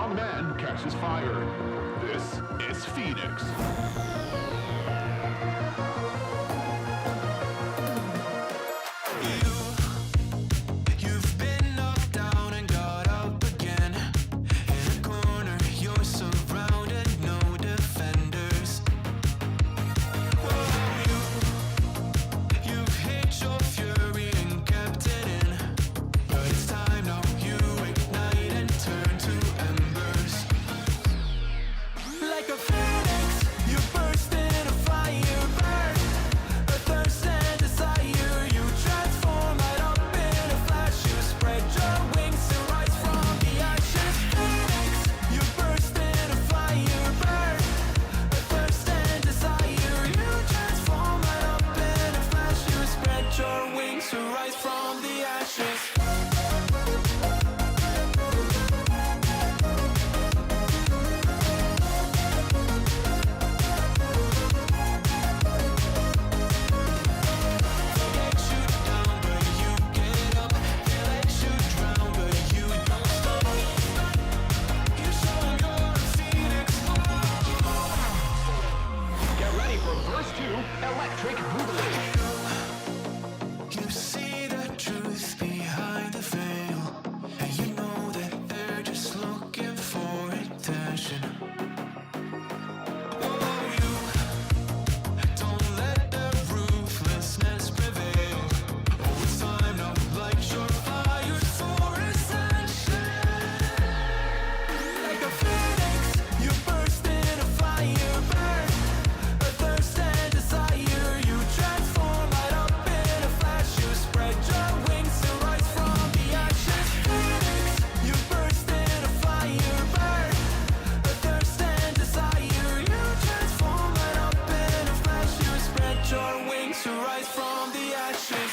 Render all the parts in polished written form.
strong man catches fire. This is Phoenix. You've been knocked down and got up again. In a corner, you're surrounded, no defenders. You've hid your fury and kept it in. But it's time now, you ignite and turn to embers. Like a phoenix, you burst in a fire burn. A thirst and desire, you transform right up in a flash. You spread your wings and rise from the ashes. Phoenix, you burst in a fire burn. A thirst and desire, you transform right up in a flash. You spread your wings to rise from the ashes. Get ready for verse 2, Electric Boogaloo. You see the truth behind the veil, and you know that they're just looking for attention. Oh, you don't let the ruthlessness prevail. Oh, it's time now, light your fires for ascension. Like a phoenix, you burst in a fire burn. A thirst and desire, you transform right up in a flash. You spread your wings and rise from the ashes. Phoenix, you burst in a fire burn. A thirst and desire, you transform right up in a flash. You spread your wings to rise from the ashes.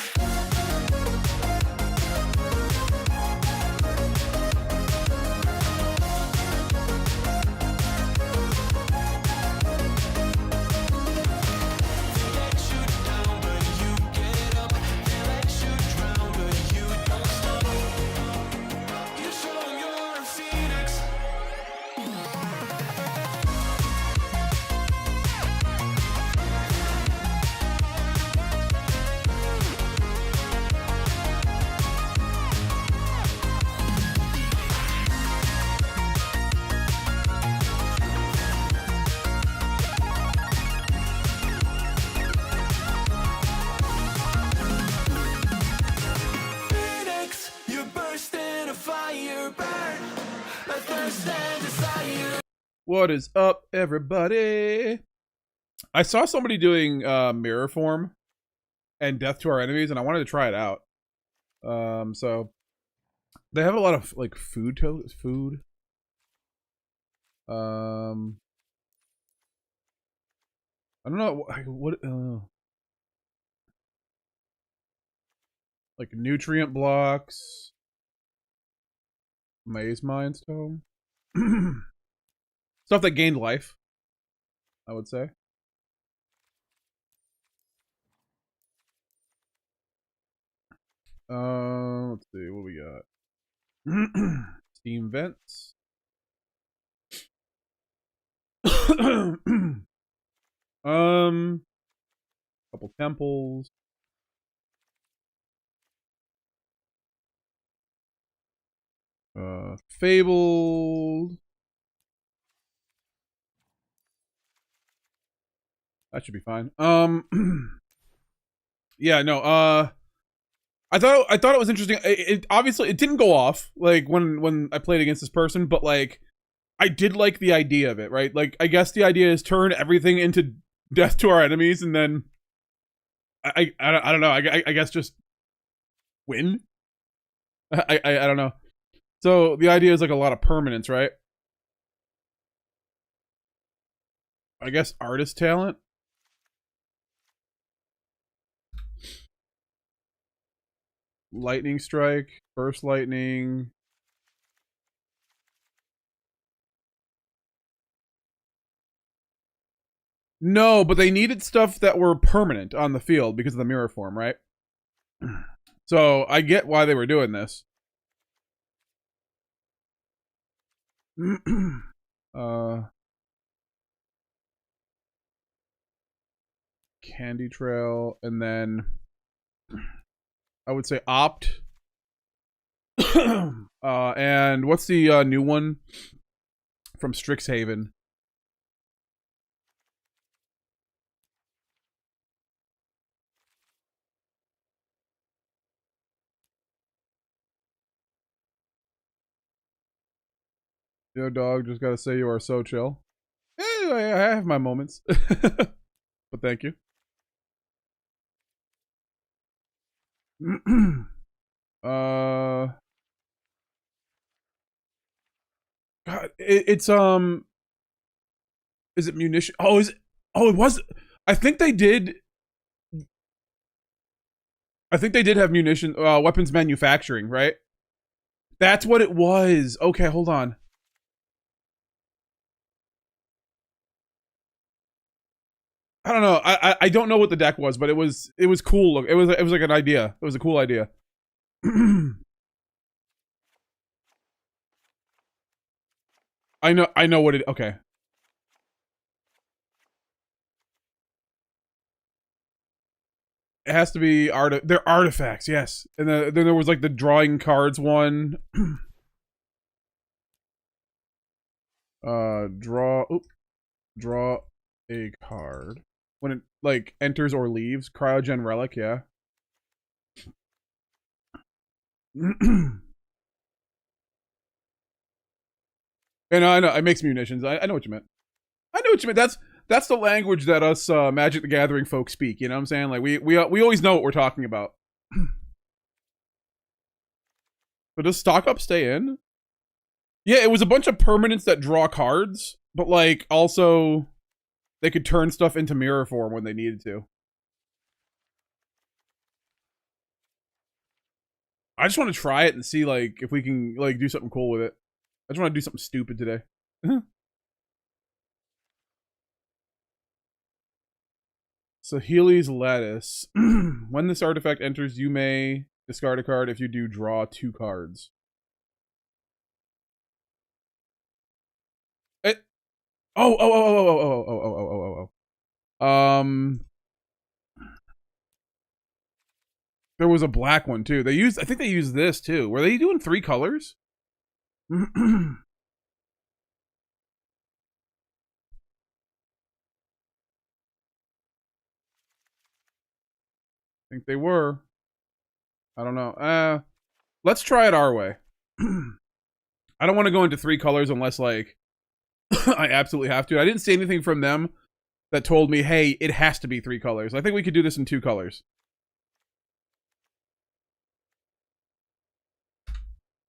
They let you down, but you get up. They let you drown, but you don't stop. You show 'em you're a phoenix. Phoenix, you burst in a fire burn. A thirst and desire. What is up, everybody? I saw somebody doing mirror form and death to our enemies, and I wanted to try it out. So they have a lot of like food. I don't know what like nutrient blocks, maze mine stone, stuff that gained life, I would say. Let's see what we got. Steam vents. Couple temples. Fabled. That should be fine. Yeah, no, I thought it was interesting. It obviously it didn't go off like when I played against this person, but like I did like the idea of it, right? Like I guess the idea is turn everything into death to our enemies, and then I don't know. I guess just win. I don't know. So the idea is like a lot of permanence, right? I guess artist talent. Lightning strike, burst lightning. No, but they needed stuff that were permanent on the field because of the mirror form, right? So I get why they were doing this. uh, Candy Trail, and then I would say Opt. And what's the new one from Strixhaven? Yo, dog, just gotta say you are so chill. I have my moments. But thank you. God, it's is it munition? Oh, is it? Oh, it was. I think they did. I think they did have munition, weapons manufacturing, right? That's what it was. Okay, hold on. I don't know. I don't know what the deck was, but it was cool. Look, it was like an idea. It was a cool idea. I know what it. Okay. It has to be they're artifacts, yes. And then there was like the drawing cards one. Draw a card when it like enters or leaves. Cryogen relic, yeah. And I know it makes munitions. I know what you meant. I know what you meant. That's the language that us Magic the Gathering folks speak. You know what I'm saying? Like we always know what we're talking about. But does stock up stay in? Yeah, it was a bunch of permanents that draw cards, but like also they could turn stuff into mirror form when they needed to. I just want to try it and see like if we can like do something cool with it. I just want to do something stupid today. So Healy's Lattice. When this artifact enters, you may discard a card. If you do, draw 2 cards. It. There was a black one too. They used. I think they used this too. Were they doing 3 colors? I think they were. I don't know. Let's try it our way. I don't want to go into 3 colors unless like I absolutely have to. I didn't see anything from them that told me, hey, it has to be 3 colors. I think we could do this in 2 colors.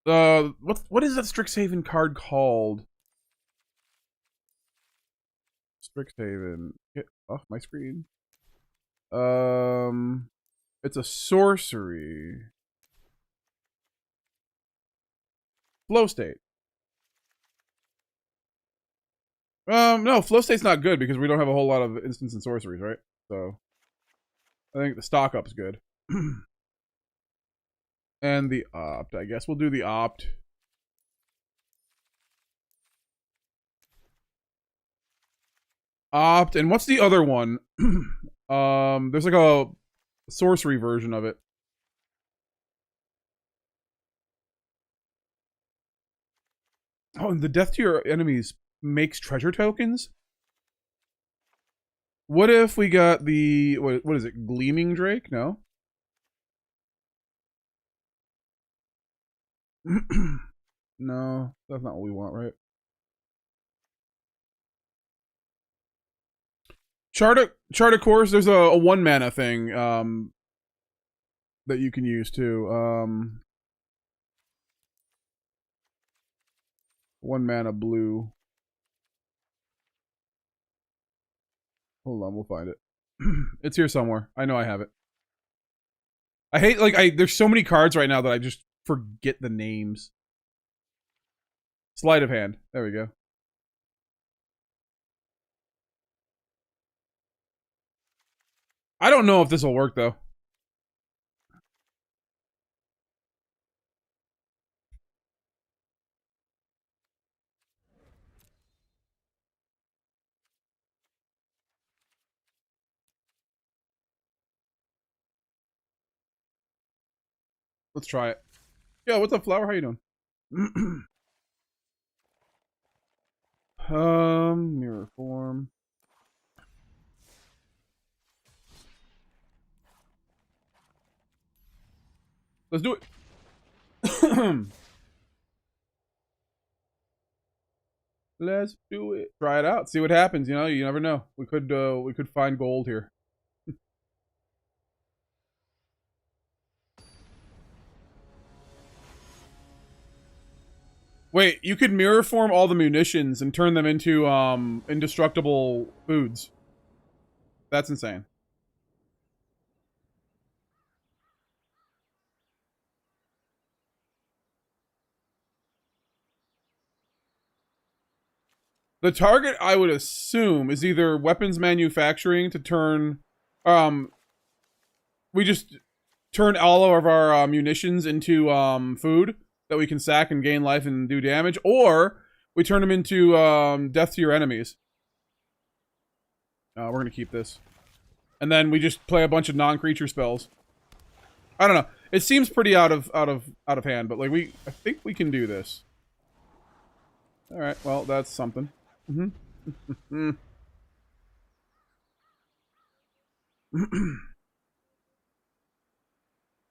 What is that Strixhaven card called? Strixhaven. Get off my screen. It's a sorcery. Flow state. No, flow state's not good because we don't have a whole lot of instants and sorceries, right? So I think the stock up's good. And the opt. I guess we'll do the opt. Opt. And what's the other one? There's like a sorcery version of it. Oh, and the death to your enemies makes treasure tokens? What if we got the what is it? Gleaming Drake? No. No, that's not what we want, right? Chart of course, there's a 1 mana thing that you can use too. 1 mana blue. Hold on, we'll find it. It's here somewhere. I know I have it. I hate like there's so many cards right now that I just forget the names. Sleight of hand. There we go. I don't know if this will work though. Let's try it. Yo, what's up, Flower? How you doing? Mirror form. Let's do it. Let's do it. Try it out. See what happens. You know, you never know. We could find gold here. Wait, you could mirror form all the munitions and turn them into indestructible foods. That's insane. The target, I would assume, is either weapons manufacturing to turn we just turn all of our munitions into food that we can sack and gain life and do damage, or we turn them into death to your enemies. We're gonna keep this, and then we just play a bunch of non-creature spells. I don't know. It seems pretty out of hand, but like I think we can do this. All right. Well, that's something.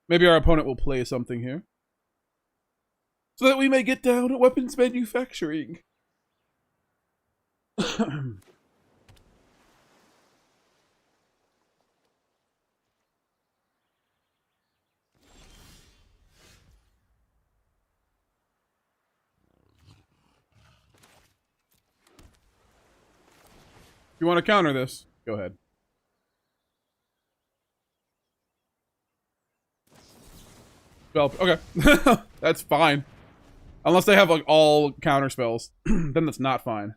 Maybe our opponent will play something here, so that we may get down to weapons manufacturing. You want to counter this? Go ahead. Spell. Okay. That's fine. Unless they have like all counter spells. Then that's not fine.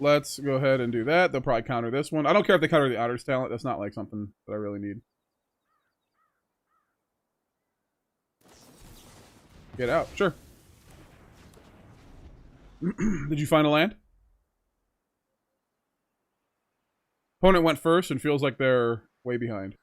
Let's go ahead and do that. They'll probably counter this one. I don't care if they counter the Otter's talent. That's not like something that I really need. Get out. Sure. Did you find a land? Opponent went first and feels like they're way behind.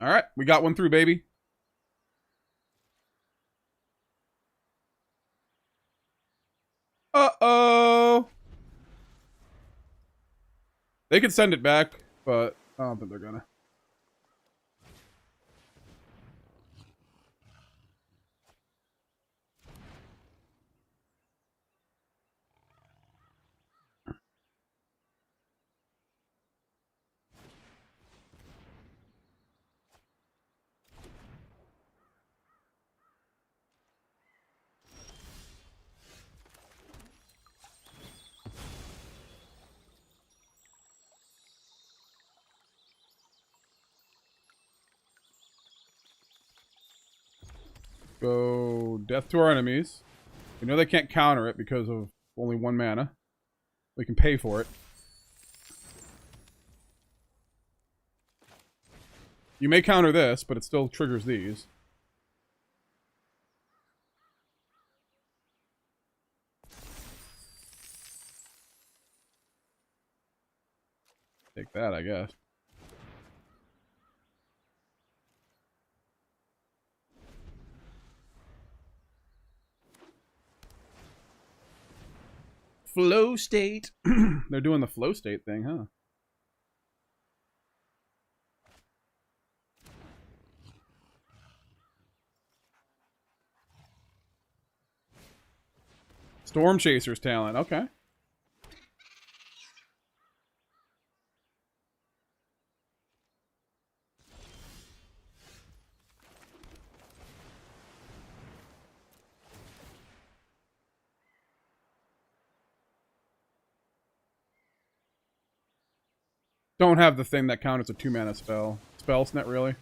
All right, we got one through, baby. Uh-oh. They could send it back, but I don't think they're gonna. Go death to our enemies. We know they can't counter it because of only 1 mana. We can pay for it. You may counter this, but it still triggers these. Take that, I guess. Flow state. They're doing the flow state thing, huh? Storm Chaser's talent. Okay. Don't have the thing that counts as a 2 mana spell. Spellsnet, really?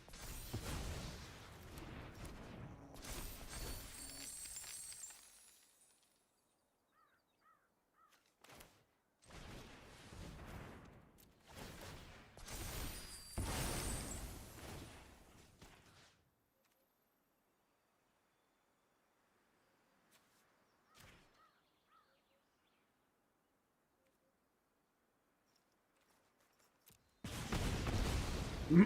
If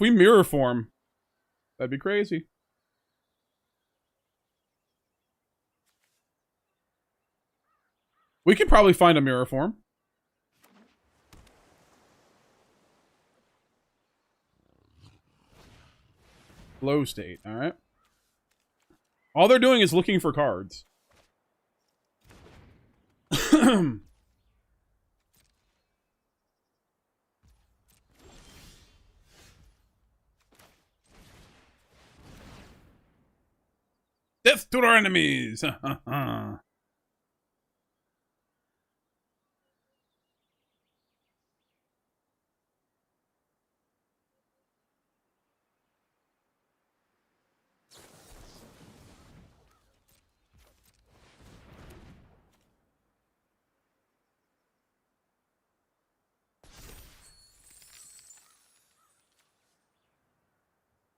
we mirror form, that'd be crazy. We could probably find a mirror form. Flow state, alright. All they're doing is looking for cards. Death to our enemies!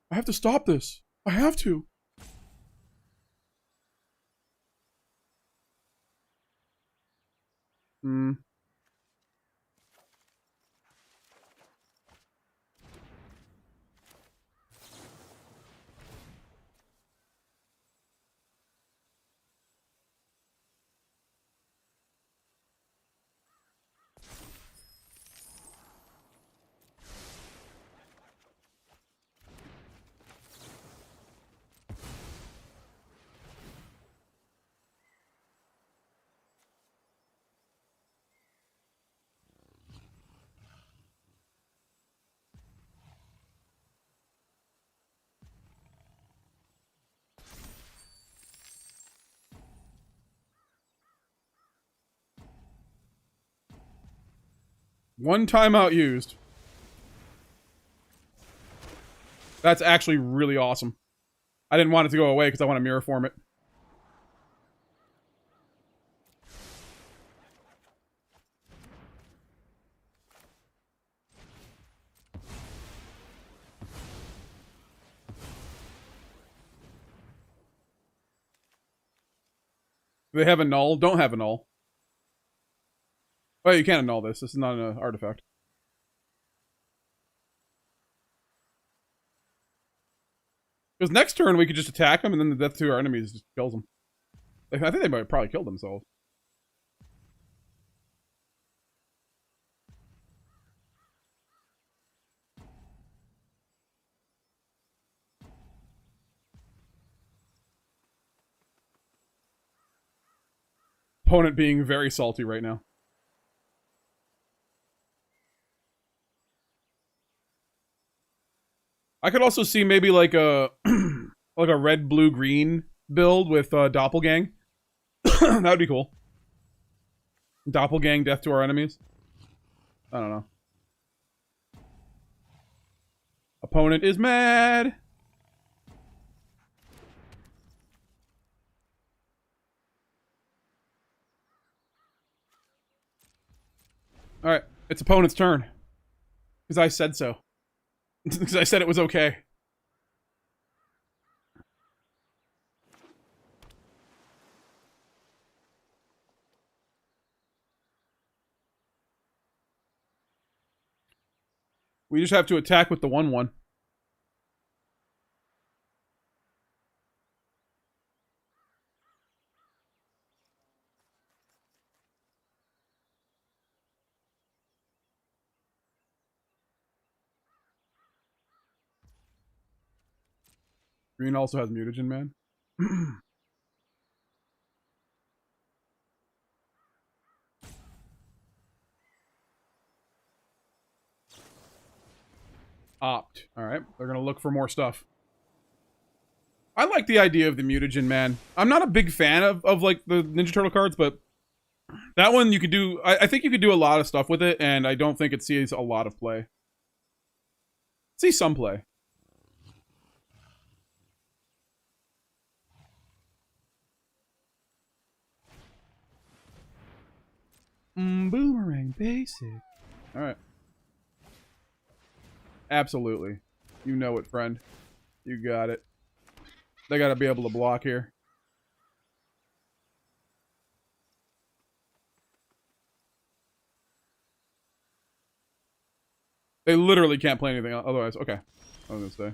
I have to stop this. I have to. Hmm. One timeout used. That's actually really awesome. I didn't want it to go away because I want to mirror form it. Do they have a null? Don't have a null. Oh, you can't annul this. This is not an artifact. Because next turn we could just attack them and then the death to our enemies just kills them. I think they might probably kill themselves. Opponent being very salty right now. I could also see maybe like a like a red, blue, green build with Doppelgang. That would be cool. Doppelgang, death to our enemies. I don't know. Opponent is mad. Alright, it's opponent's turn. Because I said so. Because I said it was okay. We just have to attack with the 1/1. Green also has mutagen, man. Opt. Alright, they're gonna look for more stuff. I like the idea of the mutagen, man. I'm not a big fan of like the Ninja Turtle cards, but that one you could do. I think you could do a lot of stuff with it, and I don't think it sees a lot of play. See some play. Boomerang basic. All right. Absolutely. You know it, friend. You got it. They got to be able to block here. They literally can't play anything otherwise. Okay. I was going to say.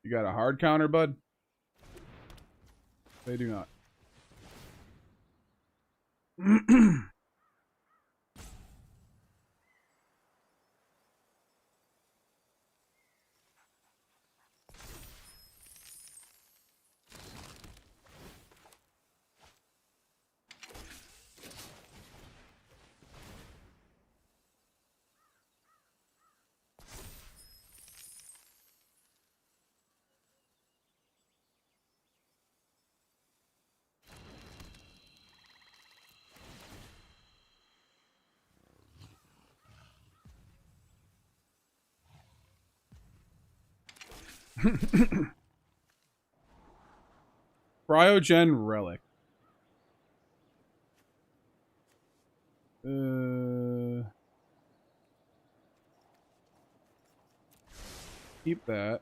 You got a hard counter, bud? They do not. Cryogen relic. Keep that.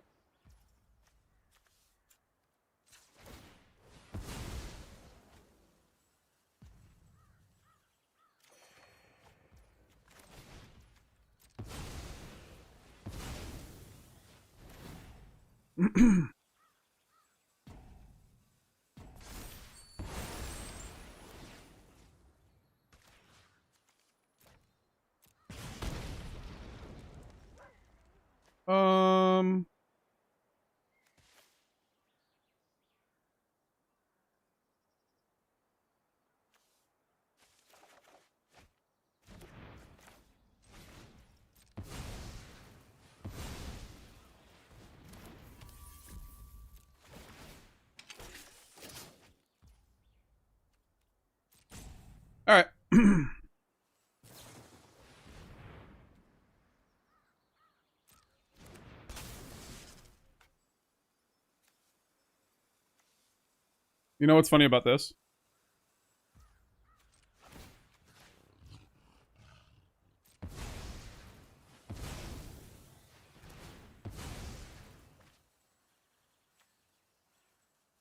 Um. All right. You know what's funny about this?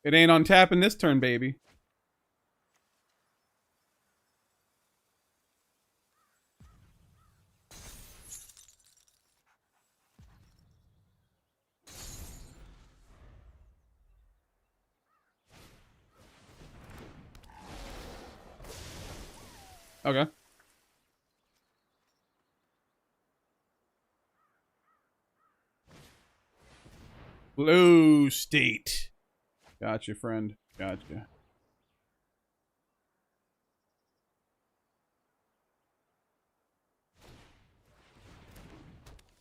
It ain't on tap in this turn, baby. Okay. Blue state. Gotcha, friend. Gotcha.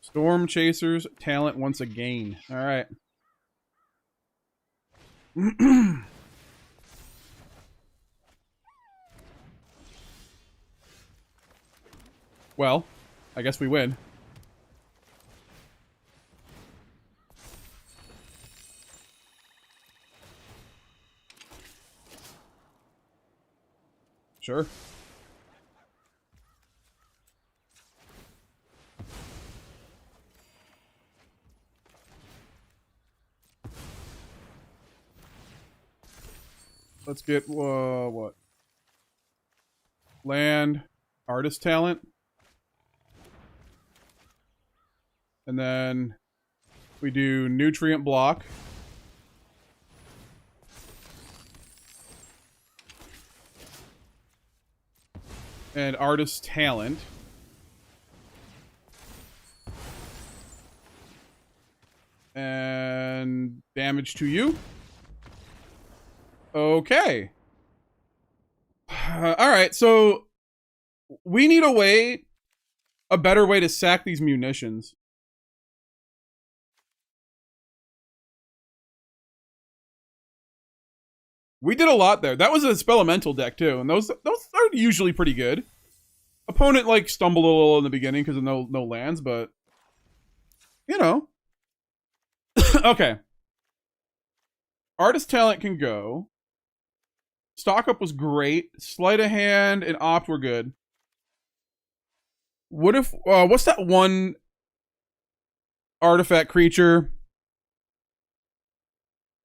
Storm Chasers talent once again. All right. Well, I guess we win. Sure. Let's get what? Land, artist talent. And then we do nutrient block. And artist talent. And damage to you. Okay. All right, so we need a better way to sack these munitions. We did a lot there. That was a Spelemental deck too, and those are usually pretty good. Opponent like stumbled a little in the beginning because of no lands, but you know. Okay. Artist Talent can go. Stock Up was great. Sleight of Hand and Opt were good. What if what's that one artifact creature?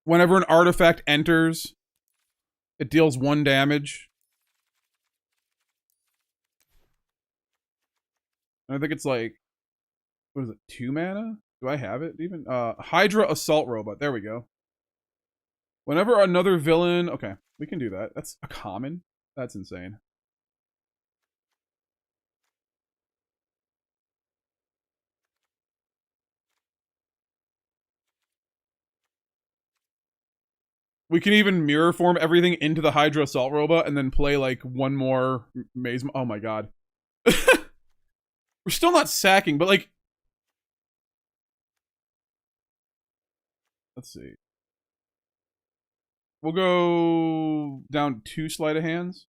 Whenever an artifact enters, it deals 1 damage. I think it's like, what is it, 2 mana? Do I have it even? Hydra Assault Robot. There we go. Whenever another villain... Okay, we can do that. That's a common. That's insane. We can even mirror form everything into the Hydra Assault Robot and then play like one more maze. Oh my god. We're still not sacking, but like... Let's see. We'll go down 2 Sleight of Hands.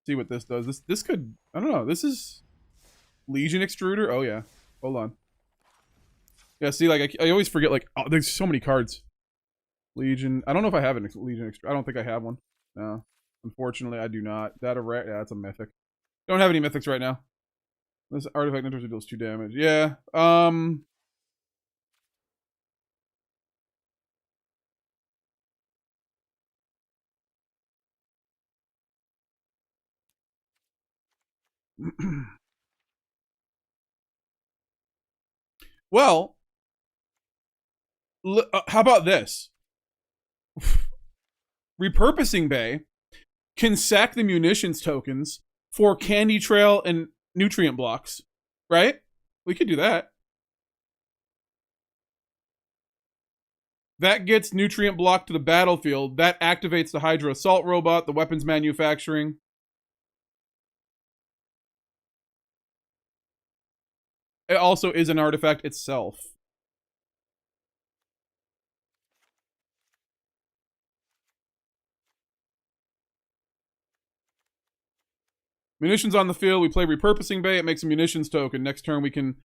See what this does. This could... I don't know. This is... Legion Extruder? Oh yeah. Hold on. Yeah, see, like, I always forget, like... Oh, there's so many cards. Legion. I don't know if I have a Legion Extruder. I don't think I have one. No. Unfortunately, I do not. Data Rare. Yeah, that's a mythic. Don't have any mythics right now. This artifact enters deals 2 damage. Yeah. Well, how about this? Repurposing Bay can sack the munitions tokens for Candy Trail and nutrient blocks, right? We could do that. That gets nutrient block to the battlefield. That activates the Hydra Assault Robot, the weapons manufacturing. It also is an artifact itself. Munitions on the field. We play Repurposing Bay. It makes a munitions token. Next turn, we can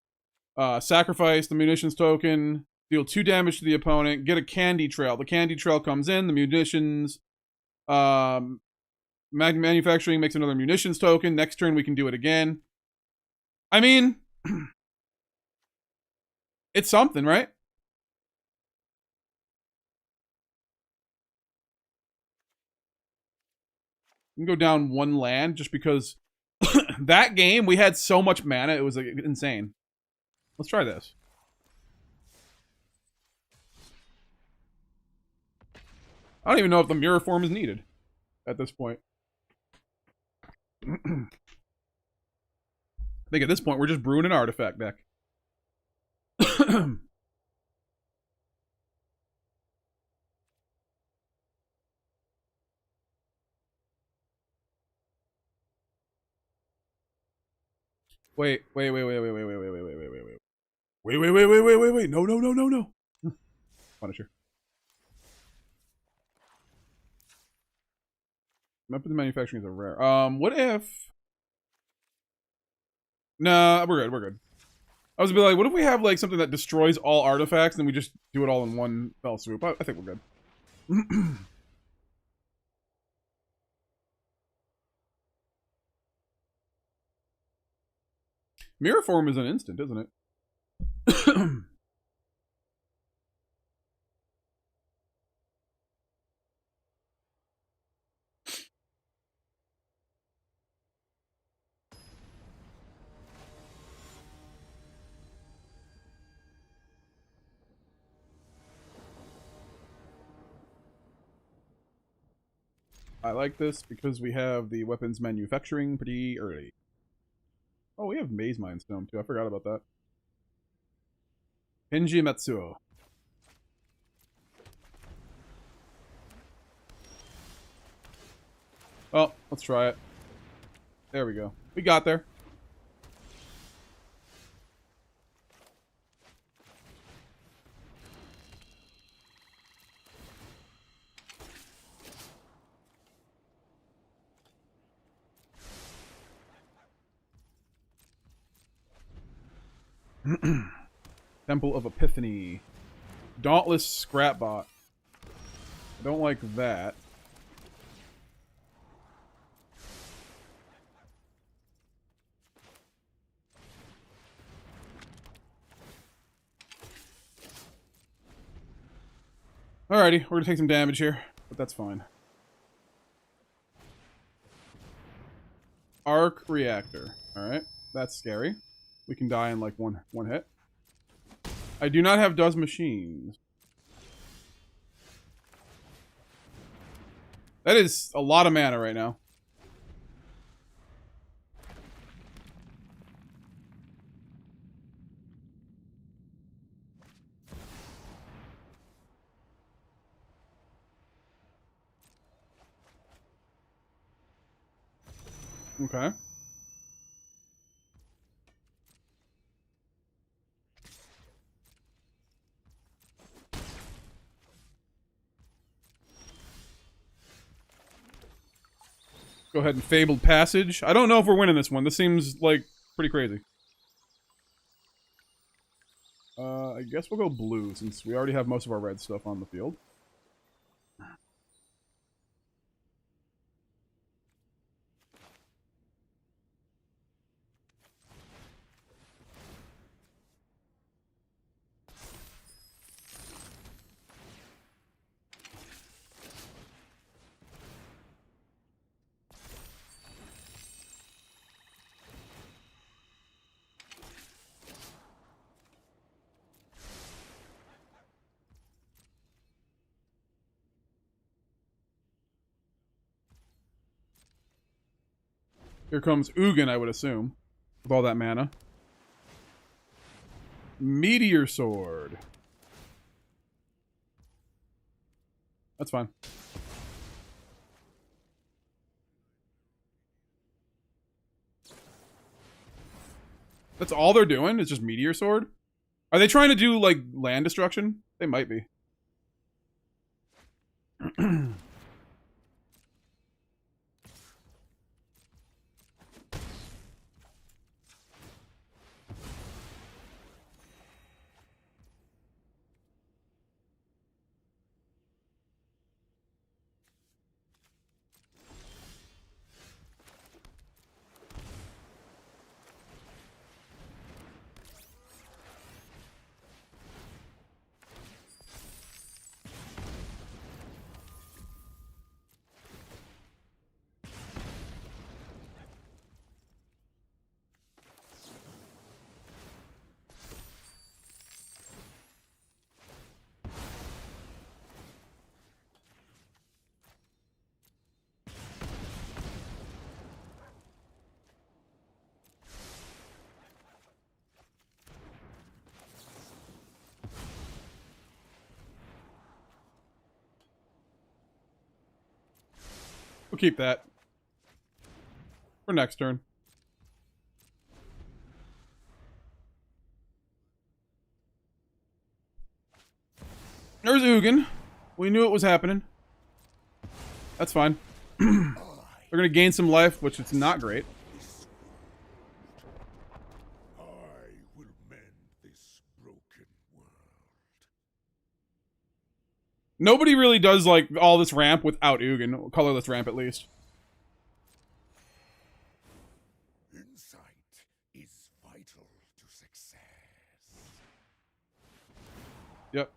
sacrifice the munitions token, deal 2 damage to the opponent, get a Candy Trail. The Candy Trail comes in. The munitions manufacturing makes another munitions token. Next turn, we can do it again. I mean, it's something, right? We can go down 1 land just because that game, we had so much mana. It was like, insane. Let's try this. I don't even know if the mirror form is needed at this point. I think at this point, we're just brewing an artifact deck. Wait. No. Punisher. Map of the manufacturing is a rare. What if... Nah, we're good. I was gonna be like, what if we have like something that destroys all artifacts and we just do it all in one fell swoop? I think we're good. Mirror form is an instant, isn't it? I like this because we have the weapons manufacturing pretty early. Oh, we have Maze Mine Stone too. I forgot about that. Hinji Matsuo. Oh, let's try it. There we go. We got there. Temple of Epiphany. Dauntless Scrapbot. I don't like that. Alrighty, we're gonna take some damage here, but that's fine. Arc Reactor. Alright, that's scary. We can die in like one hit. I do not have Does Machines. That is a lot of mana right now. Okay. Go ahead and Fabled Passage. I don't know if we're winning this one. This seems like pretty crazy. I guess we'll go blue since we already have most of our red stuff on the field. Here comes Ugin, I would assume, with all that mana. Meteor Sword. That's fine. That's all they're doing is just Meteor Sword? Are they trying to do, like, land destruction? They might be. We'll keep that. For next turn. There's Ugin. We knew it was happening. That's fine. They're gonna gain some life, which is not great. I will mend this broken world. Nobody really does, like, all this ramp without Ugin. Colorless ramp, at least. Insight is vital to success. Yep.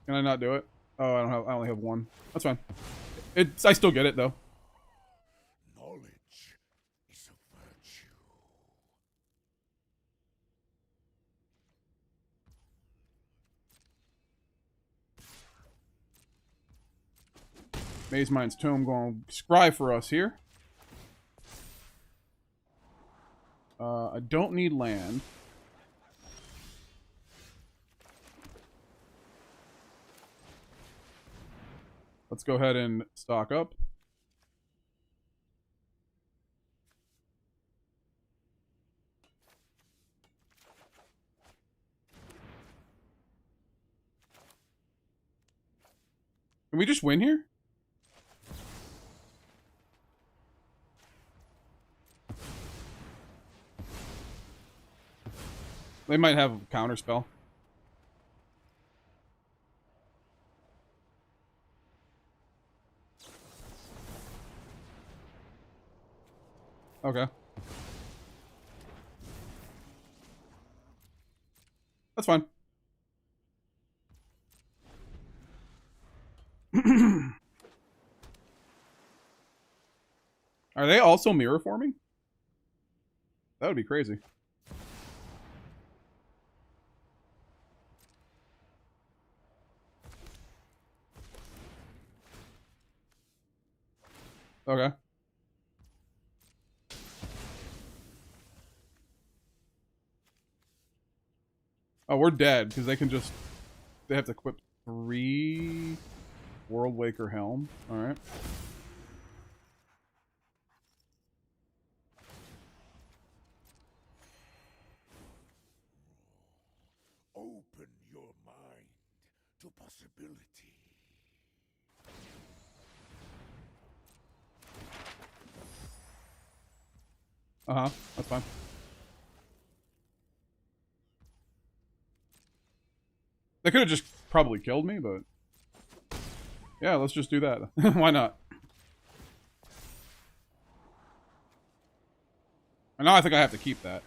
Can I not do it? Oh, I only have one. That's fine. I still get it, though. Knowledge is a virtue. Maze Mind's Tome going to scry for us here. I don't need land. Let's go ahead and stock up. Can we just win here? They might have a counter spell. Okay. That's fine. Are they also mirror forming? That would be crazy. Okay. Oh, we're dead because they can just... They have to equip 3 World Waker Helm. Alright. Open your mind to possibility. Uh-huh. That's fine. They could have just probably killed me, but... Yeah, let's just do that. Why not? And now I think I have to keep that.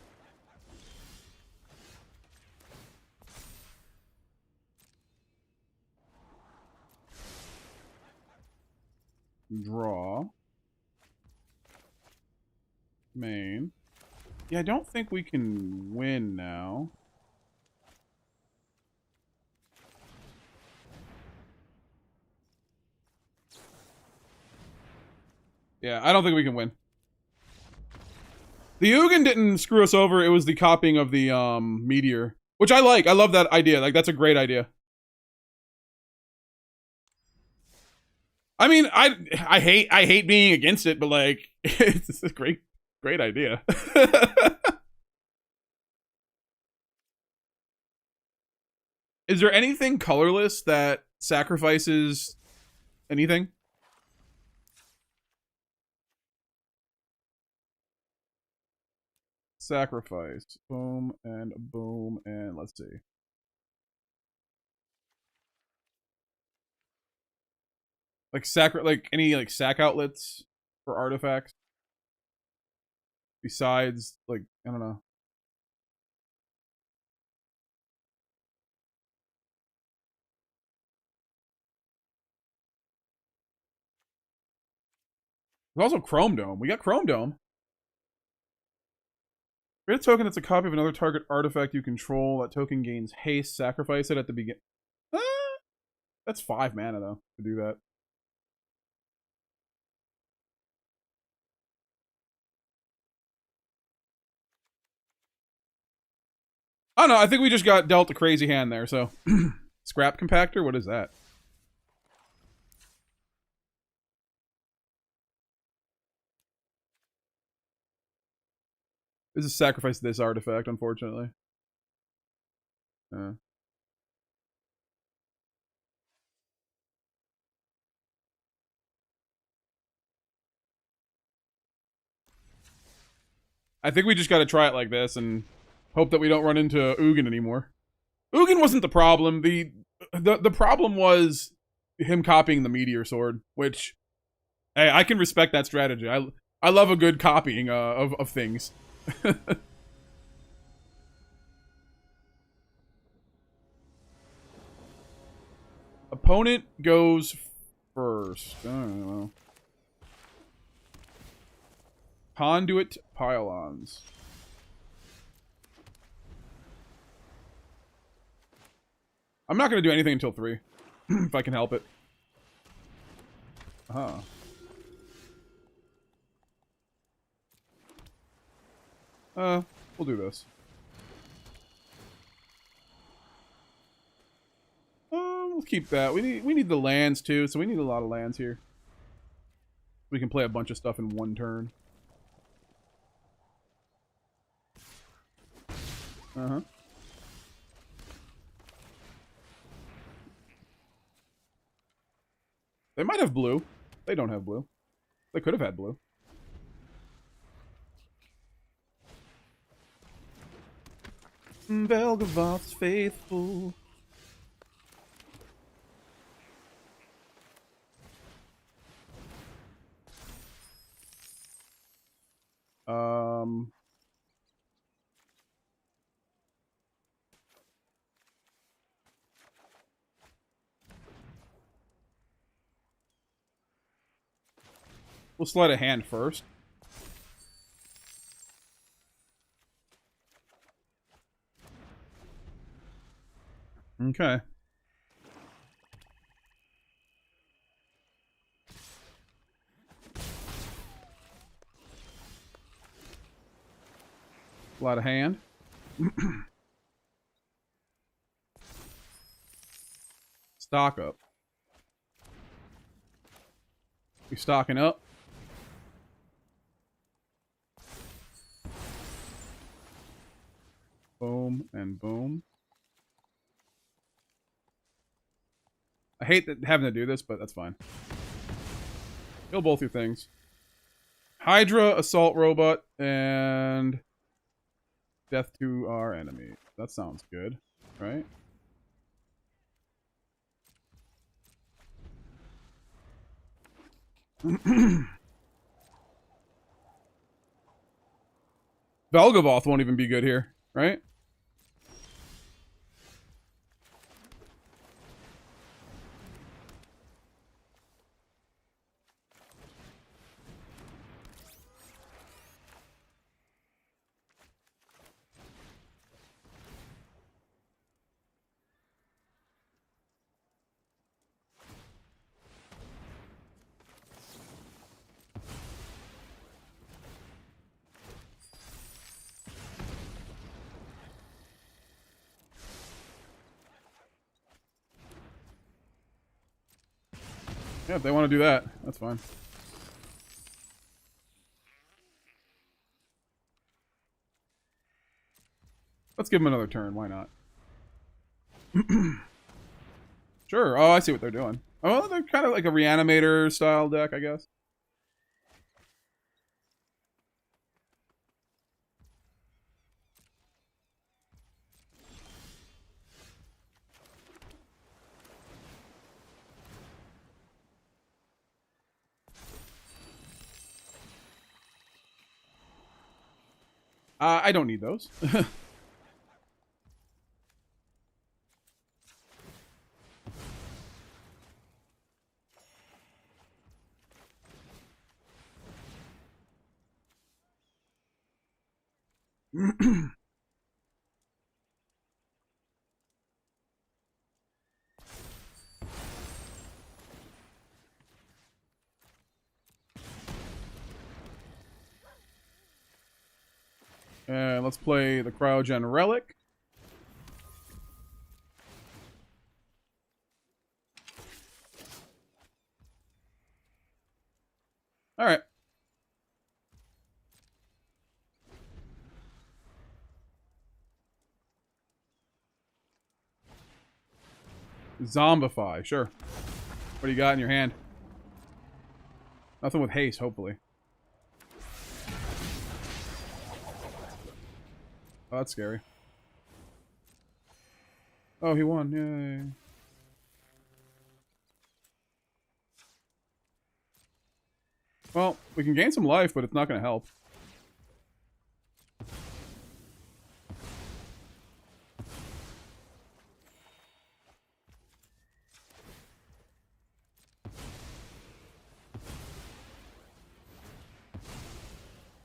Draw. Main. Yeah, I don't think we can win now. Yeah, I don't think we can win. The Ugin didn't screw us over. It was the copying of the meteor, which I like. I love that idea. Like, that's a great idea. I mean, I hate being against it, but like, it's a great idea. Is there anything colorless that sacrifices anything? Sacrifice. Boom, and let's see. Like any like sack outlets for artifacts? Besides, like, I don't know. There's also Chrome Dome. We got Chrome Dome. Create a token that's a copy of another target artifact you control. That token gains haste. Sacrifice it at the beginning. That's 5 mana, though, to do that. I don't know. I think we just got dealt a crazy hand there, so. Scrap compactor? What is that? This is sacrifice this artifact, unfortunately. I think we just got to try it like this and hope that we don't run into Ugin anymore. Ugin wasn't the problem. The problem was him copying the meteor sword, which, hey, I can respect that strategy. I love a good copying of things. Opponent goes first. I don't know. Conduit pylons. I'm not going to do anything until 3. If I can help it. Uh-huh. We'll do this. We'll keep that. We need the lands too, so we need a lot of lands here. We can play a bunch of stuff in 1 turn. Uh-huh. They might have blue. They don't have blue. They could have had blue. Belgavoth's faithful. We'll slide a hand first. Okay. Slide a hand. Stock up. We stocking up. Boom and boom. I hate that having to do this, but that's fine. Kill both your things. Hydra, Assault Robot, and death to our enemy. That sounds good, right? Velgavoth won't even be good here, right? Yeah, if they want to do that, that's fine. Let's give them another turn. Why not? Sure. Oh, I see what they're doing. Oh, they're kind of like a reanimator style deck, I guess. I don't need those. And let's play the Cryogen Relic. All right. Zombify, sure. What do you got in your hand? Nothing with haste, hopefully. Oh, that's scary. Oh, he won. Yay. Well, we can gain some life, but it's not going to help.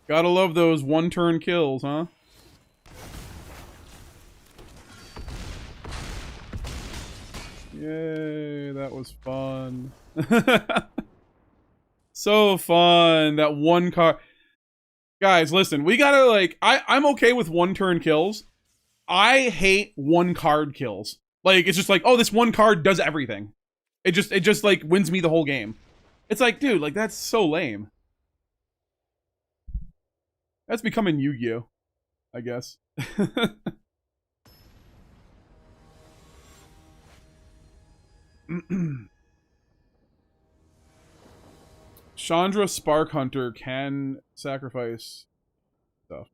Gotta love those one-turn kills, huh? Yay, that was fun. So fun. That one card. Guys, listen, we gotta, like, I'm okay with one-turn kills. I hate one-card kills. Like, it's just like, oh, this one card does everything. It just, like, wins me the whole game. It's like, dude, like, that's so lame. That's becoming Yu-Gi-Oh, I guess. Chandra Spark Hunter can sacrifice stuff.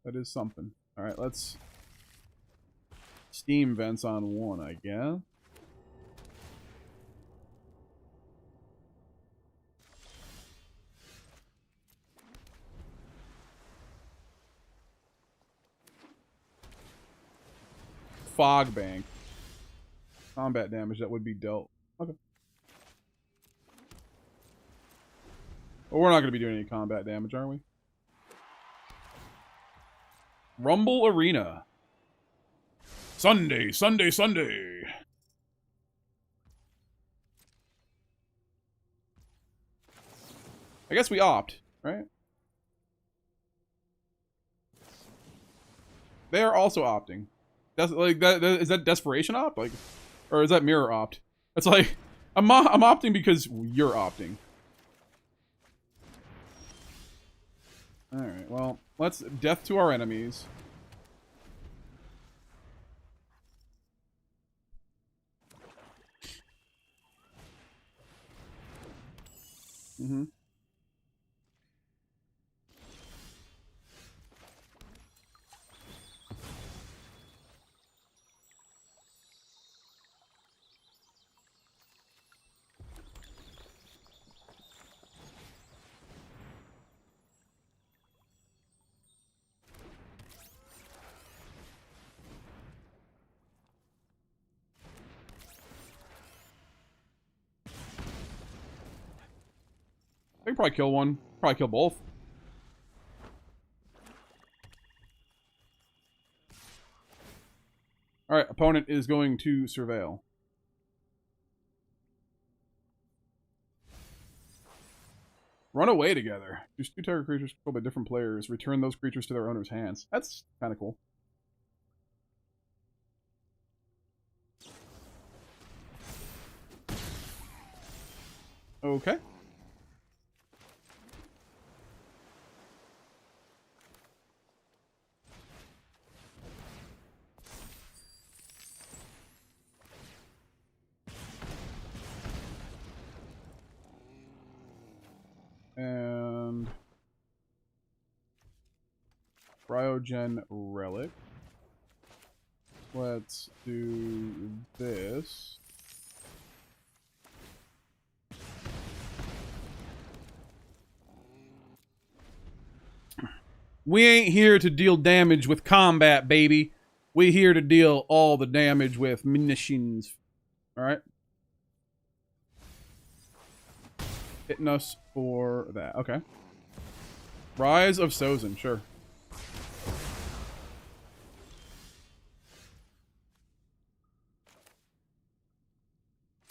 That is something. Alright, let's Steam vents on one, I guess. Fog bank. Combat damage that would be dealt. Okay. Well, we're not going to be doing any combat damage, are we? Rumble Arena. Sunday, Sunday, Sunday. I guess we opt, right? They are also opting. That's like that. Is that desperation opt? Like, or is that mirror opt? It's like I'm opting because you're opting. All right. Well, let's death to our enemies. Mm-hmm. I can probably kill one. Probably kill both. Alright, opponent is going to surveil. Run away together. Choose 2 target creatures controlled by different players. Return those creatures to their owner's hands. That's kind of cool. Okay. And Cryogen Relic. Let's do this. We ain't here to deal damage with combat, baby. We here to deal all the damage with munitions. Alright? Hitting us for that. Okay. Rise of Sozin, sure.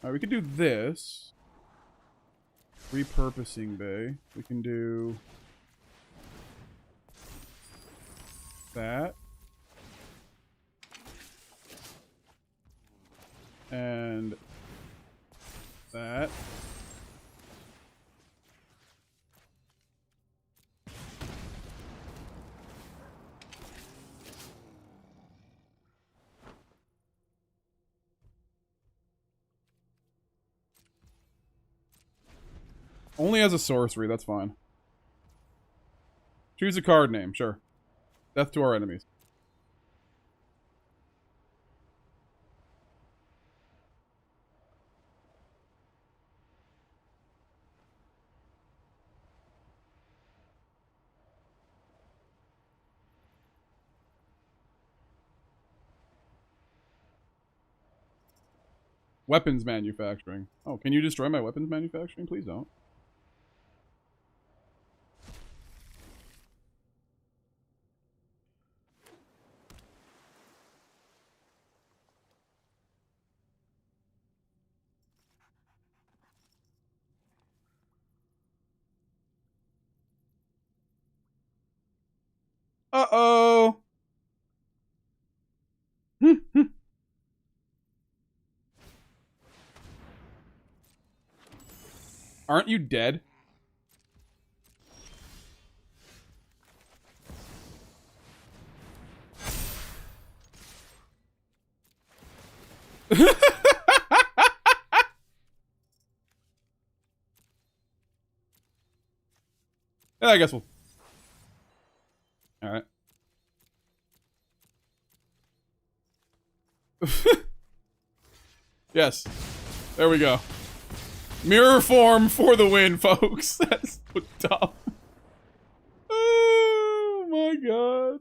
Alright, we could do this. Repurposing bay. We can do that. And that. Only as a sorcery, that's fine. Choose a card name, sure. Death to our enemies. Weapons manufacturing. Oh, can you destroy my weapons manufacturing? Please don't. Uh-oh! Aren't you dead? Yeah, I guess we'll... Alright. Yes. There we go. Mirror form for the win, folks. That's so dumb. Oh my god.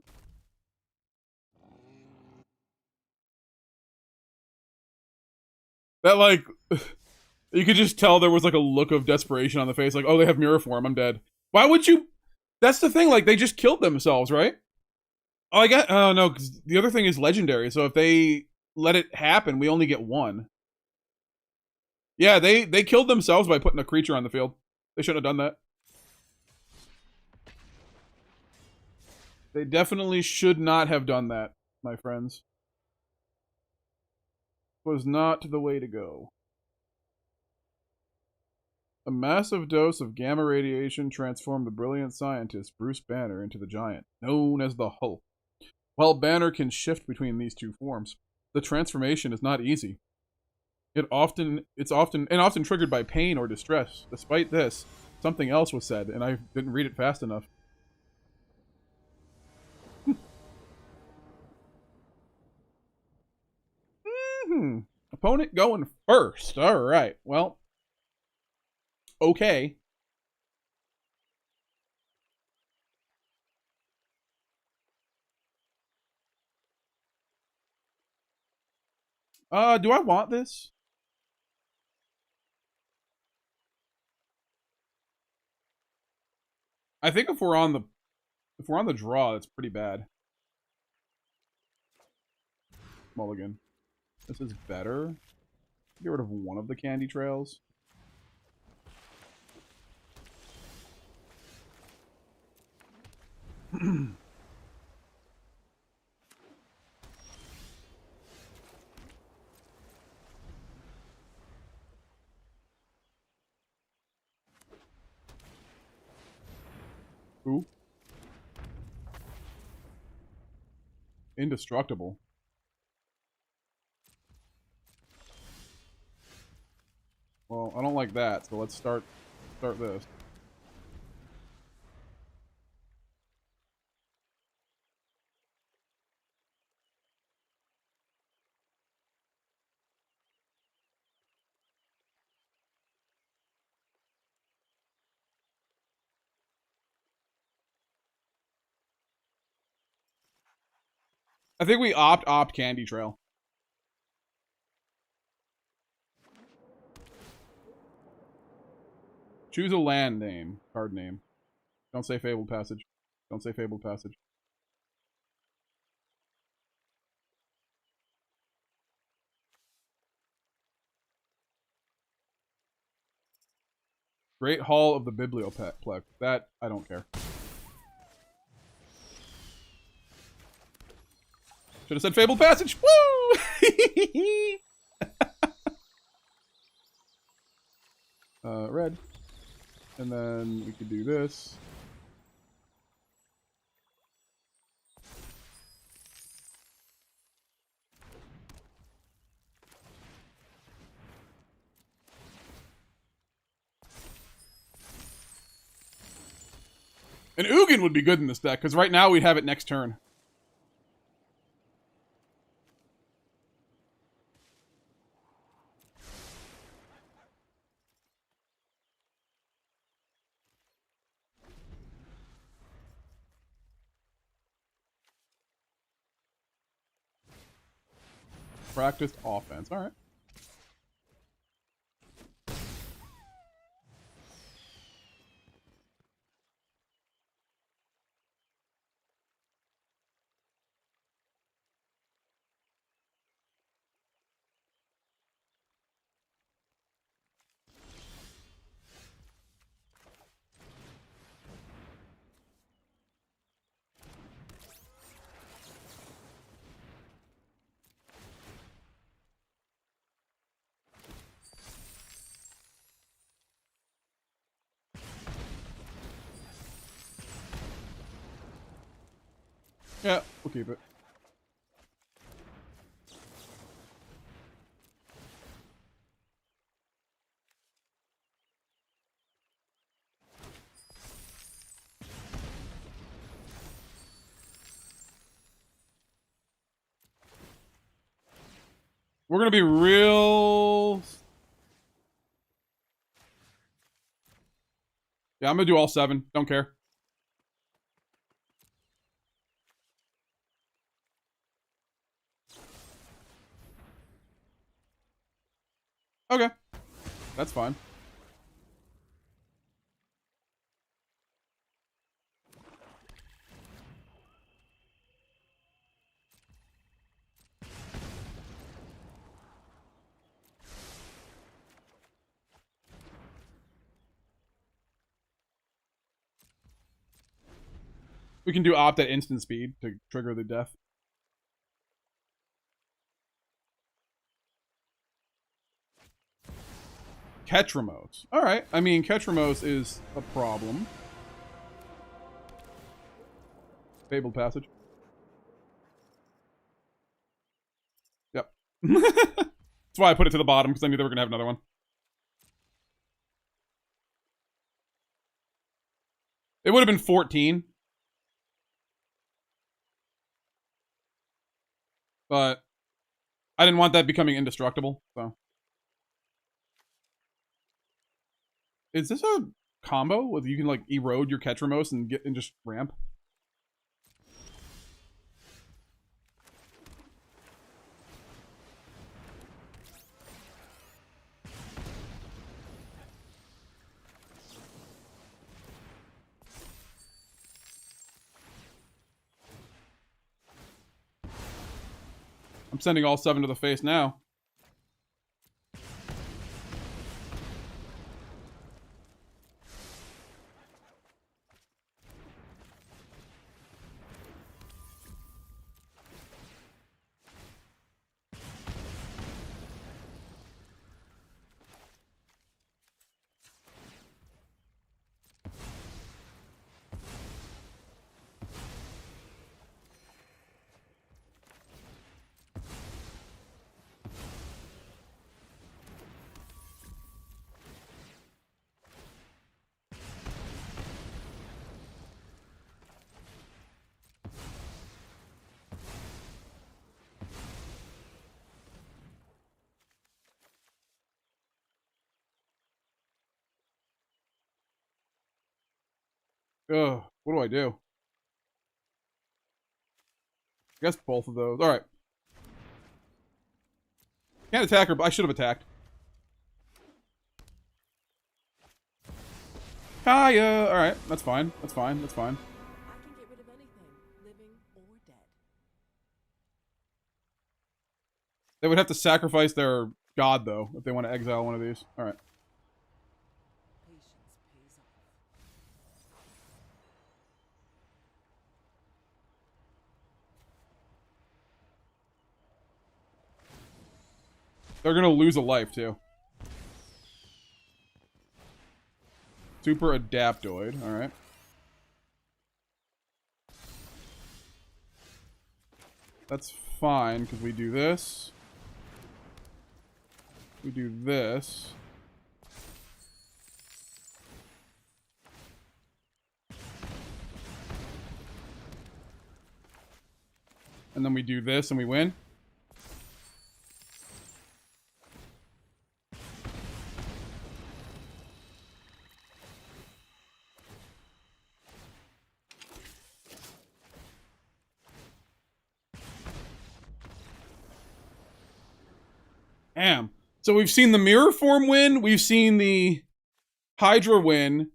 That, like, you could just tell there was, like, a look of desperation on the face. Like, oh, they have mirror form. I'm dead. Why would you? That's the thing. Like, they just killed themselves, right? Oh, I got. Oh, no, because the other thing is legendary. So if they let it happen, we only get one. Yeah, they killed themselves by putting a creature on the field. They shouldn't have done that. They definitely should not have done that, my friends. Was not the way to go. A massive dose of gamma radiation transformed the brilliant scientist Bruce Banner into the giant, known as the Hulk. While Banner can shift between these two forms, the transformation is not easy. It's often triggered by pain or distress. Despite this, something else was said, and I didn't read it fast enough. Opponent going first. All right. Well, okay. Do I want this? I think if we're on the draw, that's pretty bad. Mulligan. This is better. Get rid of one of the candy trails. Ooh. Indestructible. Well, I don't like that, so let's start this. I think we opt candy trail. Choose a land name, card name. Don't say Fabled Passage. Don't say Fabled Passage. Great Hall of the Biblioplex. That, I don't care. Should have said Fabled Passage. Woo! Red. And then we could do this. And Ugin would be good in this deck, because right now we'd have it next turn. Practiced offense. All right. Yeah, we'll keep it. We're gonna be real. Yeah, I'm gonna do all 7. Don't care. Okay. That's fine. We can do opt at instant speed to trigger the death. Ketramose. Alright. I mean, Ketramose is a problem. Fabled Passage. Yep. That's why I put it to the bottom, because I knew they were going to have another one. It would have been 14. But I didn't want that becoming indestructible, so. Is this a combo where you can like erode your Ketramose and get and just ramp? I'm sending all 7 to the face now. Ugh, what do I do? I guess both of those. Alright. Can't attack her, but I should have attacked. Kaya! Alright, that's fine. That's fine. That's fine. I can get rid of anything, living or dead. They would have to sacrifice their god, though, if they want to exile one of these. Alright. Patience pays off. They're gonna lose a life, too. Super Adaptoid. Alright. That's fine, because we do this. We do this. And then we do this and we win. Damn. So we've seen the Mirror Form win. We've seen the Hydra win.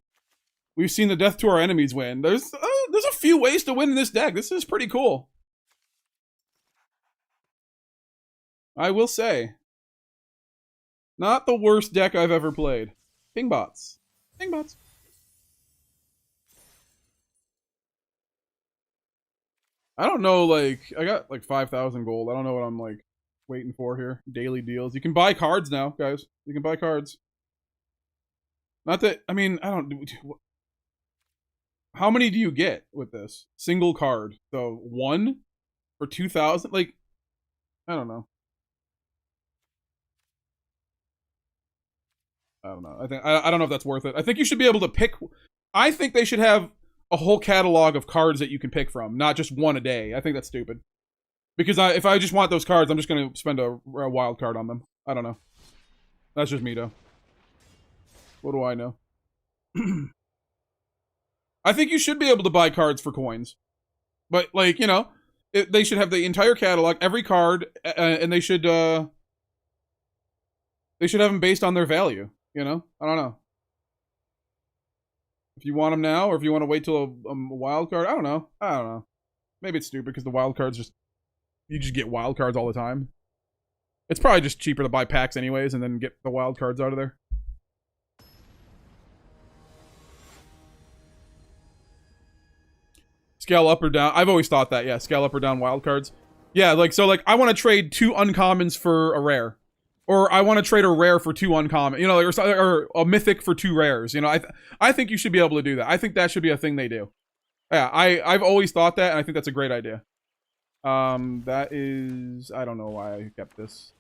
We've seen the Death to Our Enemies win. There's a few ways to win in this deck. This is pretty cool. I will say. Not the worst deck I've ever played. Pingbots. Pingbots. I don't know, like, I got like 5,000 gold. I don't know what I'm like waiting for here. Daily deals. You can buy cards now, guys. You can buy cards. Not that, I mean, I don't do. How many do you get with this? Single card. So 1 for 2,000? Like, I don't know. I don't know. I don't know if that's worth it. I think you should be able to pick. I think they should have a whole catalog of cards that you can pick from, not just one a day. I think that's stupid. Because if I just want those cards, I'm just gonna spend a wild card on them. I don't know. That's just me, though. What do I know? I think you should be able to buy cards for coins. But, like, you know, they should have the entire catalog, every card, and they should have them based on their value, you know? I don't know. If you want them now, or if you want to wait till a wild card, I don't know. Maybe it's stupid because the wild cards you just get wild cards all the time. It's probably just cheaper to buy packs anyways and then get the wild cards out of there. Scale up or down. I've always thought that, yeah. Scale up or down wild cards. Yeah, like, so, like, I want to trade 2 uncommons for a rare. Or I want to trade a rare for 2 uncommon. You know, like, or a mythic for 2 rares. You know, I think you should be able to do that. I think that should be a thing they do. Yeah, I've always thought that, and I think that's a great idea. That is... I don't know why I kept this.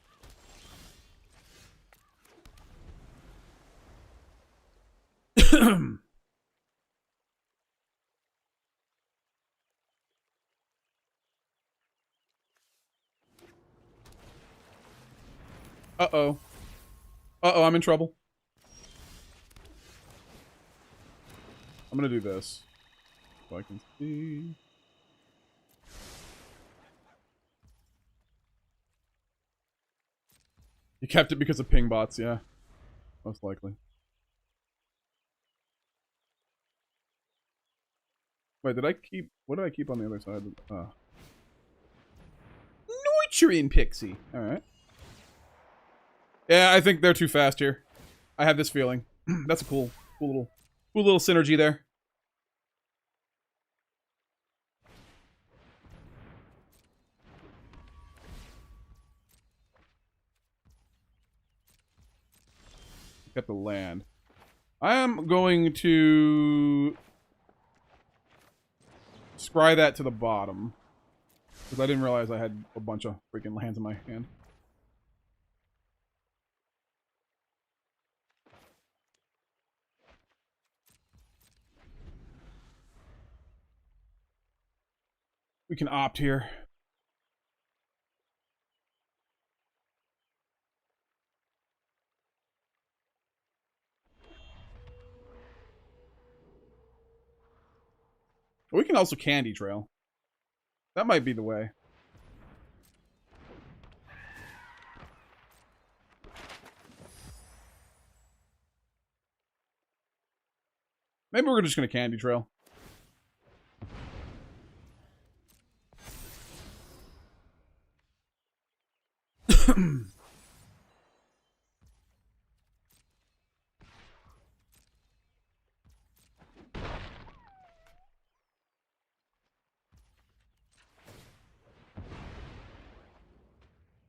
Uh-oh. Uh-oh, I'm in trouble. I'm gonna do this. So I can see... You kept it because of ping bots, yeah. Most likely. Wait, did I keep... What did I keep on the other side? Nurturing Pixie. Alright. Yeah, I think they're too fast here. I have this feeling. That's a cool little synergy there. Get the land. I am going to scry that to the bottom. Because I didn't realize I had a bunch of freaking lands in my hand. We can opt here. We can also candy trail. That might be the way. Maybe we're just gonna candy trail.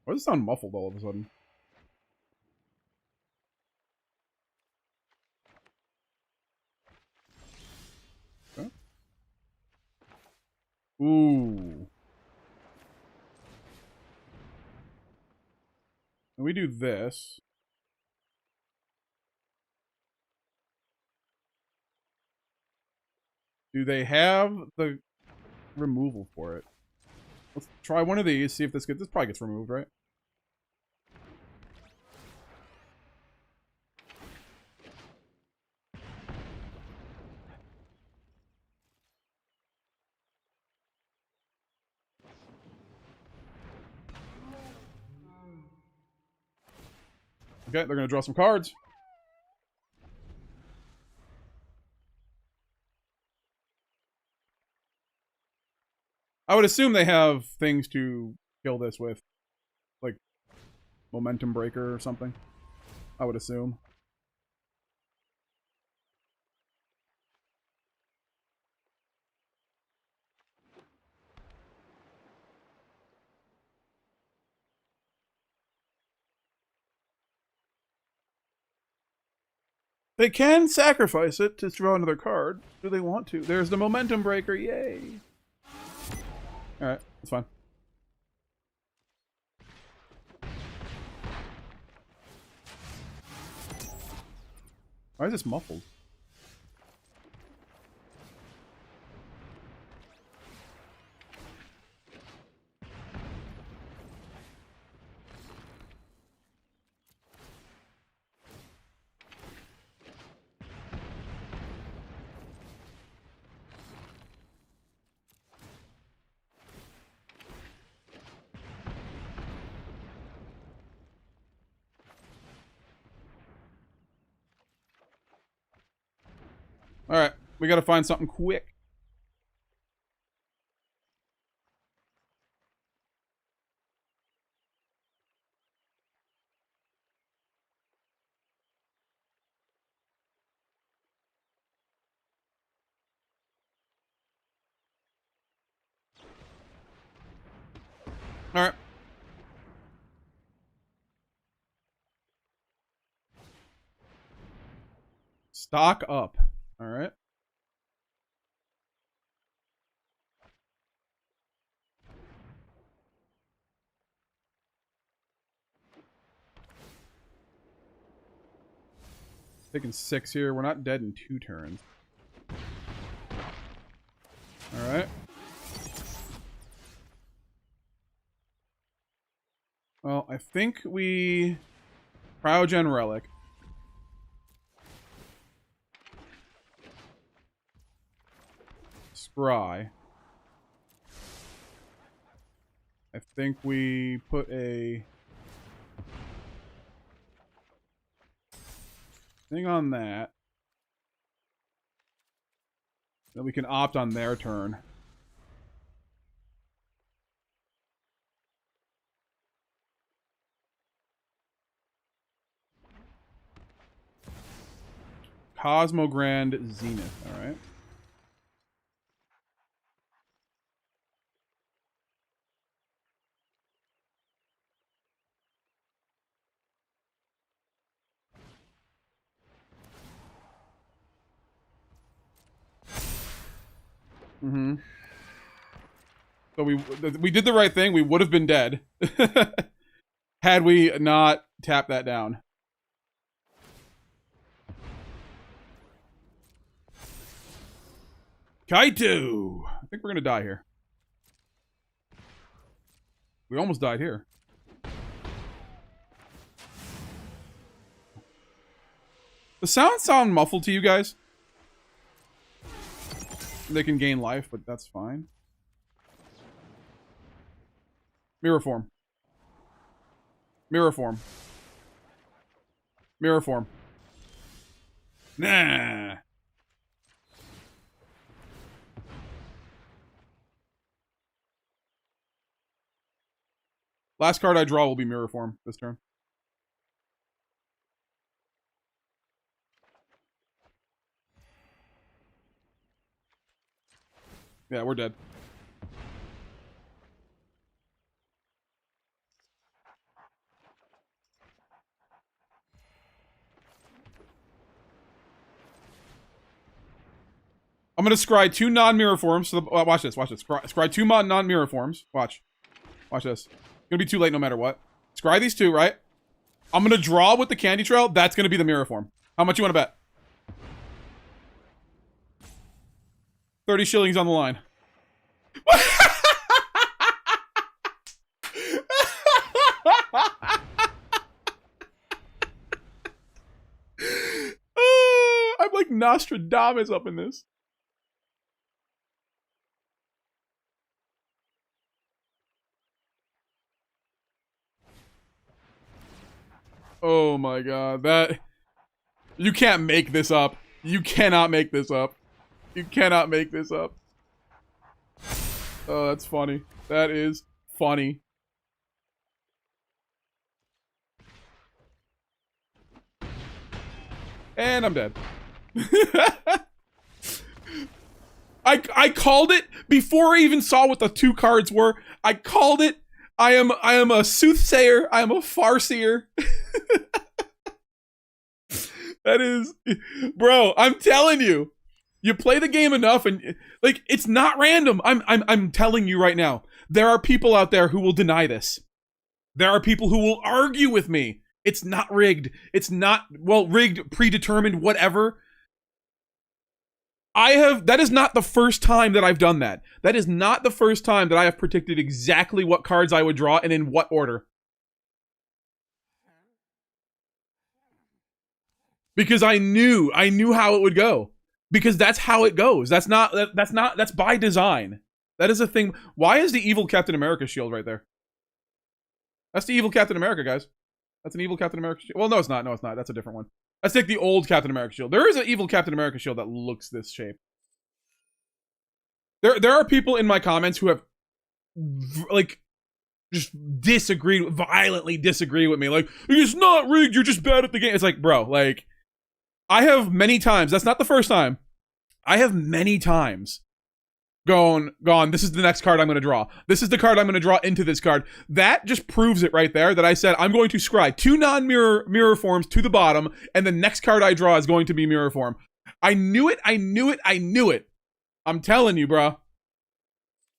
Why does it sound muffled all of a sudden? Okay. Ooh. And we do this. Do they have the removal for it? Let's try one of these, see if this gets... This probably gets removed, right? Okay, they're gonna draw some cards. I would assume they have things to kill this with. Like, momentum breaker or something. I would assume. They can sacrifice it to draw another card. Do they want to? There's the momentum breaker, yay! Alright, that's fine. Why is this muffled? We gotta find something quick. All right. Stock up. All right. Taking 6 here. We're not dead in 2 turns. All right. Well, I think we Cryogen Relic. Scry. I think we put a thing on that. Then we can opt on their turn. Cosmogrand Zenith, alright. Mm-hmm. So we did the right thing. We would have been dead had we not tapped that down. Kaito! I think we're gonna die here. We almost died here. The sounds sound muffled to you guys? They can gain life, but that's fine. Mirror form. Mirror form. Mirror form. Nah. Last card I draw will be mirror form this turn. Yeah, we're dead. I'm gonna scry 2 non-mirror forms. So watch this. Watch this. Scry 2 non-mirror forms. Watch. Watch this. It's gonna be too late no matter what. Scry these 2, right? I'm gonna draw with the candy trail. That's gonna be the mirror form. How much you want to bet? 30 shillings on the line. I'm like Nostradamus up in this. Oh my god, that... You can't make this up. You cannot make this up. You cannot make this up. Oh, that's funny. That is funny. And I'm dead. I called it before I even saw what the 2 cards were. I called it. I am a soothsayer. I am a farseer. That is, bro, I'm telling you. You play the game enough and like it's not random. I'm telling you right now. There are people out there who will deny this. There are people who will argue with me. It's not rigged. It's not, well, rigged, predetermined, whatever. That is not the first time that I've done that. That is not the first time that I have predicted exactly what cards I would draw and in what order. Because I knew how it would go. Because that's how it goes. That's by design. That is a thing. Why is the evil Captain America shield right there? That's the evil Captain America, guys. That's an evil Captain America shield. Well, no, it's not. No, it's not. That's a different one. Let's take the old Captain America shield. There is an evil Captain America shield that looks this shape. There are people in my comments who have like just violently disagree with me. Like, it's not rigged, you're just bad at the game. It's like, bro, like, I have many times, that's not the first time, I have many times gone, this is the next card I'm going to draw. This is the card I'm going to draw into this card. That just proves it right there that I said I'm going to scry 2 non-mirror forms to the bottom, and the next card I draw is going to be mirror form. I knew it. I'm telling you, bro.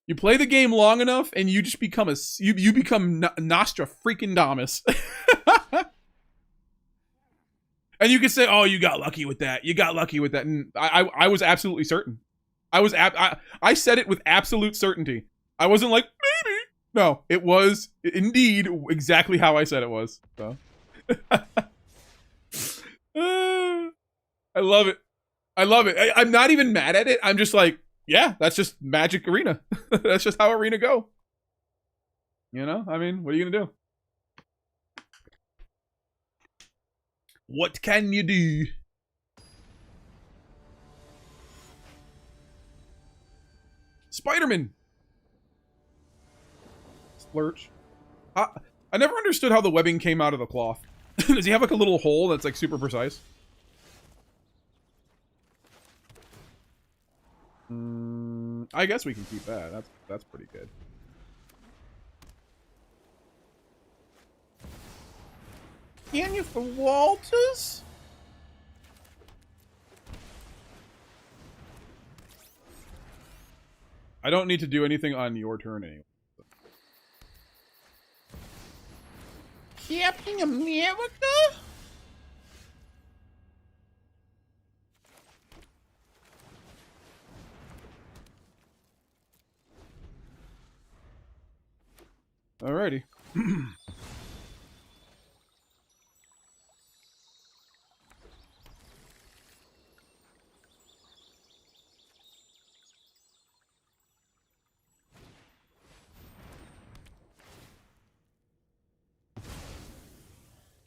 You play the game long enough, and you just become you become Nostra freaking Damus. And you can say, "Oh, you got lucky with that. You got lucky with that." And I was absolutely certain. I said it with absolute certainty. I wasn't like maybe. No, it was indeed exactly how I said it was. So, I love it. I'm not even mad at it. I'm just like, yeah, that's just Magic Arena. That's just how Arena go. You know, I mean, what are you gonna do? What can you do? Spider-Man. Splurge. I never understood how the webbing came out of the cloth. Does he have like a little hole that's like super precise? I guess we can keep that. That's pretty good. Can you for Walters? I don't need to do anything on your turn anyway. Captain America? Alrighty.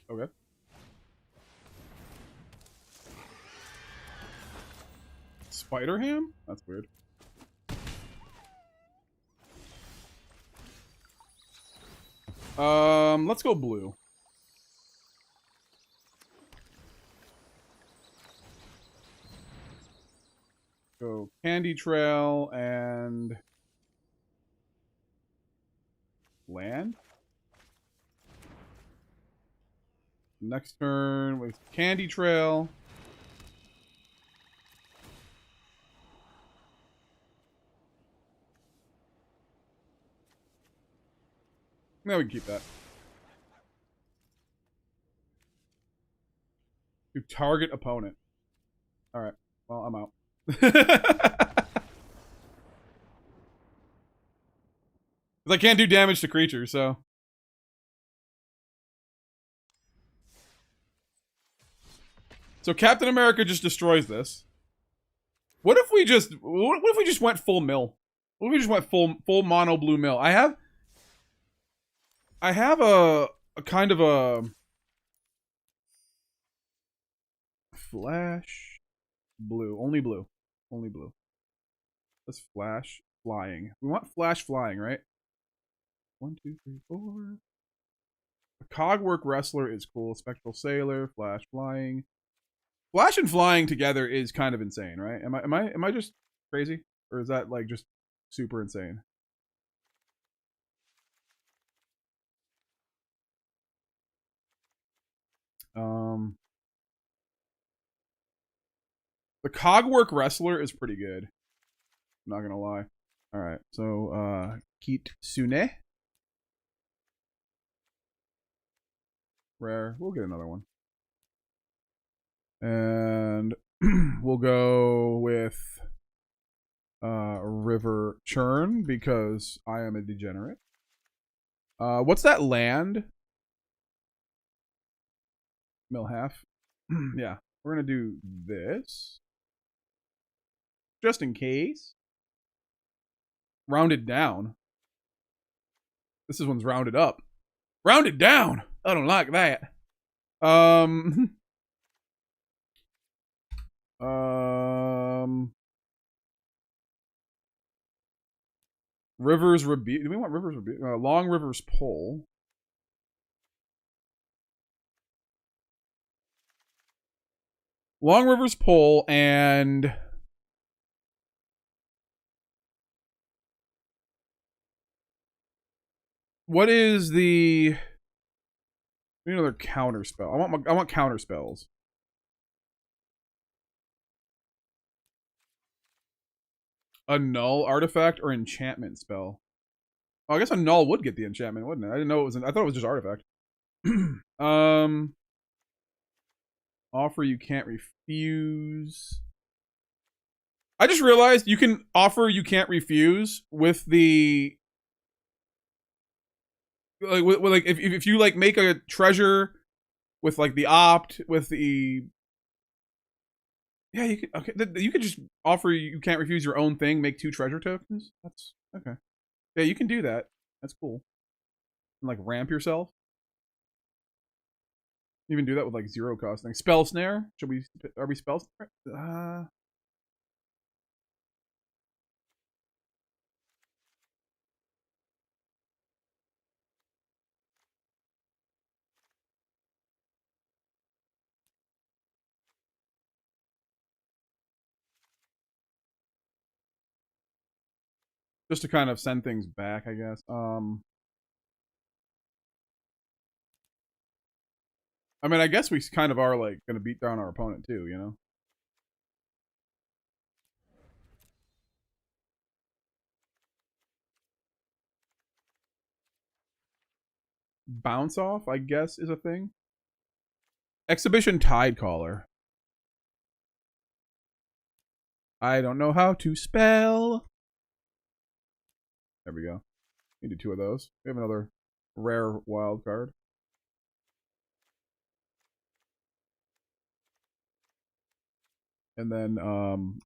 Okay. Spider Ham? That's weird. Let's go blue. Go Candy Trail and land. Next turn with Candy Trail. Now we can keep that. To target opponent. Alright. Well, I'm out. I can't do damage to creatures, so. So Captain America just destroys this. What if we just went full mill? What if we just went full mono blue mill? I have a kind of a flash blue. Only blue. Only blue. Let's flash flying. We want flash flying, right? 1, 2, 3, 4. A Cogwork Wrestler is cool. Spectral Sailor, flash flying. Flash and flying together is kind of insane, right? Am I just crazy? Or is that like just super insane? The Cogwork Wrestler is pretty good. I'm not gonna lie. Alright, so Kitsune. Rare. We'll get another one. And we'll go with River Churn because I am a degenerate. What's that land? Mill half. Yeah, we're gonna do this. Just in case. Rounded down. This one's rounded up. Rounded down! I don't like that. Rivers Rebuke. Do we want Rivers Rebuke? Long Rivers Pole. Long Rivers Pole and what is the we need another counter spell? I want counter spells. A null artifact or enchantment spell. Oh, I guess a null would get the enchantment, wouldn't it? I didn't know it was. I thought it was just artifact. Offer you can't refuse. I just realized you can offer you can't refuse with the like if you like make a treasure with like the opt with the you could okay you could just offer you can't refuse your own thing, make 2 treasure tokens. That's okay. Yeah, you can do that. That's cool. And like ramp yourself. You can do that with like 0 cost things. Spell snare. Are we spell snare? Just to kind of send things back, I guess. I mean, I guess we kind of are like gonna beat down our opponent too, you know. Bounce off, I guess, is a thing. Exhibition Tide Caller. I don't know how to spell. There we go. We do 2 of those. We have another rare wild card. And then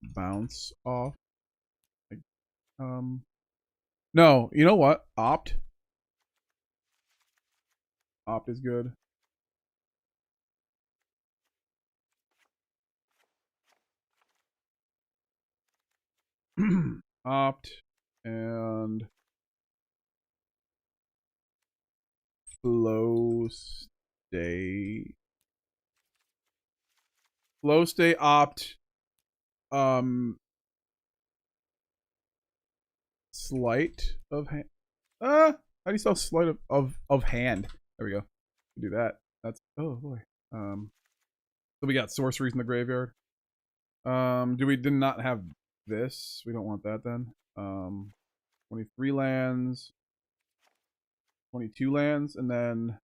bounce off. No, you know what? Opt. Opt is good. Opt and flow stay. Flow stay opt. Sleight of hand. How do you spell sleight of hand? There we go. We do that. That's oh boy. So we got sorceries in the graveyard. Did not have this? We don't want that then. 23 lands, 22 lands, and then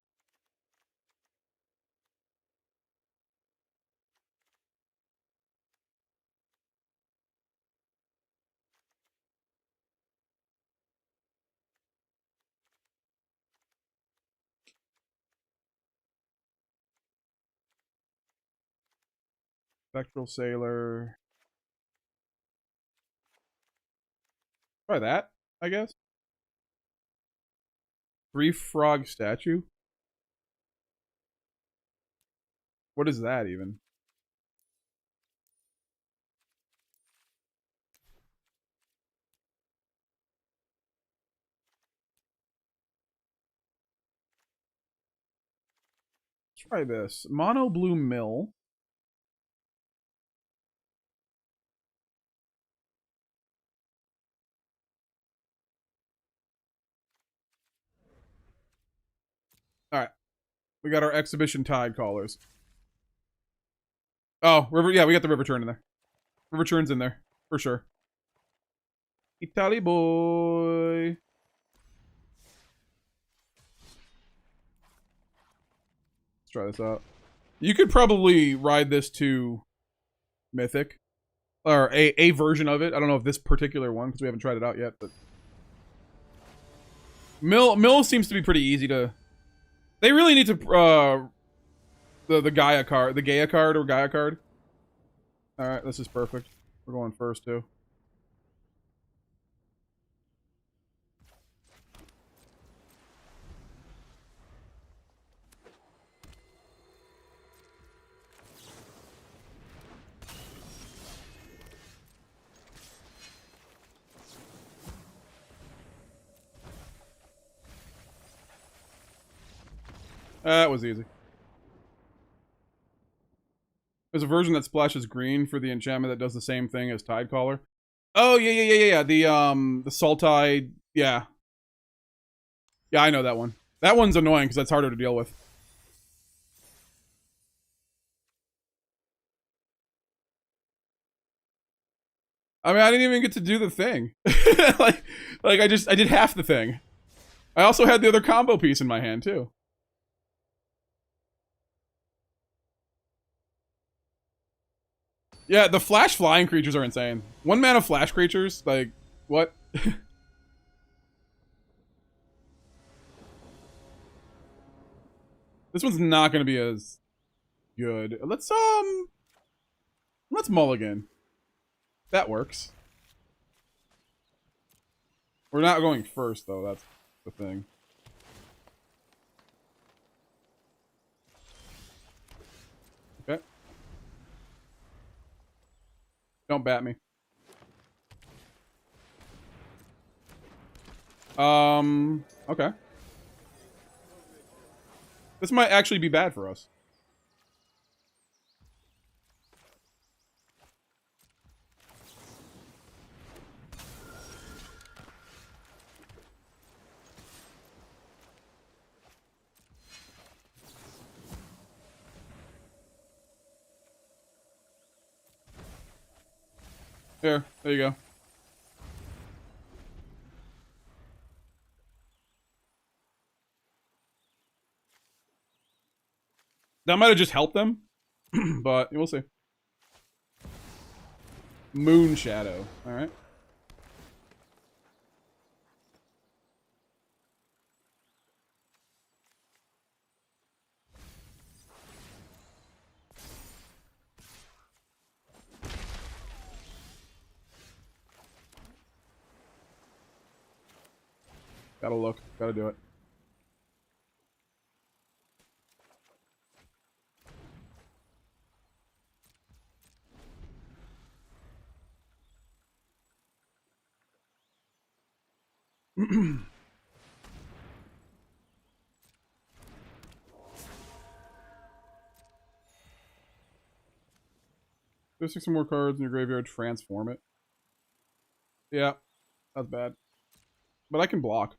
Spectral Sailor. Try that, I guess. 3 frog statue. What is that even? Try this. Mono blue mill. Alright. We got our exhibition tide callers. Oh, river. Yeah, we got the river turn in there. River turn's in there for sure. Italy boy. Let's try this out. You could probably ride this to Mythic, or a version of it. I don't know if this particular one because we haven't tried it out yet. But Mill seems to be pretty easy to. They really need to the Gaia card, the Gaia card or Gaia card. All right, this is perfect. We're going first too. That was easy. There's a version that splashes green for the enchantment that does the same thing as Tidecaller. Oh, yeah. The Sultide, yeah. Yeah, I know that one. That one's annoying because that's harder to deal with. I mean, I didn't even get to do the thing. like I did half the thing. I also had the other combo piece in my hand too. Yeah, the flash flying creatures are insane. 1 mana flash creatures, like, what? This one's not gonna be as good. Let's mulligan. That works. We're not going first though, that's the thing. Okay. Don't bat me. Okay. This might actually be bad for us. There you go. That might have just helped them, but we'll see. Moon Shadow. All right. Gotta look. Gotta do it. There's 6 more cards in your graveyard. Transform it. Yeah, that's bad. But I can block.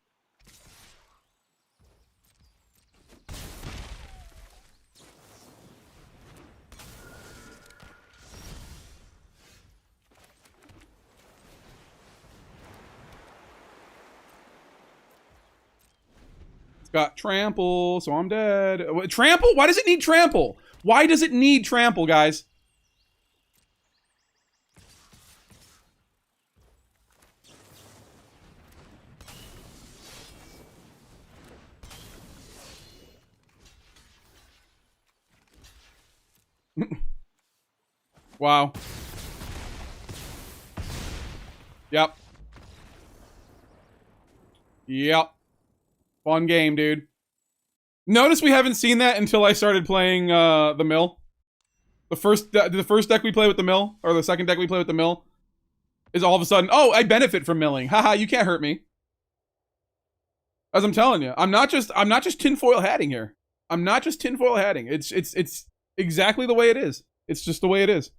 It's got trample, so I'm dead. Trample? Why does it need trample? Why does it need trample, guys? Wow. Yep. Yep. Fun game, dude. Notice we haven't seen that until I started playing the mill. The first deck we play with the mill, or the second deck we play with the mill, is all of a sudden, oh, I benefit from milling. Haha, you can't hurt me. As I'm telling you, I'm not just tinfoil hatting here. I'm not just tinfoil hatting. It's exactly the way it is. It's just the way it is.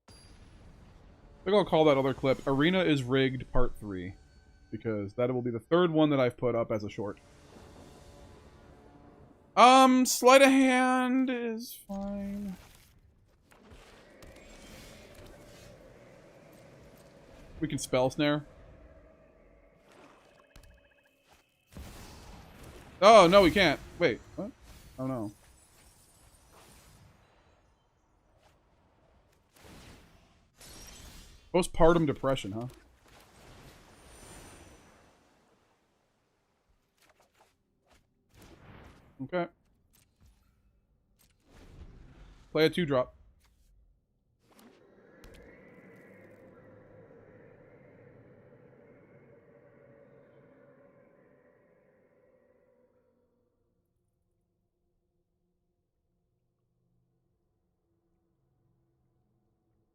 I think I'll call that other clip Arena is Rigged Part 3. Because that will be the 3rd one that I've put up as a short. Sleight of hand is fine. We can spell snare. Oh, no, we can't. Wait, what? Oh, no. Postpartum depression, huh? Okay. Play a 2-drop.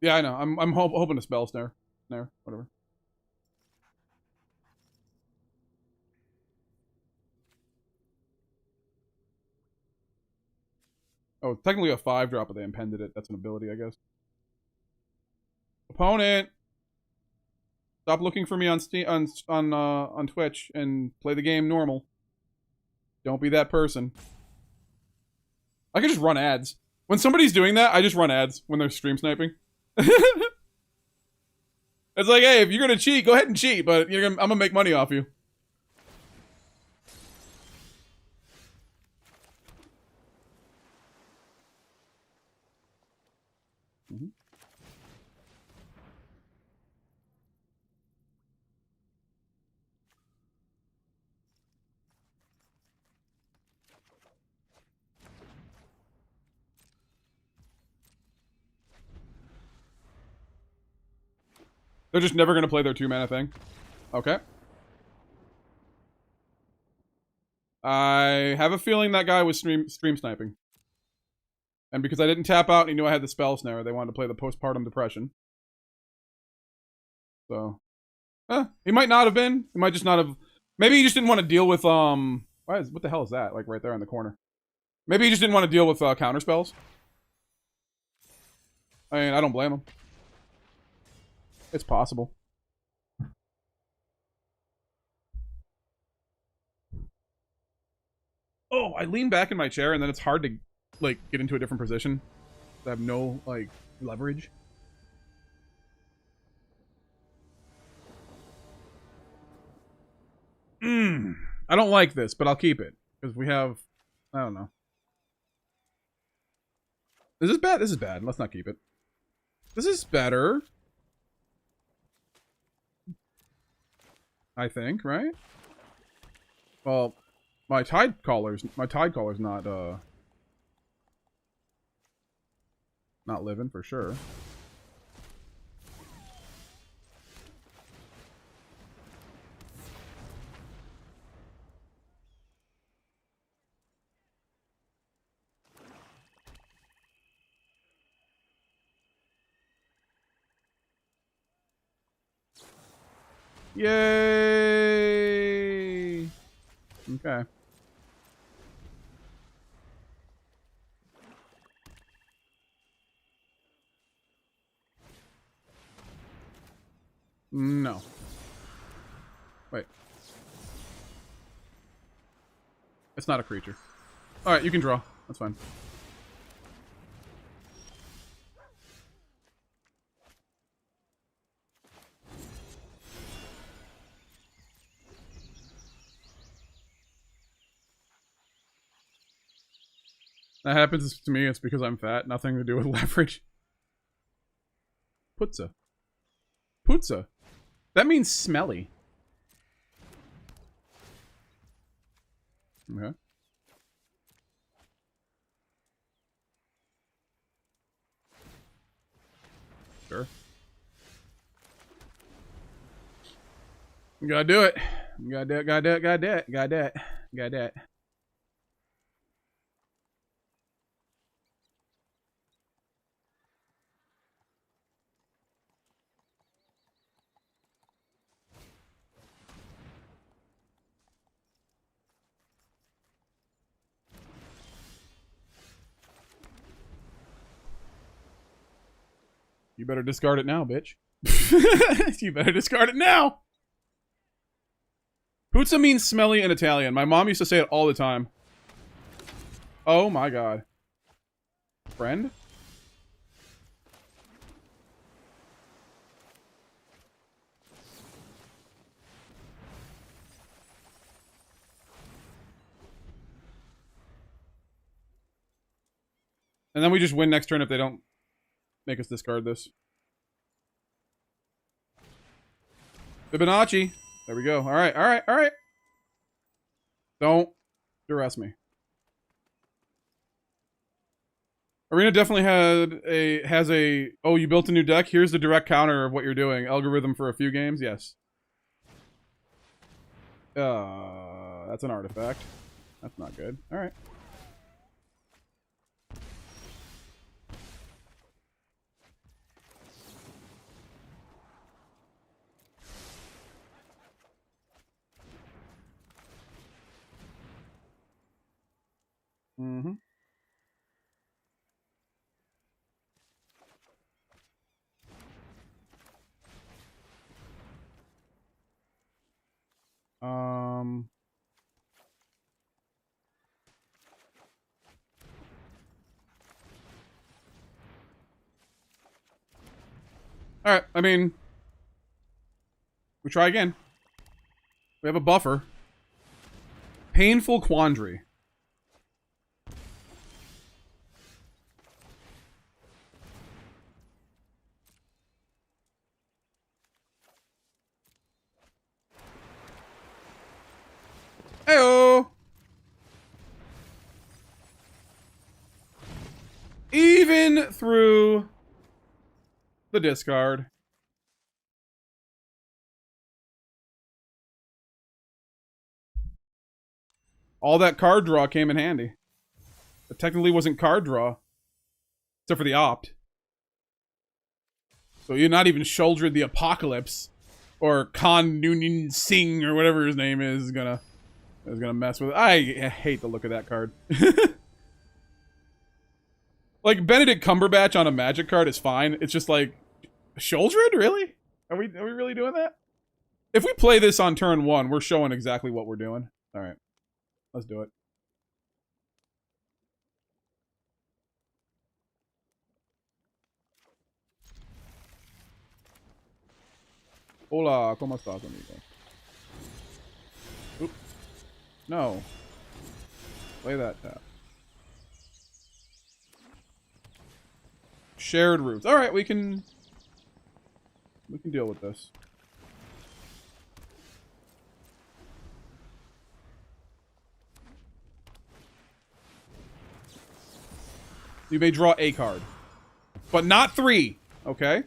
Yeah, I know. I'm hoping to spell snare. Snare, whatever. Oh, it's technically a 5-drop, but they impended it. That's an ability, I guess. Opponent! Stop looking for me on Steam, on Twitch and play the game normal. Don't be that person. I can just run ads. When somebody's doing that, I just run ads when they're stream sniping. It's like, hey, if you're gonna cheat, go ahead and cheat, but I'm gonna make money off you. Mm-hmm. They're just never gonna play their 2-mana thing. Okay. I have a feeling that guy was stream sniping. And because I didn't tap out and he knew I had the spell snare, they wanted to play the postpartum depression. So, he might not have been. He might just not have. Maybe he just didn't want to deal with what the hell is that? Like right there in the corner. Maybe he just didn't want to deal with counter spells. I mean, I don't blame him. It's possible. Oh, I lean back in my chair and then it's hard to like get into a different position. I have no like leverage. I don't like this, but I'll keep it because we have. I don't know. Is this bad? This is bad. Let's not keep it. This is better. I think, right? Well, my tide caller's not living for sure. Yay! Okay. No. Wait. It's not a creature. Alright, you can draw. That's fine. That happens to me, it's because I'm fat. Nothing to do with leverage. Putza. Putza. That means smelly. Okay. Sure. You gotta do it. You gotta do it, gotta do it, gotta do it, gotta do it, gotta do it. You better discard it now, bitch. You better discard it now. Puzza means smelly in Italian. My mom used to say it all the time. Oh my god. Friend? And then we just win next turn if they don't make us discard this. Fibonacci. There we go. Alright, alright, alright. Don't duress me. Arena definitely has a oh, you built a new deck? Here's the direct counter of what you're doing. Algorithm for a few games? Yes. That's an artifact. That's not good. Alright. Mm-hmm. Alright, I mean... We try again. We have a buffer. Painful Quandary. Heyo! Even through the discard. All that card draw came in handy. It technically wasn't card draw. Except for the opt. So you're not even shouldered the apocalypse. Or Khan Noonien Singh or whatever his name is gonna mess with it. I hate the look of that card. Like Benedict Cumberbatch on a Magic card is fine. It's just like Sholdred? Really? Are we really doing that? If we play this on turn 1, we're showing exactly what we're doing. Alright. Let's do it. Hola, ¿cómo estás, amigo? Oop. No. Play that tap. Shared roots. Alright, we can deal with this. You may draw a card. But not 3. Okay?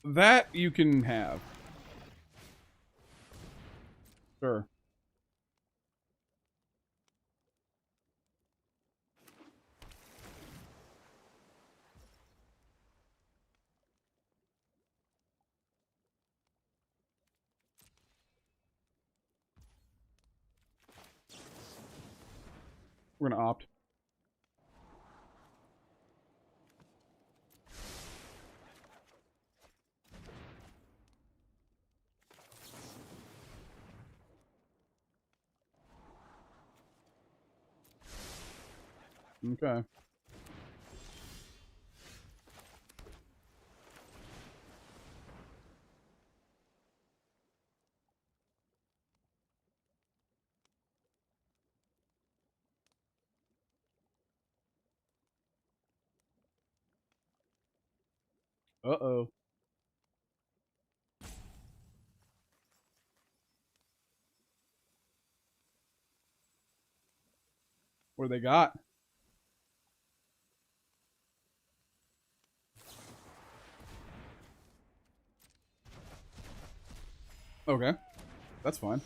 That you can have. Sure. We're gonna opt. Okay. Uh-oh. What do they got? Okay. That's fine.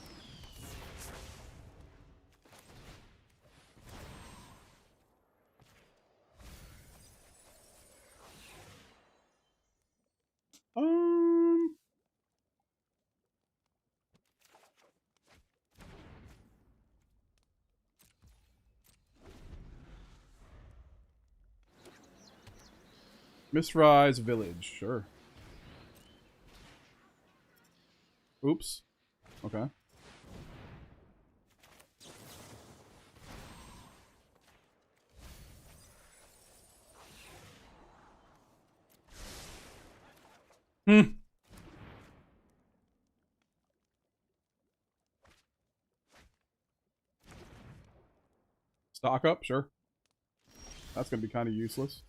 Um... Mistrise Village, sure. Oops. Okay. Hmm. Stock up, sure. That's gonna be kind of useless.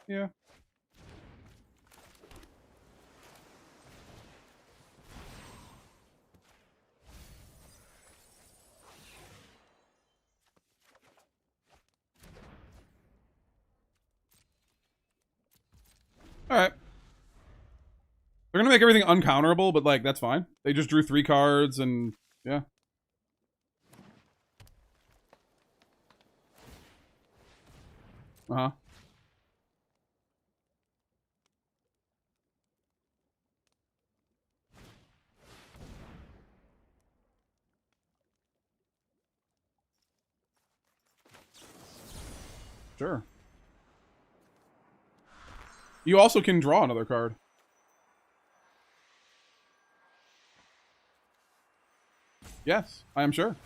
Yeah. Alright. They're gonna make everything uncounterable, but like, that's fine. They just drew 3 cards and yeah. Uh-huh. Sure. You also can draw another card. Yes, I am sure.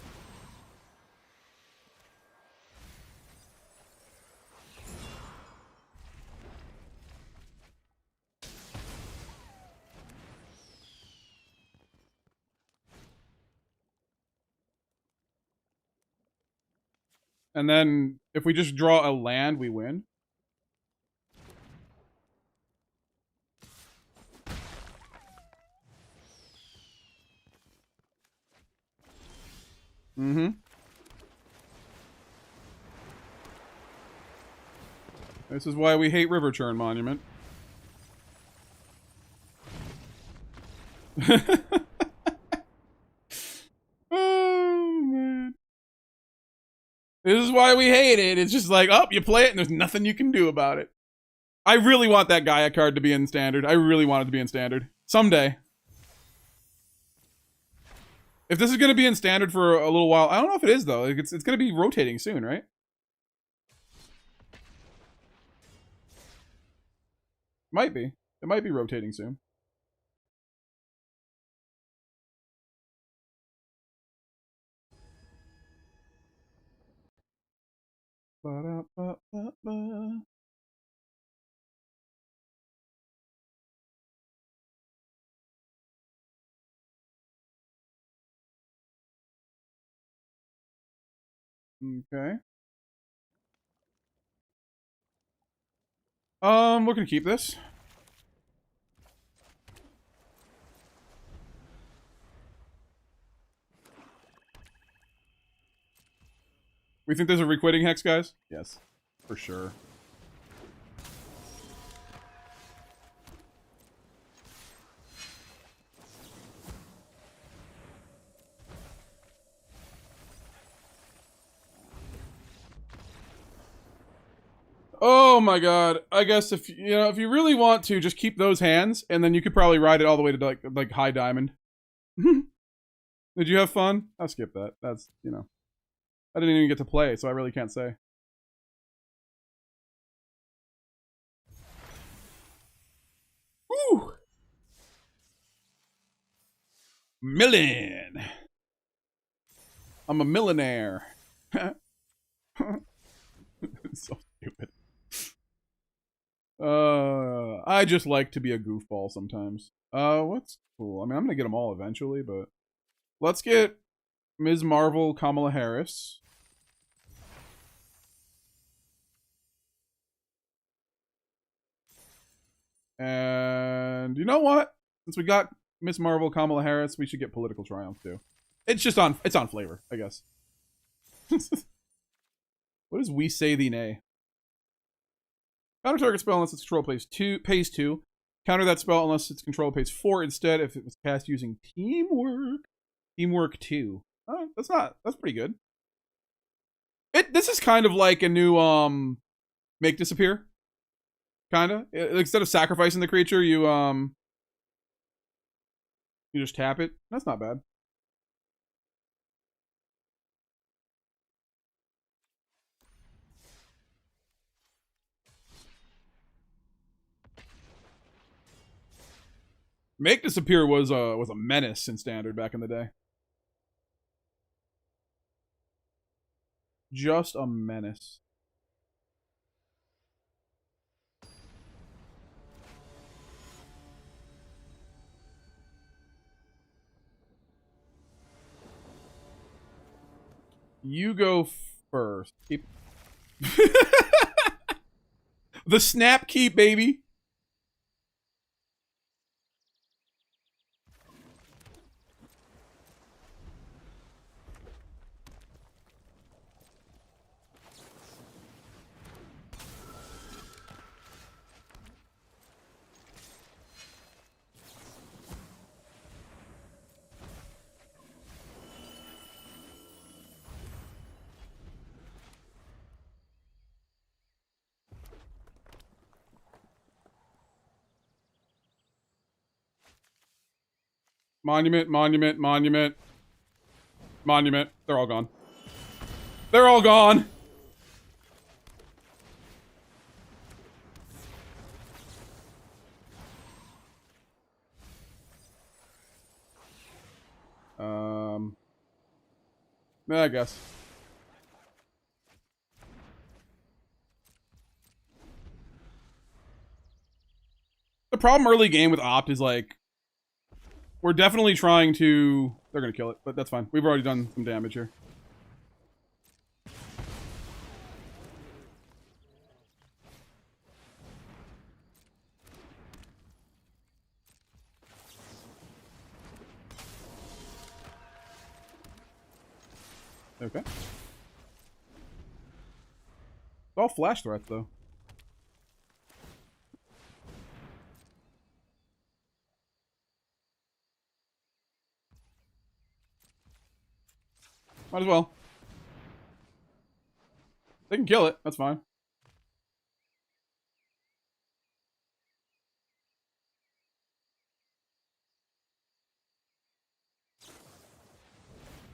And then if we just draw a land, we win. Mm-hmm. This is why we hate River Churn Monument. Oh, man. This is why we hate it. It's just like, oh, you play it and there's nothing you can do about it. I really want that Gaia card to be in Standard. I really want it to be in Standard. Someday. If this is going to be in Standard for a little while, I don't know if it is, though. It's going to be rotating soon, right? Might be. It might be rotating soon. Ba-da-ba-ba-ba. Okay. We're gonna keep this. We think there's a requitting hex, guys? Yes, for sure. Oh my god. I guess if if you really want to, just keep those hands, and then you could probably ride it all the way to like high diamond. Did you have fun? I'll skip that. That's I didn't even get to play, so I really can't say. Woo! Million. I'm a millionaire. So stupid. I just like to be a goofball sometimes. What's cool? I mean, I'm gonna get them all eventually, but let's get Ms. Marvel, Kamala Harris. And you know what? Since we got Miss Marvel, Kamala Harris, we should get Political Triumph too. It's on flavor, I guess. What does we say thee nay? Counter target spell unless its control pays 2. Counter that spell unless its control pays 4 instead if it was cast using teamwork. Teamwork 2. Oh, that's pretty good. This is kind of like a new make disappear. Kinda. Instead of sacrificing the creature, you just tap it. That's not bad. Make disappear was a menace in Standard back in the day. Just a menace. You go first. Keep. The snap keep, baby. Monument, monument, monument. Monument. They're all gone. They're all gone! Yeah, I guess. The problem early game with Opt is like we're definitely trying to. They're gonna kill it, but that's fine. We've already done some damage here. Okay. It's all flash threats though. Might as well. They can kill it. That's fine.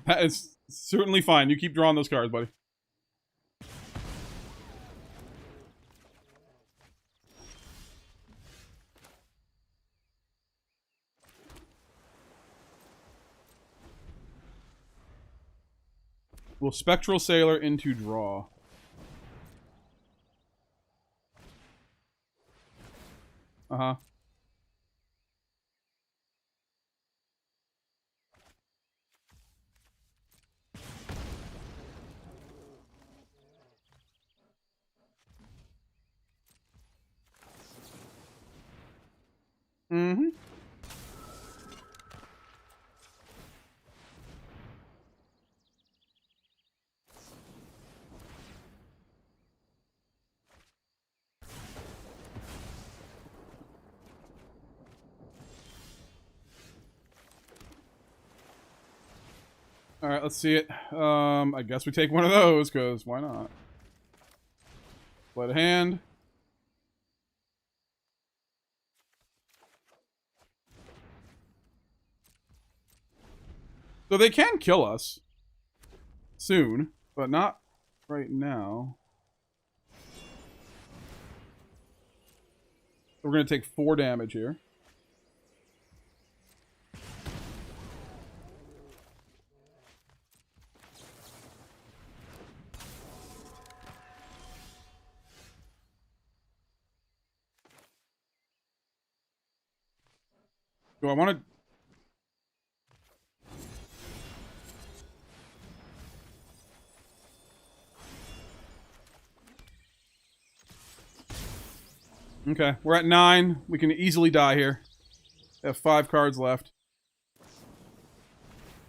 That is certainly fine. You keep drawing those cards, buddy. Will Spectral Sailor into draw. Uh-huh. Mm-hmm. All right, let's see it. I guess we take one of those, because why not? Play a hand. So they can kill us soon, but not right now. We're going to take 4 damage here. Do I want to... Okay, we're at 9. We can easily die here. We have 5 cards left.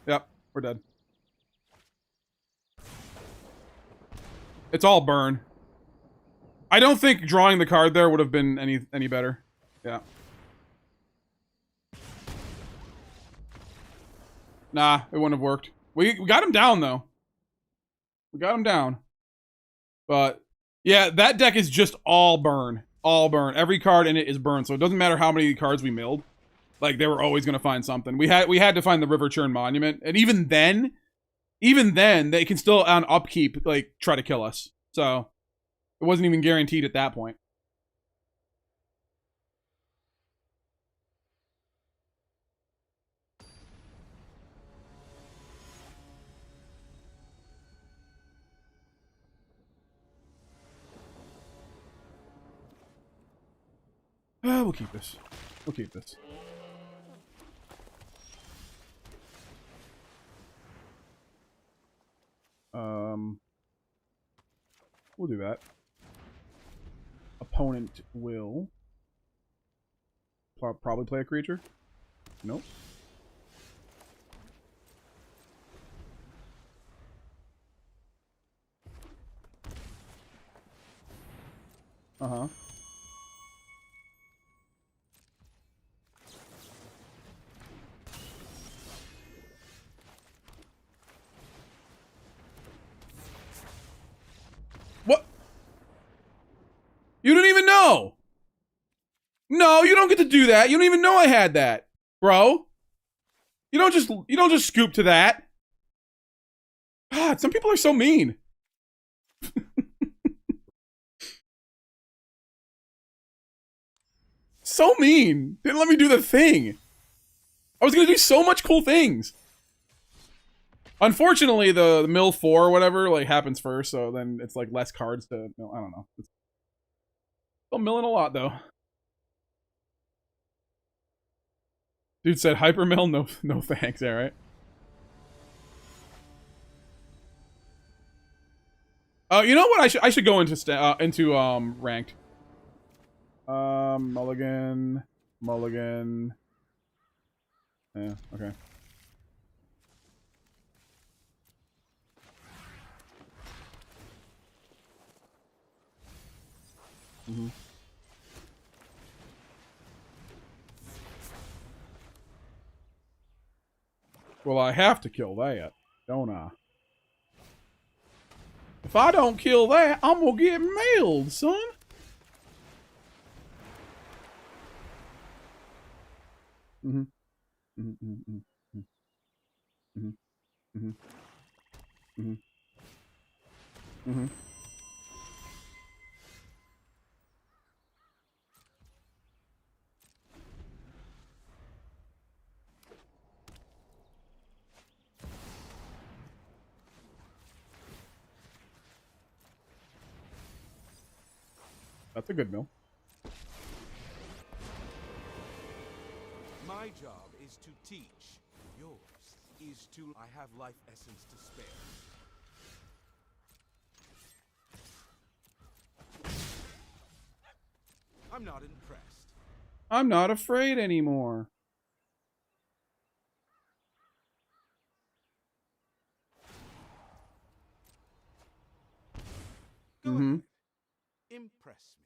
Yep, we're dead. It's all burn. I don't think drawing the card there would have been any better. Yeah. Nah, it wouldn't have worked. We got him down, though. We got him down. But, yeah, that deck is just all burn. All burn. Every card in it is burn, so it doesn't matter how many cards we milled. Like, they were always going to find something. We had to find the River Churn Monument. And even then, they can still, on upkeep, like, try to kill us. So, it wasn't even guaranteed at that point. We'll keep this. We'll keep this. We'll do that. Opponent will probably play a creature. Nope. Uh-huh. What? You didn't even know! No, you don't get to do that. You don't even know I had that, bro. You don't just scoop to that. God, some people are so mean. So mean. Didn't let me do the thing. I was gonna do so much cool things. Unfortunately, the mill 4 or whatever like happens first, so then it's like less cards to mill. I don't know. It's still milling a lot though. Dude said hyper mill, no thanks. All right. You know what? I should go into ranked. Mulligan. Yeah. Okay. Mm-hmm. Well, I have to kill that, don't I? If I don't kill that, I'm gonna get mailed, son. Mm-hmm. Mm-hmm. Mm-hmm. Mm-hmm. Mm-hmm. Mm-hmm. Mm-hmm. That's a good mill. My job is to teach. Yours is to... I have life essence to spare. I'm not impressed. I'm not afraid anymore. Go Mm-hmm. ahead. Impress me.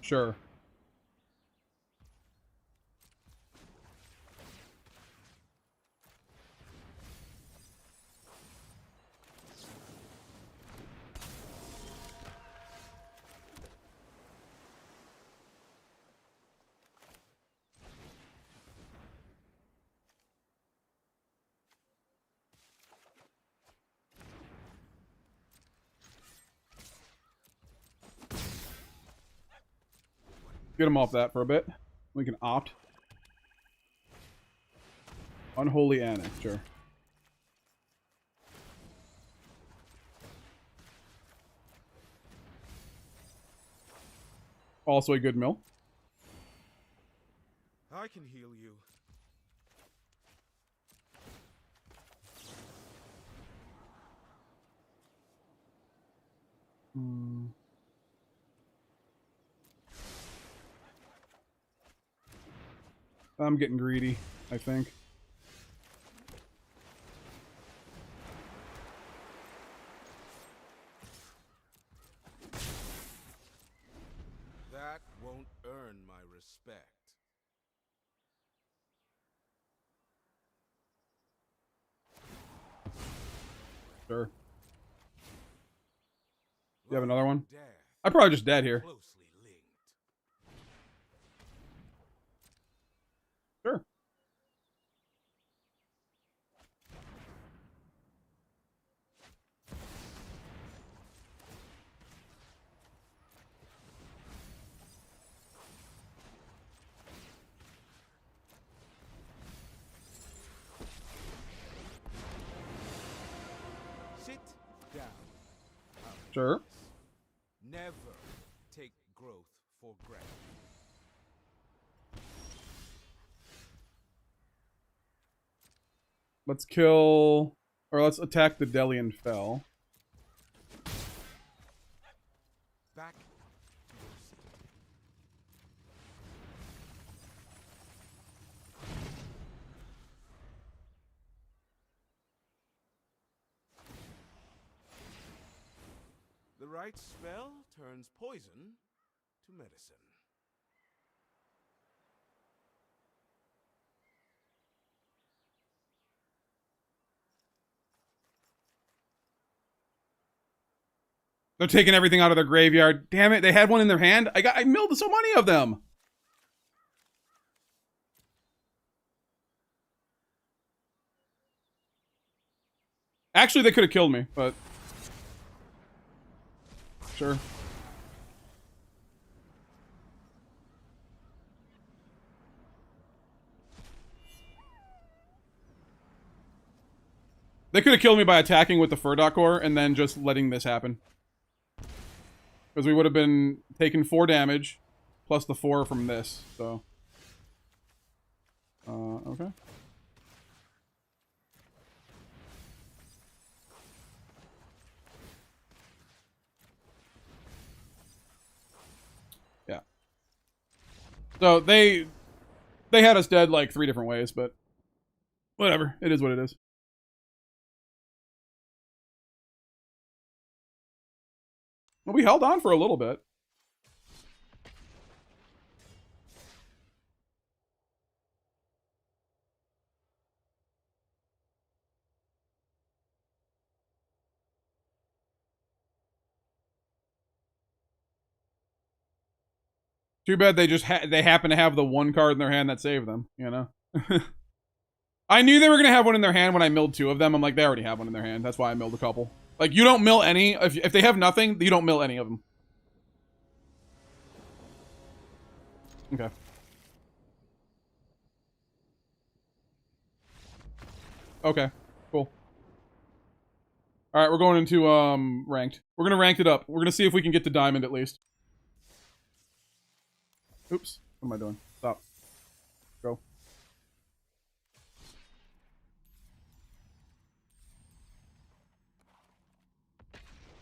Sure. Get him off that for a bit. We can opt. Unholy Anna, sure. Also a good mill. I can heal you. Hmm. I'm getting greedy, I think. That won't earn my respect. Sure. You have Life another and one? death I'm probably just dead here. closely linked. Sure. Sit down. Sure. Never take growth for granted. Let's kill... Or let's attack the Delian Fell. Back to your seat. The right spell turns poison to medicine. They're taking everything out of their graveyard. Damn it, they had one in their hand. I milled so many of them. Actually, they could have killed me, but sure. They could have killed me by attacking with the Furdock core and then just letting this happen. Because we would have been taking 4 damage plus the 4 from this, so. Okay. Yeah. So they had us dead like 3 different ways, but whatever. It is what it is. Well, we held on for a little bit. Too bad they just they happen to have the one card in their hand that saved them, you know? I knew they were going to have one in their hand when I milled 2 of them. I'm like, they already have one in their hand. That's why I milled a couple. Like, you don't mill any. If they have nothing, you don't mill any of them. Okay. Okay. Cool. Alright, we're going into, ranked. We're gonna rank it up. We're gonna see if we can get to diamond at least. Oops. What am I doing? Stop. Go.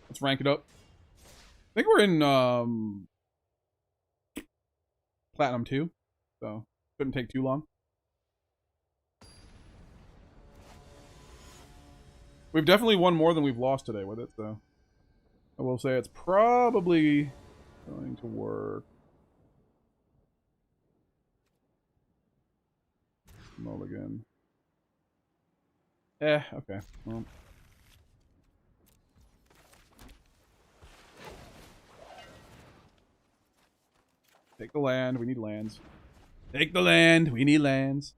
Let's rank it up. I think we're in, Platinum 2. So, shouldn't take too long. We've definitely won more than we've lost today with it, so. I will say it's probably going to work. Mulligan. Okay. Well. Take the land. We need lands. Take the land. We need lands.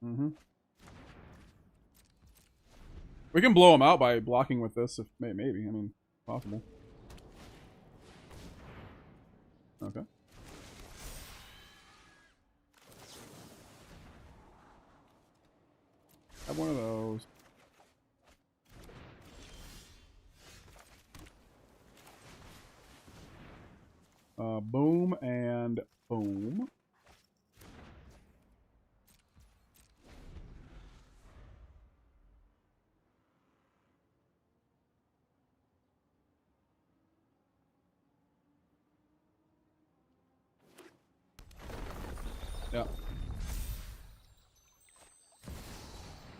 Mm-hmm. We can blow them out by blocking with this, if maybe. I mean, possible. Okay. Have one of those. Boom and boom. Yeah.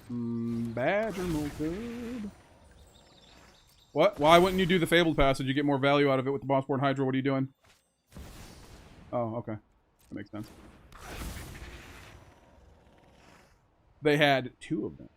Badger molted. What? Why wouldn't you do the Fabled Passage? You get more value out of it with the Bossborn Hydra. What are you doing? Oh, okay. That makes sense. They had 2 of them.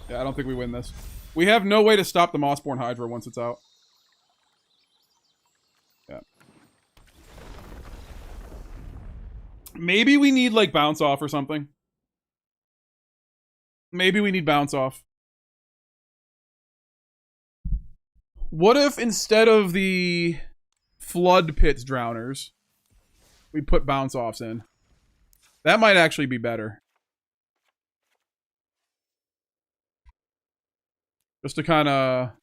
Yeah, I don't think we win this. We have no way to stop the Mossborn Hydra once it's out. Yeah. Maybe we need, like, Bounce Off or something. Maybe we need Bounce Off. What if instead of the Flood Pits Drowners, we put Bounce Offs in? That might actually be better. Just to kind of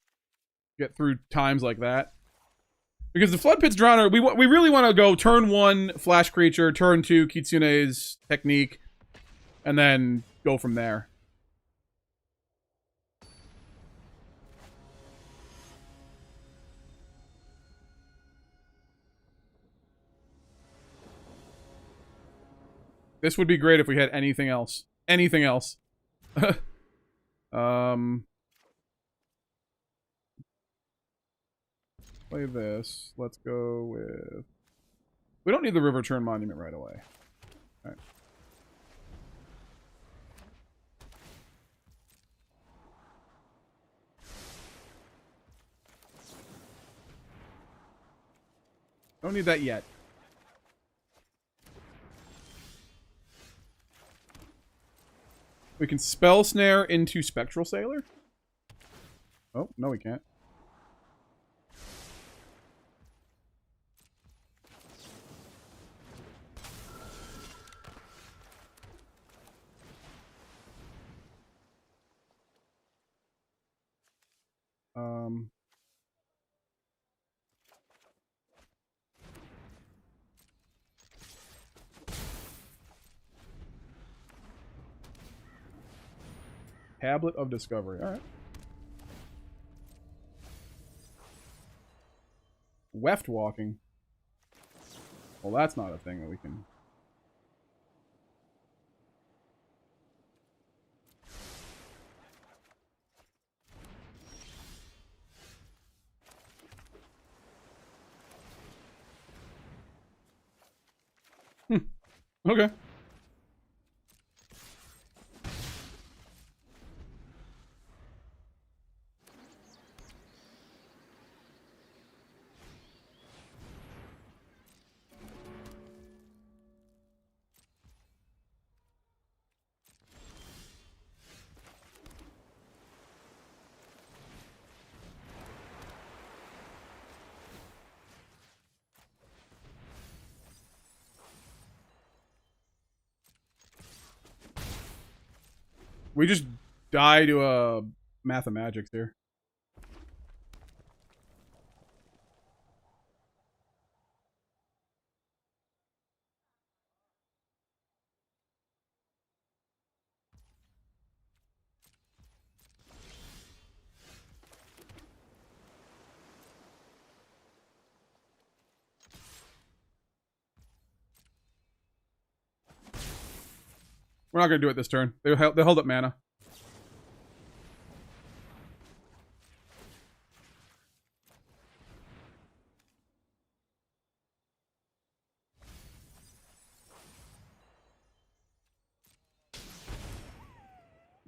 get through times like that. Because the Flood Pits Drowner, we really want to go turn 1 Flash Creature, turn 2 Kitsune's Technique, and then go from there. This would be great if we had anything else. Anything else. Play this. Let's go with... We don't need the River Turn Monument right away. Alright. Don't need that yet. We can Spell Snare into Spectral Sailor? Oh, no we can't. Tablet of Discovery. Alright. Weft walking. Well, that's not a thing that we can... Okay. We just die to a Mathemagics here. We're not going to do it this turn. They held up mana.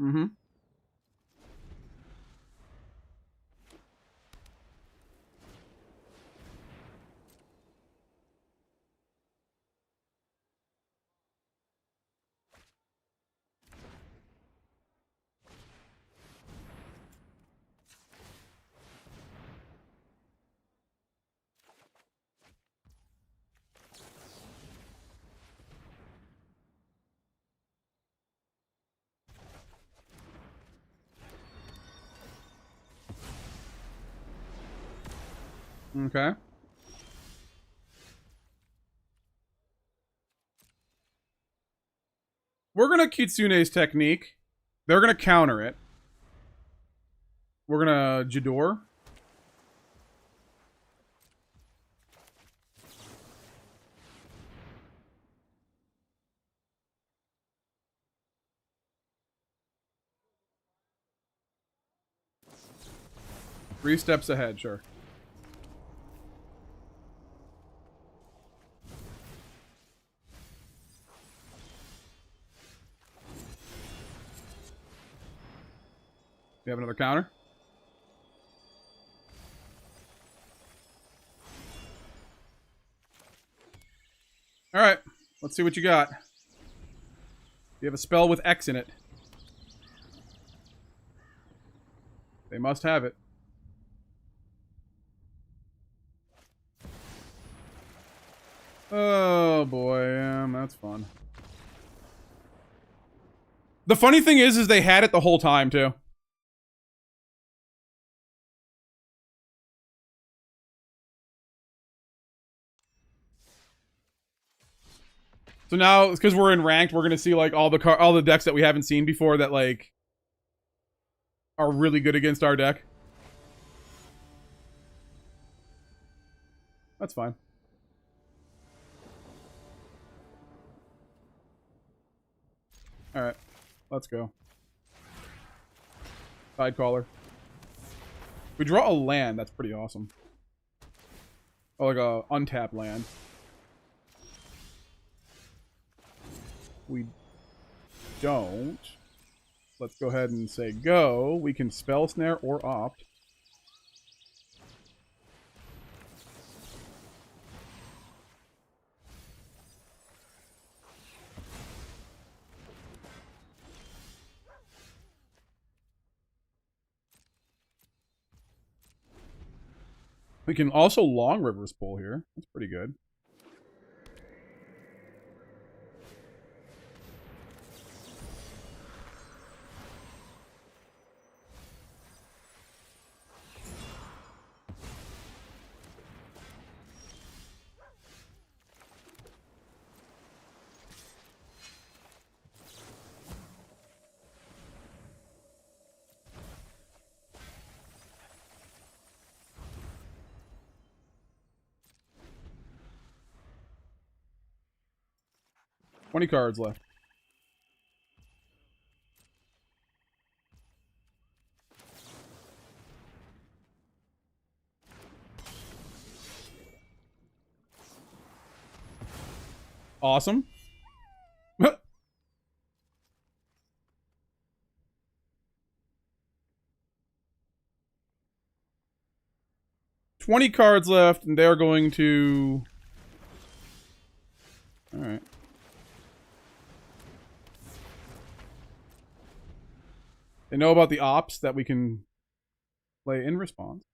Mm-hmm. Okay. We're gonna Kitsune's technique. They're gonna counter it. We're gonna Jador. Three steps ahead, sure. You have another counter? Alright, let's see what you got. You have a spell with X in it. They must have it. Oh boy, that's fun. The funny thing is they had it the whole time too. So now, because we're in ranked, we're gonna see like all the decks that we haven't seen before that like are really good against our deck. That's fine. Alright. Let's go. Sidecaller. We draw a land. That's pretty awesome. Oh, like a untapped land. We don't. Let's go ahead and say go. We can spell snare or opt. We can also long Rivers Pull here. That's pretty good. $20 cards left. Awesome. 20 cards left, and they're going to... Alright. They know about the ops that we can play in response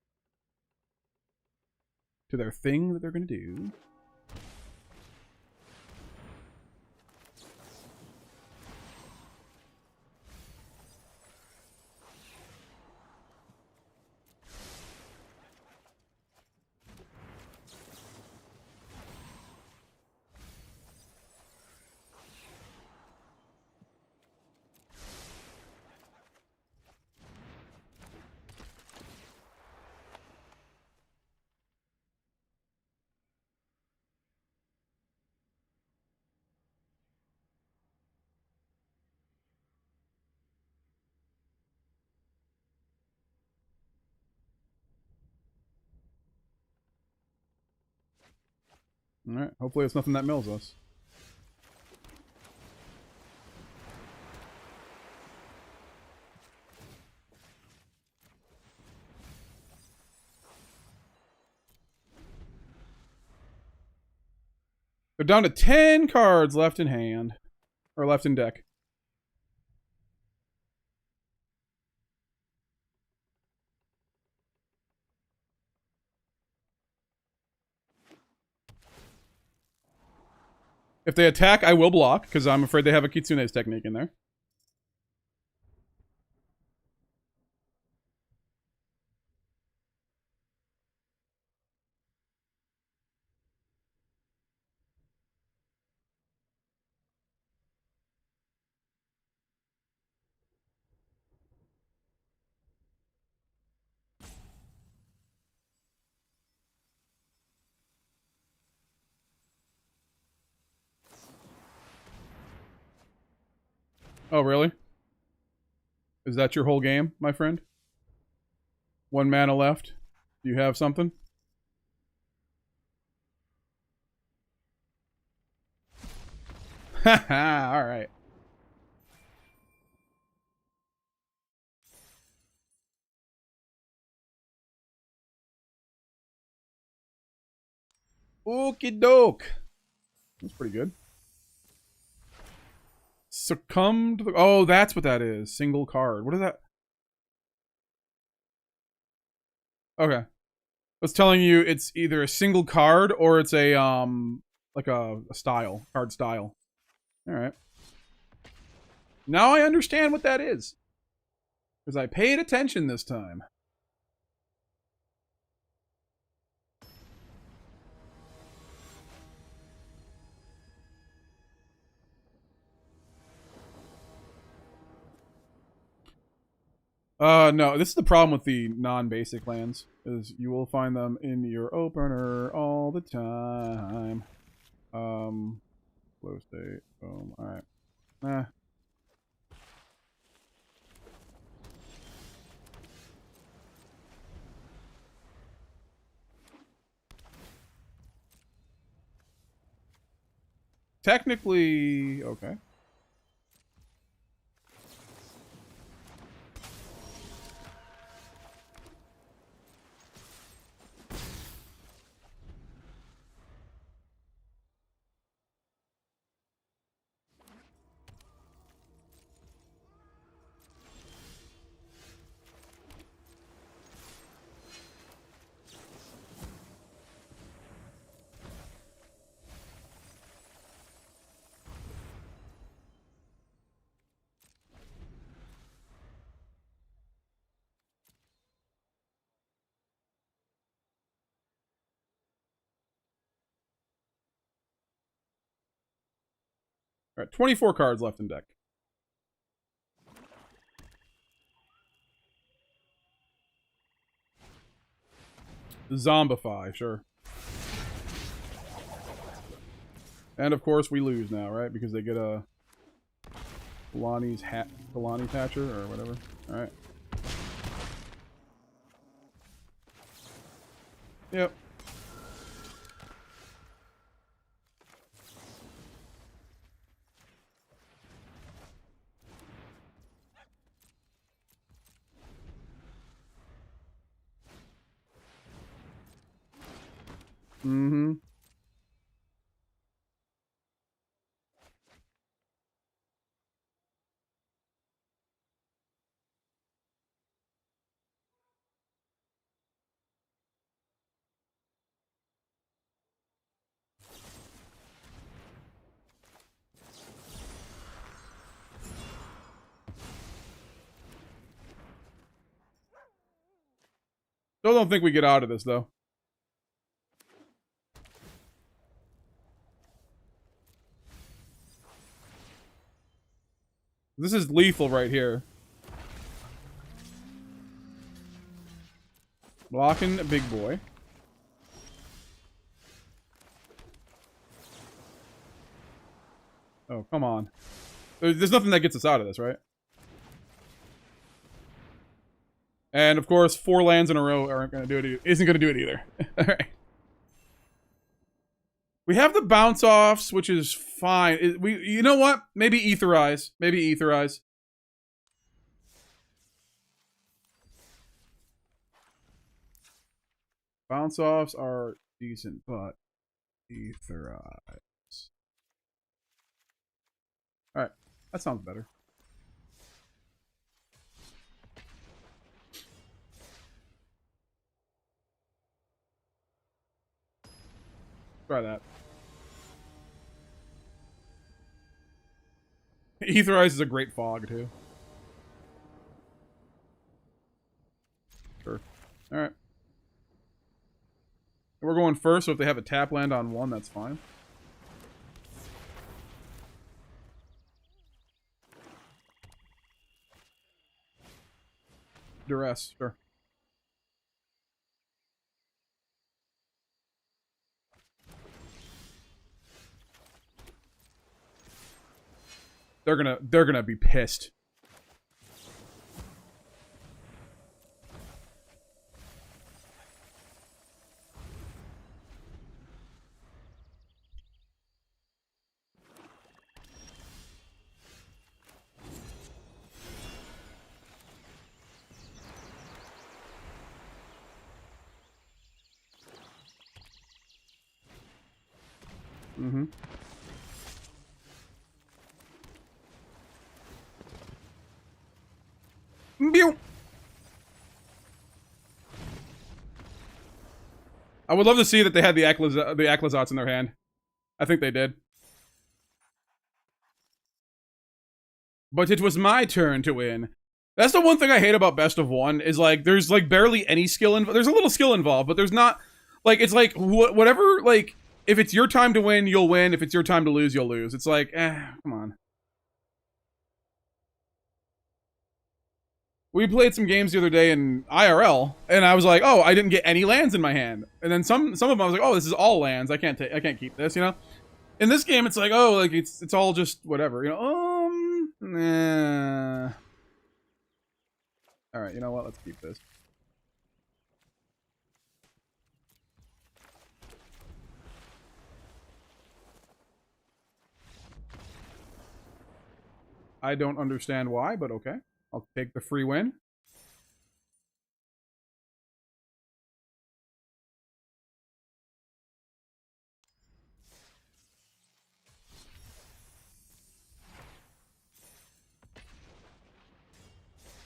to their thing that they're going to do. Alright, hopefully it's nothing that mills us. They're down to 10 cards left in hand. Or left in deck. If they attack, I will block, because I'm afraid they have a Kitsune's technique in there. Oh, really? Is that your whole game, my friend? 1 mana left. Do you have something? Haha, alright. Okie doke. That's pretty good. Succumb to the... Oh, that's what that is. Single card. What is that? Okay. It's telling you it's either a single card or it's a, like a style. Card style. Alright. Now I understand what that is. Because I paid attention this time. No, this is the problem with the non-basic lands, is you will find them in your opener all the time. Flow state, boom, alright. technically okay. All right, 24 cards left in deck. Zombify, sure. And of course we lose now, right? Because they get a Kalani's hat, Kalani Thatcher or whatever. All right. Yep. Mm-hmm. Still don't think we get out of this though. This is lethal right here. Blocking a big boy. Oh, come on. There's nothing that gets us out of this, right? And of course, 4 lands in a row aren't going to do it. Isn't going to do it either. All right. We have the bounce offs, which is fine. You know what? Maybe Etherize. Maybe Etherize. Bounce offs are decent, but Etherize. All right, that sounds better. Try that. Etherize is a great fog, too. Sure. Alright. We're going first, so if they have a tap land on 1, that's fine. Duress, sure. They're gonna be pissed. Mm-hmm. Mew. I would love to see that they had the Ecclesats in their hand. I think they did. But it was my turn to win. That's the one thing I hate about Best of One, is like, there's like barely any skill involved. There's a little skill involved, but there's not, like, it's like, whatever, like, if it's your time to win, you'll win. If it's your time to lose, you'll lose. It's like, come on. We played some games the other day in IRL, and I was like, oh, I didn't get any lands in my hand. And then some of them I was like, oh, this is all lands. I can't keep this, you know? In this game, it's like, oh, like, it's all just whatever, you know? Nah. Alright, you know what? Let's keep this. I don't understand why, but okay. I'll take the free win.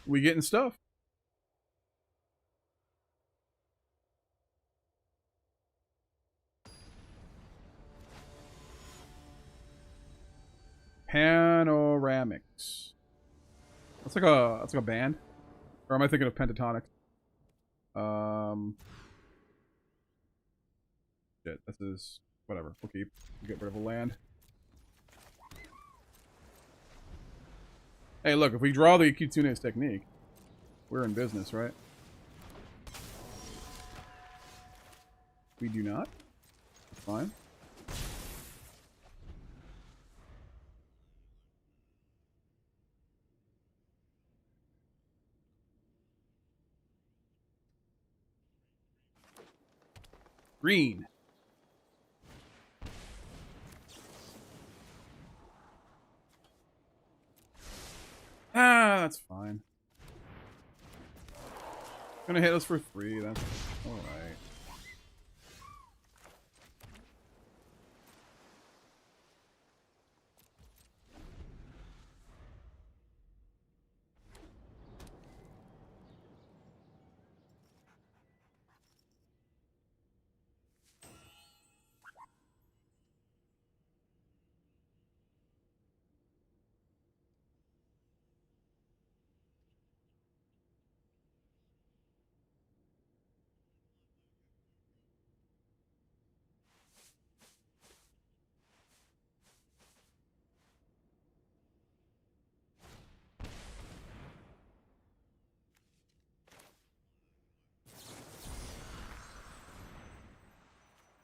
We getting stuff. Panoramics. That's like a band. Or am I thinking of Pentatonic? Shit, this is whatever. We'll keep. Get rid of a land. Hey, look, if we draw the Kitsune's technique, we're in business, right? We do not. That's fine. Green. Ah, that's fine. Gonna hit us for 3, that's alright.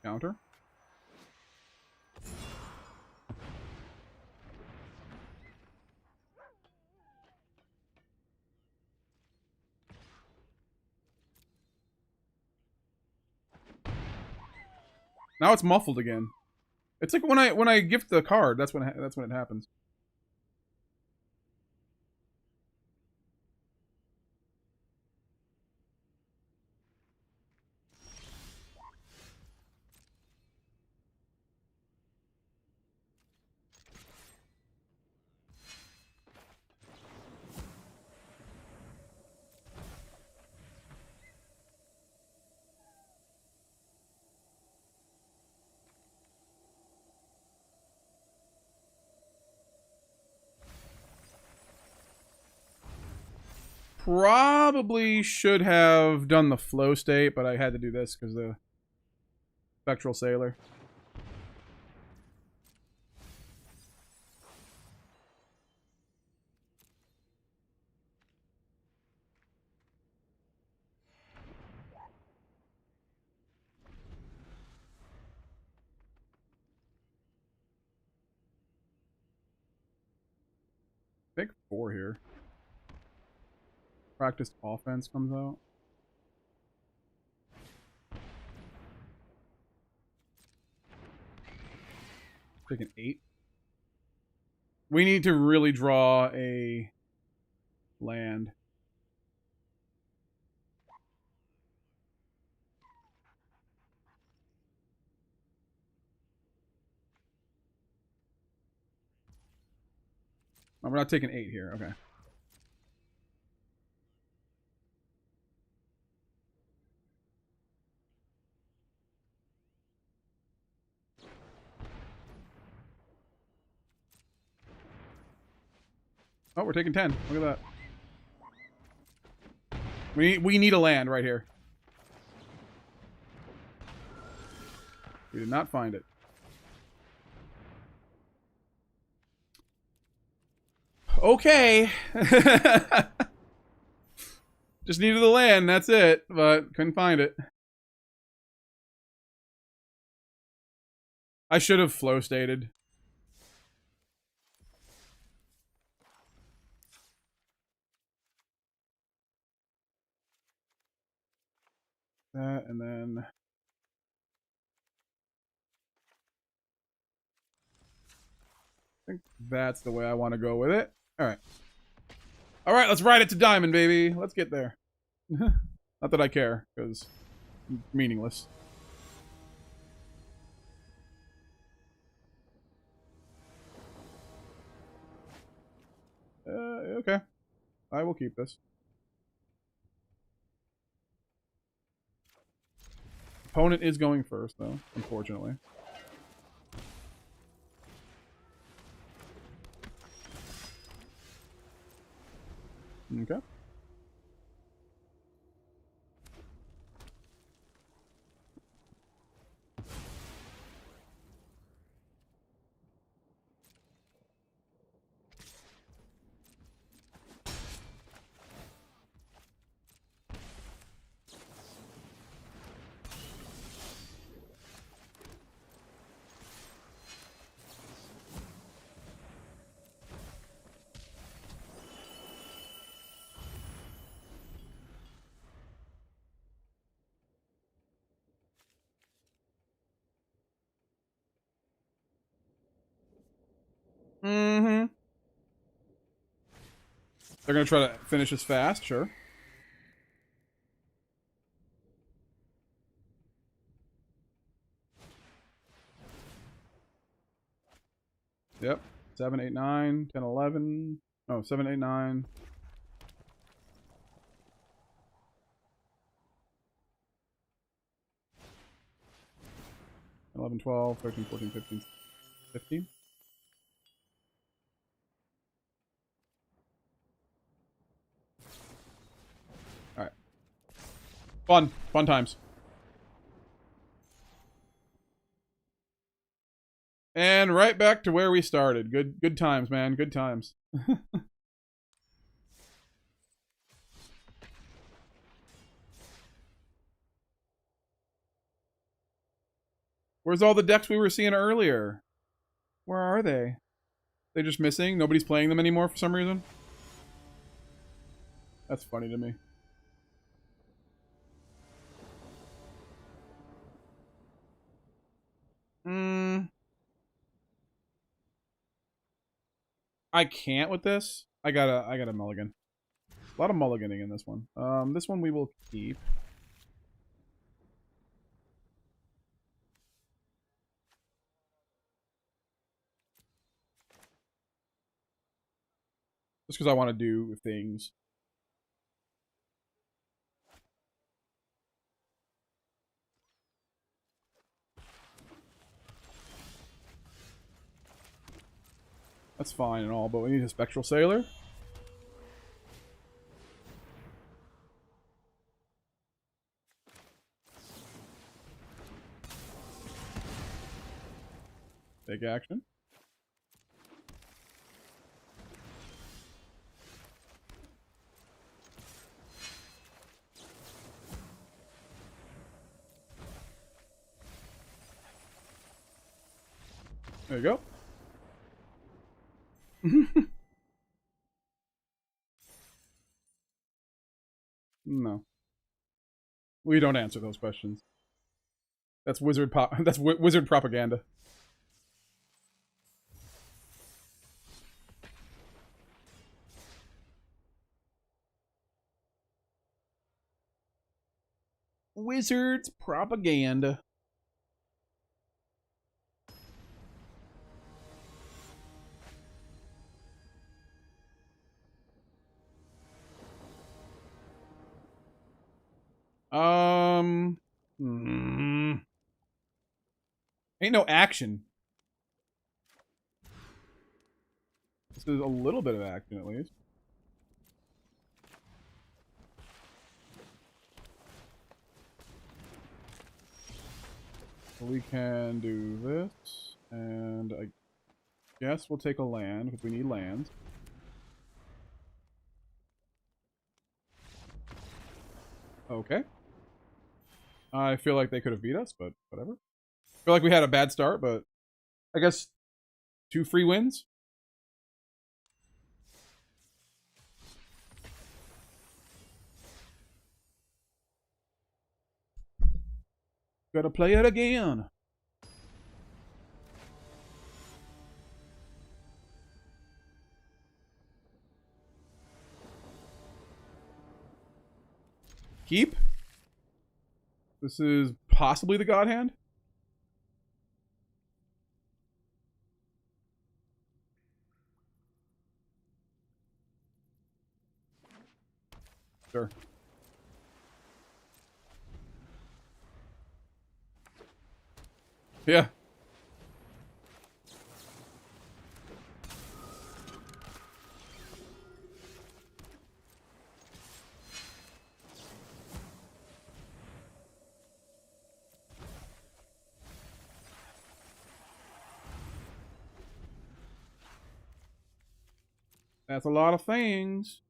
Counter. Now it's muffled again. It's like when I gift the card. That's when it happens. Probably should have done the flow state, but I had to do this because the Spectral Sailor. Pick 4 here. Practiced offense comes out. Take an 8. We need to really draw a land. Oh, we're not taking 8 here. Okay. Oh, we're taking 10. Look at that. We need a land right here. We did not find it. Okay. Just needed the land, that's it. But couldn't find it. I should have flow stated. That, and then... I think that's the way I want to go with it. All right. All right, let's ride it to diamond, baby. Let's get there. Not that I care, because meaningless. Okay. I will keep this. Opponent is going first, though, unfortunately. Okay. Mm-hmm. They're gonna try to finish this fast, sure. Yep. 7, 8, 9, 10, 11. Oh, 7, 8, 9. 11, 12, 13, 14, 15, 15. Alright. Fun. Fun times. And right back to where we started. Good times, man. Good times. Where's all the decks we were seeing earlier? Where are they? They just missing? Nobody's playing them anymore for some reason? That's funny to me. I can't with this. I gotta mulligan. A lot of mulliganing in this one. This one we will keep. Just because I want to do things. That's fine and all, but we need a Spectral Sailor. Take action. There you go. No. We don't answer those questions. That's wizard that's wizard propaganda. Wizards propaganda. Hmm. Ain't no action. This is a little bit of action, at least. We can do this, and I guess we'll take a land, because we need lands. Okay. I feel like they could have beat us, but whatever. I feel like we had a bad start, but I guess 2 free wins. Gotta play it again. Keep. This is possibly the God Hand. Sure. Yeah. That's a lot of things.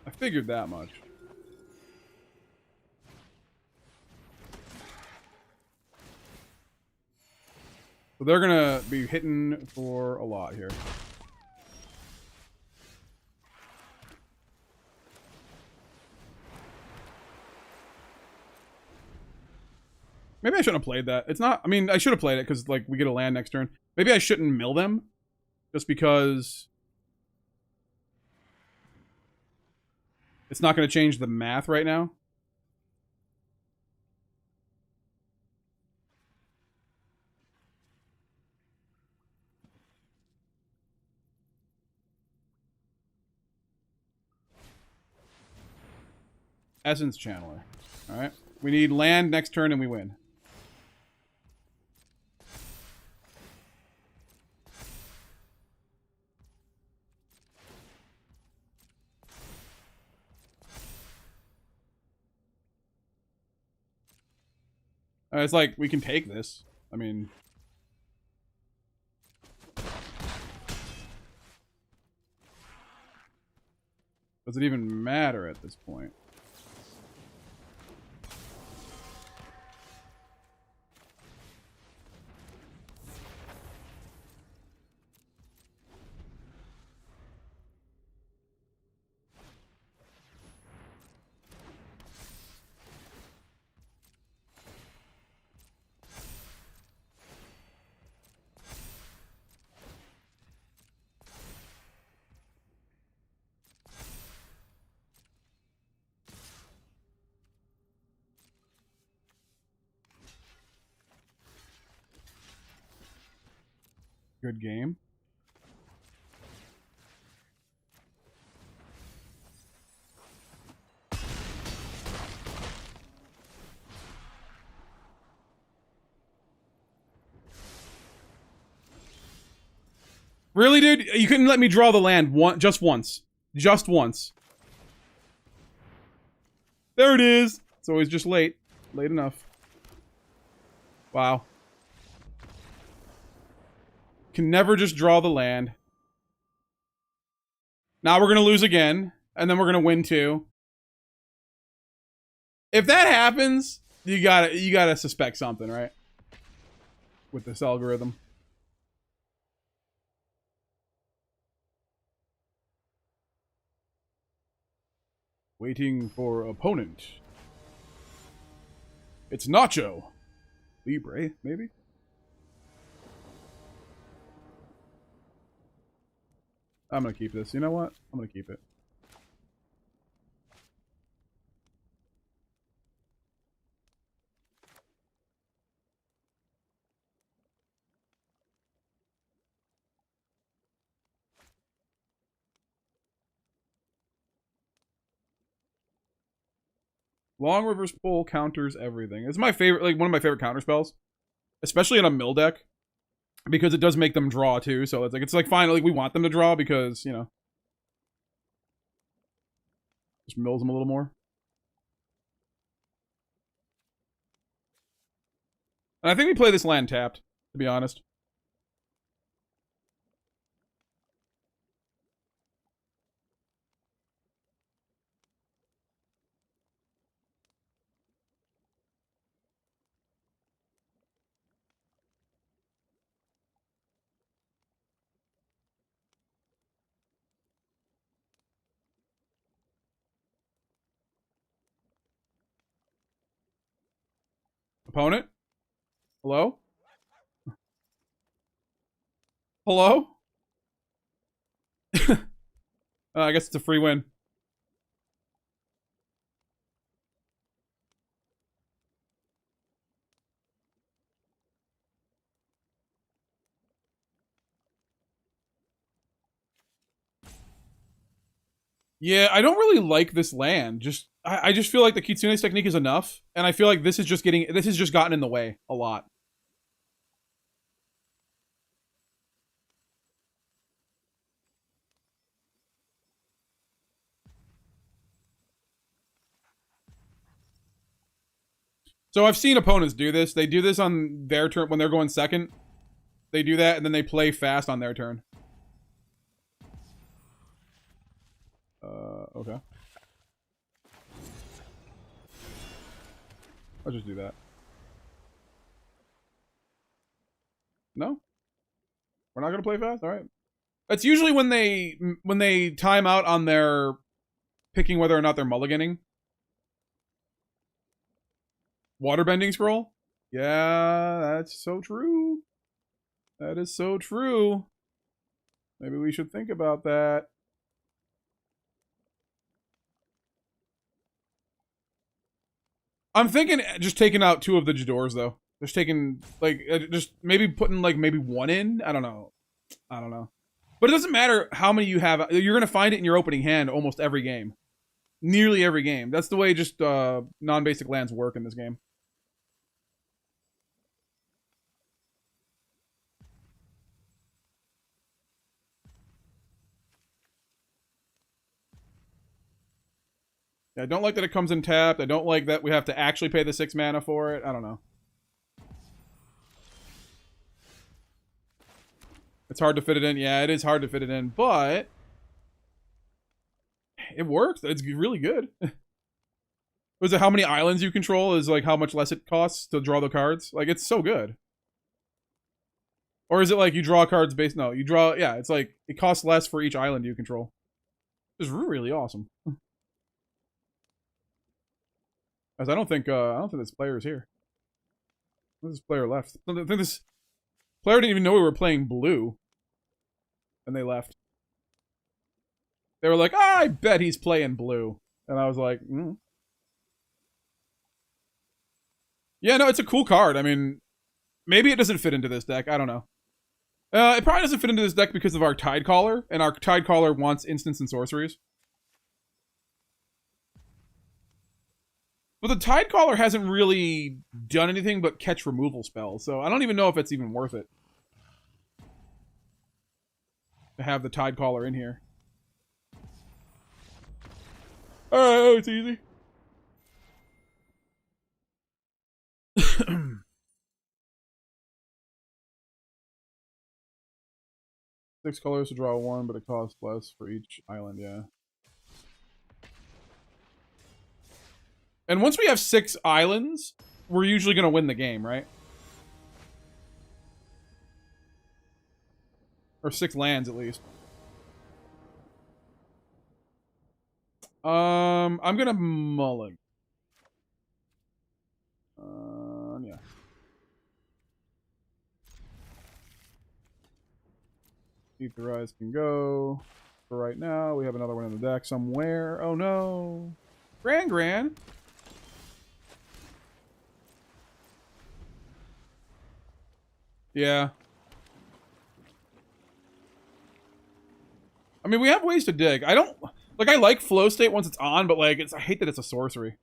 I figured that much. So they're gonna be hitting for a lot here. Maybe I shouldn't have played that. It's not... I mean, I should have played it because, like, we get a land next turn. Maybe I shouldn't mill them. Just because... it's not going to change the math right now. Essence Channeler. Alright. We need land next turn and we win. It's like, we can take this. I mean... does it even matter at this point? Good game. Really, dude? You couldn't let me draw the land just once. Just once. There it is. It's always just late. Late enough. Wow. Can never just draw the land. Now we're gonna lose again, and then we're gonna win too. If that happens, you gotta suspect something, right? With this algorithm. Waiting for opponent. It's Nacho. Libre, maybe? I'm gonna keep this. You know what? I'm gonna keep it. Long reverse pull counters everything. It's my favorite, like one of my favorite counter spells, especially in a mill deck, because it does make them draw too. So it's like fine, like we want them to draw because you know, just mills them a little more. And I think we play this land tapped, to be honest. Opponent? Hello? Hello? I guess it's a free win. Yeah, I don't really like this land. I just feel like the Kitsune's technique is enough, and I feel like this has just gotten in the way a lot. So I've seen opponents do this. They do this on their turn when they're going second. They do that, and then they play fast on their turn. Okay. I'll just do that. No? We're not gonna play fast? Alright. That's usually when they time out on their picking whether or not they're mulliganing. Waterbending scroll? Yeah, that's so true. That is so true. Maybe we should think about that. I'm thinking just taking out 2 of the Jadors, though. Just taking, like, just maybe putting, like, maybe 1 in? I don't know. I don't know. But it doesn't matter how many you have. You're going to find it in your opening hand almost every game. Nearly every game. That's the way just non-basic lands work in this game. I don't like that it comes in tapped. I don't like that we have to actually pay the 6 mana for it. I don't know. It's hard to fit it in. Yeah, it is hard to fit it in, but it works. It's really good. Was it how many islands you control is like how much less it costs to draw the cards? Like, it's so good. Or is it like you draw cards based? No, you draw. Yeah, it's like it costs less for each island you control. It's really awesome. As I don't think this player is here. This player left. I think this player didn't even know we were playing blue, and they left. They were like, I bet he's playing blue, and I was like, Yeah, no, it's a cool card. I mean, maybe it doesn't fit into this deck. I don't know. It probably doesn't fit into this deck because of our Tidecaller, and our Tidecaller wants instants and sorceries. But the Tidecaller hasn't really done anything but catch removal spells, so I don't even know if it's even worth it to have the Tidecaller in here. Oh, it's easy. 6 colors to draw 1, but it costs less for each island, yeah. And once we have 6 islands, we're usually going to win the game, right? Or 6 lands, at least. I'm going to mulligan. Yeah. Ether Rise can go. For right now, we have another one in the deck somewhere. Oh, no. Gran. Yeah. I mean, we have ways to dig. I don't... Like, I like Flow State once it's on, but, like, I hate that it's a sorcery.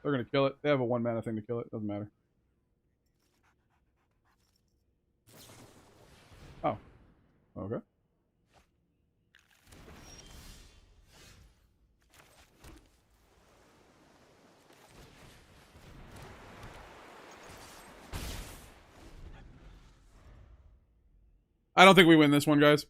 They're gonna kill it. They have a 1 mana thing to kill it. Doesn't matter. Oh. Okay. I don't think we win this one, guys.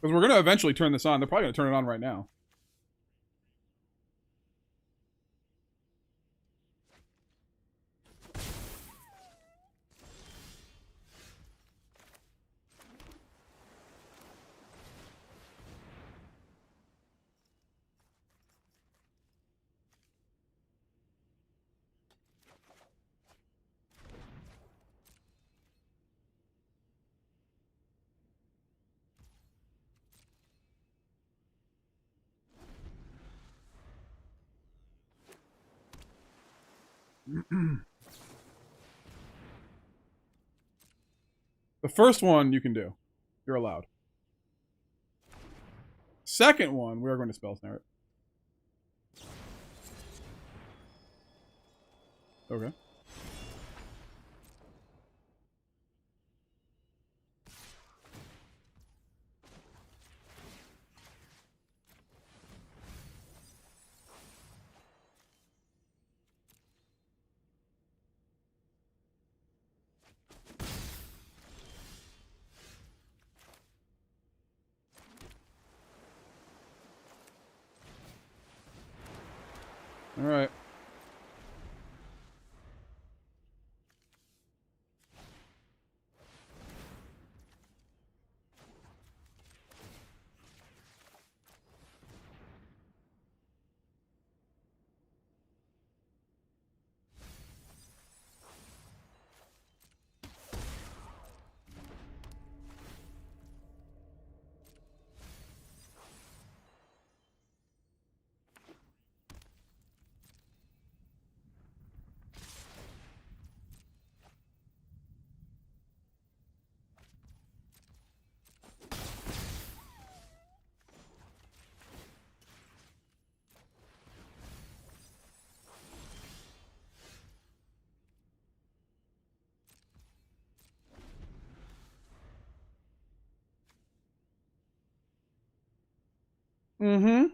Because we're going to eventually turn this on. They're probably going to turn it on right now. The first one you can do. You're allowed. Second one, we are going to spell snare it. Okay. All right. Mm-hmm.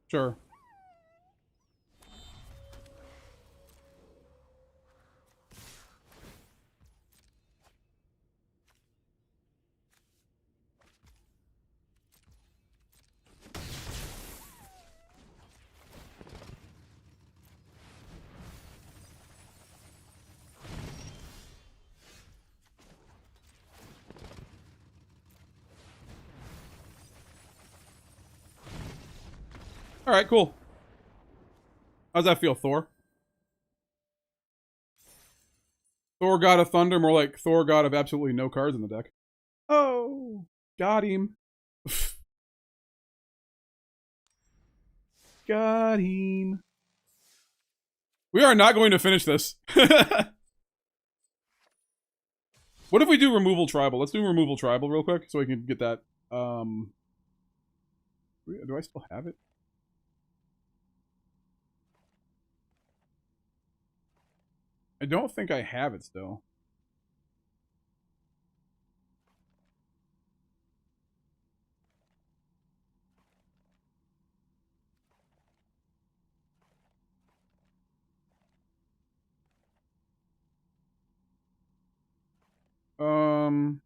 Sure. All right, cool. How's that feel, Thor? Thor God of Thunder, more like Thor God of absolutely no cards in the deck. Oh, got him. Got him. We are not going to finish this. What if we do removal tribal? Let's do removal tribal real quick so we can get that. Do I still have it? I don't think I have it still. Um,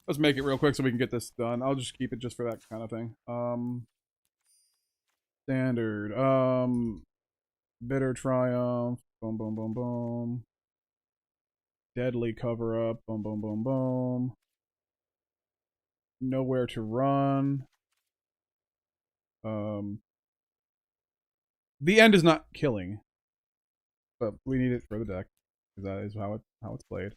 let's make it real quick so we can get this done. I'll just keep it just for that kind of thing. Standard. Bitter Triumph. Boom, boom, boom, boom. Deadly Cover Up. Boom, boom, boom, boom. Nowhere to Run. The End is not killing, but we need it for the deck because that is how it's played.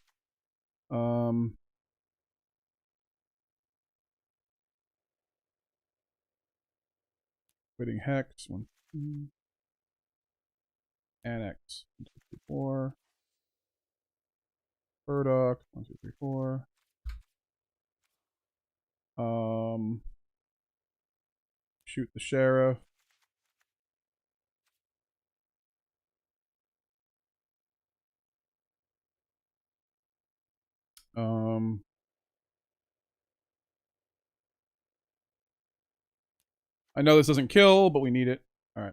Quitting Hex. 1, 2. Annex. 1, 2, 3, 4. Burdock. 1, 2, 3, 4. Shoot the sheriff. I know this doesn't kill, but we need it. All right.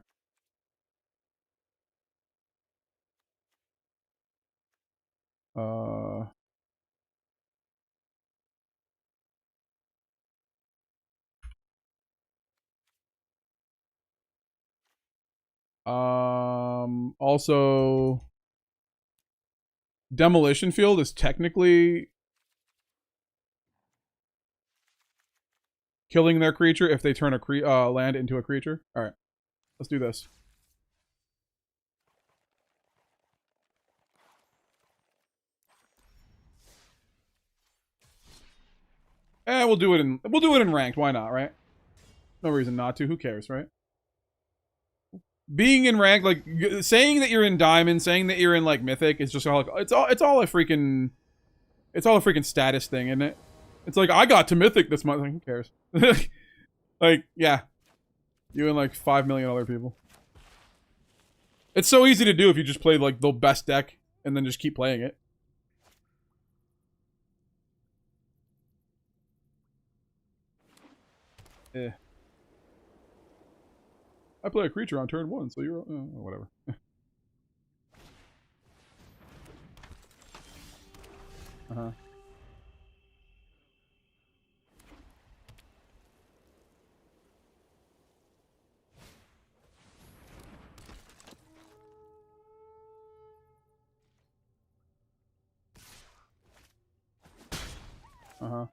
Also, demolition field is technically killing their creature if they turn a land into a creature. All right, let's do this. We'll do it in ranked. Why not, right? No reason not to. Who cares, right? Being in rank, like saying that you're in diamond, saying that you're in like mythic, is just all like it's all a freaking status thing, isn't it? It's like I got to mythic this month. Like, who cares? Like, yeah, you and like 5 million other people. It's so easy to do if you just play like the best deck and then just keep playing it. Eh. I play a creature on turn 1, so you're whatever. Uh-huh. Uh-huh.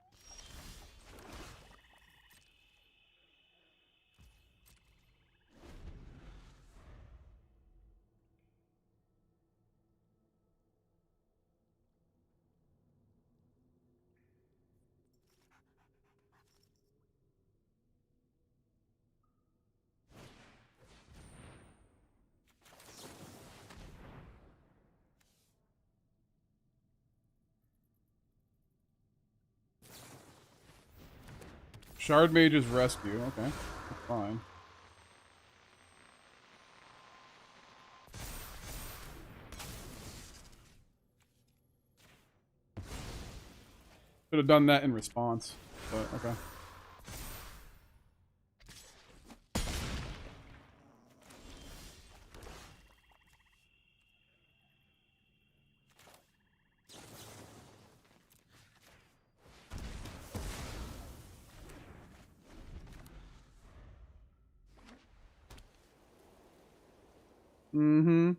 Shard Mage's Rescue. Okay. That's fine. Should have done that in response, but okay. Mm-hmm.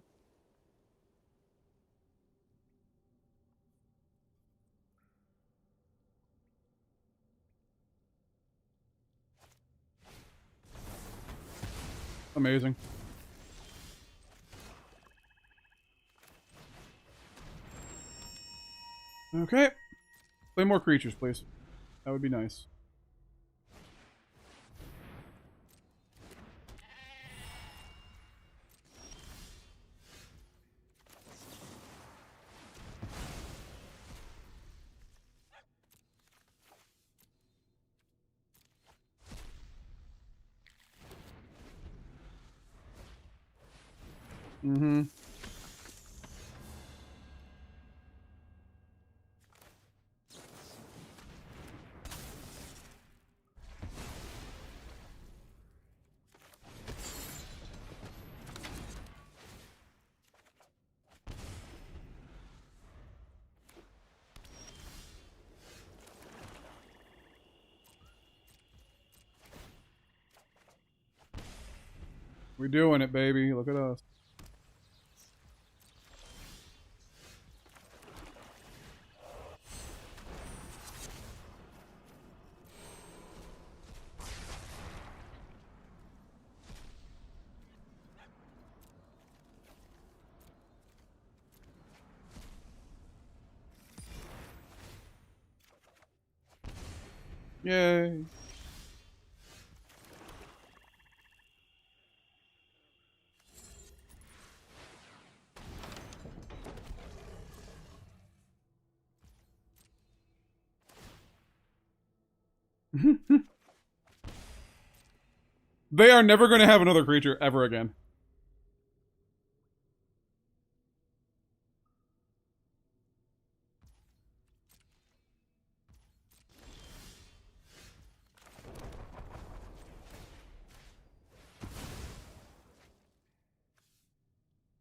Amazing. Okay. Play more creatures, please. That would be nice. Mm-hmm. We're doing it, baby. Look at us. Yay. They are never going to have another creature ever again.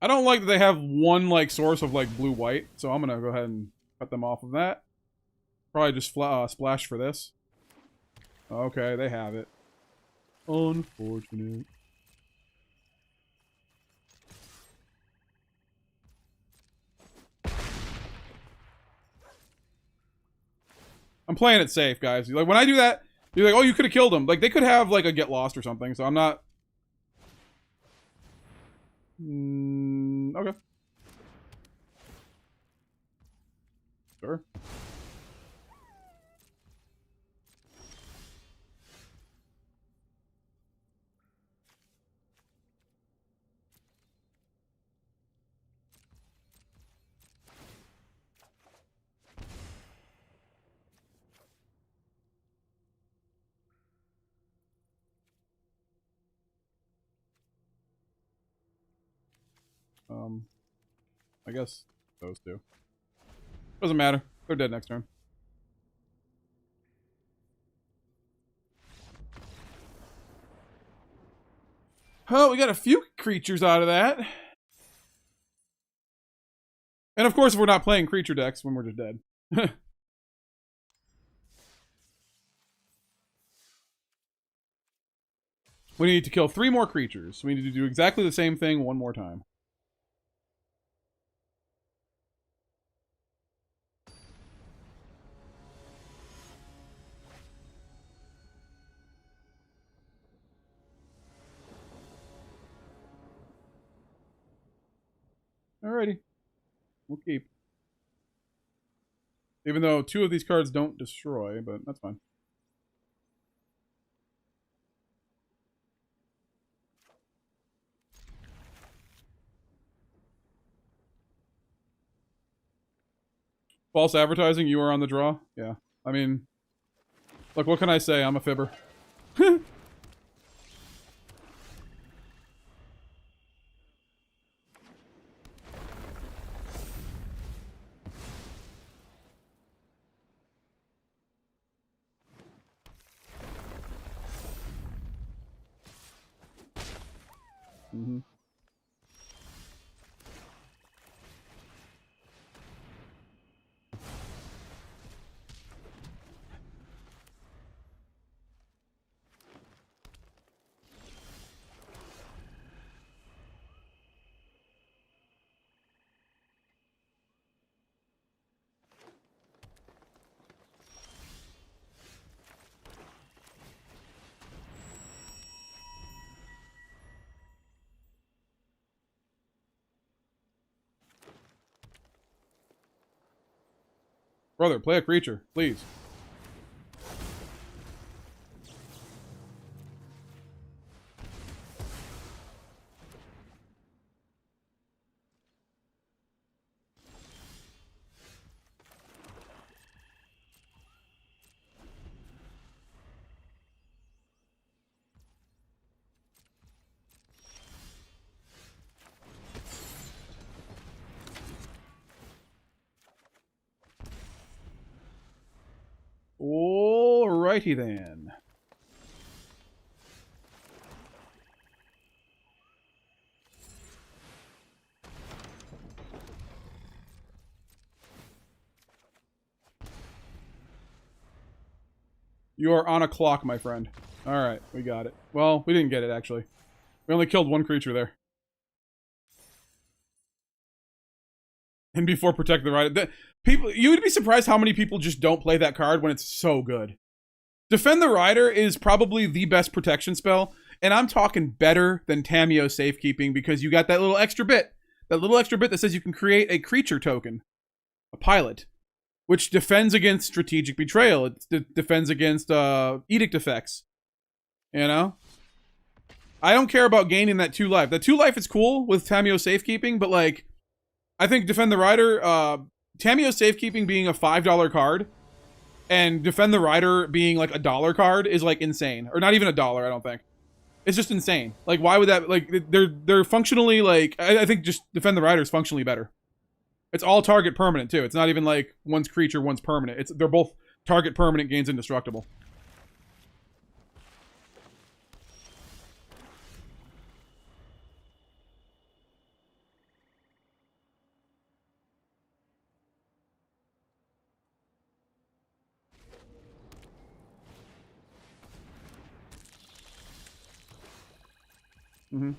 I don't like that they have one, like, source of, like, blue-white, so I'm gonna go ahead and cut them off of that. Probably just splash for this. Okay, they have it. Unfortunate. I'm playing it safe, guys. Like, when I do that, you're like, oh, you could have killed him. Like, they could have, like, a get lost or something, so I'm not... Okay. Sure. I guess those two. Doesn't matter. They're dead next turn. Oh, we got a few creatures out of that. And of course, we're not playing creature decks when we're just dead. We need to kill 3 more creatures. We need to do exactly the same thing one more time. Alrighty. We'll keep. Even though 2 of these cards don't destroy, but that's fine. False advertising, you are on the draw? Yeah. I mean, look, what can I say? I'm a fibber. Mm-hmm. Brother, play a creature, please. Alrighty then. You are on a clock, my friend. Alright, we got it. Well, we didn't get it, actually. We only killed 1 creature there. And before Protect the Rider. People, you would be surprised how many people just don't play that card when it's so good. Defend the Rider is probably the best protection spell, and I'm talking better than Tameo Safekeeping because you got that little extra bit. That little extra bit that says you can create a creature token. A pilot. Which defends against Strategic Betrayal. It defends against Edict effects. You know? I don't care about gaining that 2 life. That 2 life is cool with Tameo Safekeeping, but like, I think Defend the Rider, Tameo Safekeeping being a $5 card, and Defend the Rider being like a dollar card is like insane, or not even a dollar. I don't think it's just insane. Like, why would that? Like, they're functionally like I think just Defend the Rider is functionally better. It's all target permanent too. It's not even like one's creature, one's permanent. They're both target permanent, gains indestructible. Mm-hmm.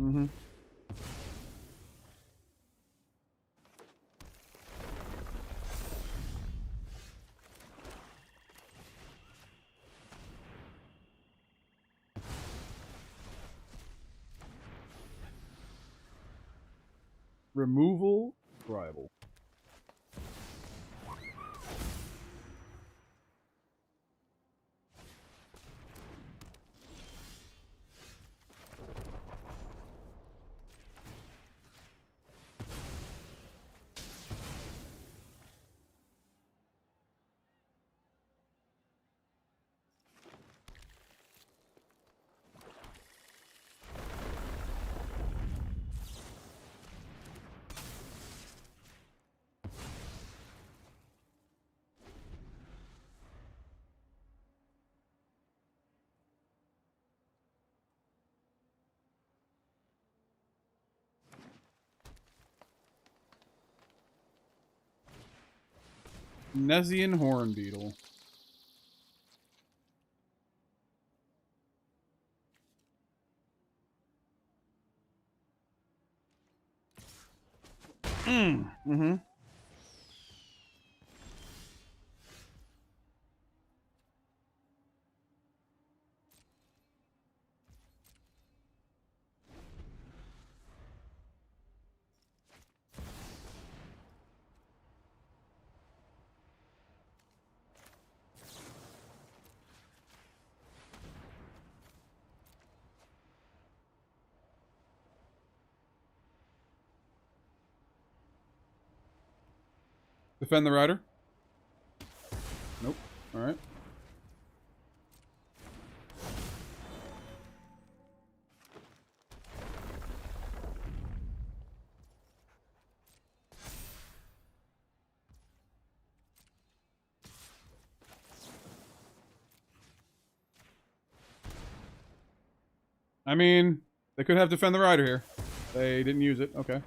Mm-hmm. Removal rival. Nesian Horn Beetle. Mm-hmm. Defend the Rider. Nope. All right. I mean, they could have Defend the Rider here. They didn't use it. Okay.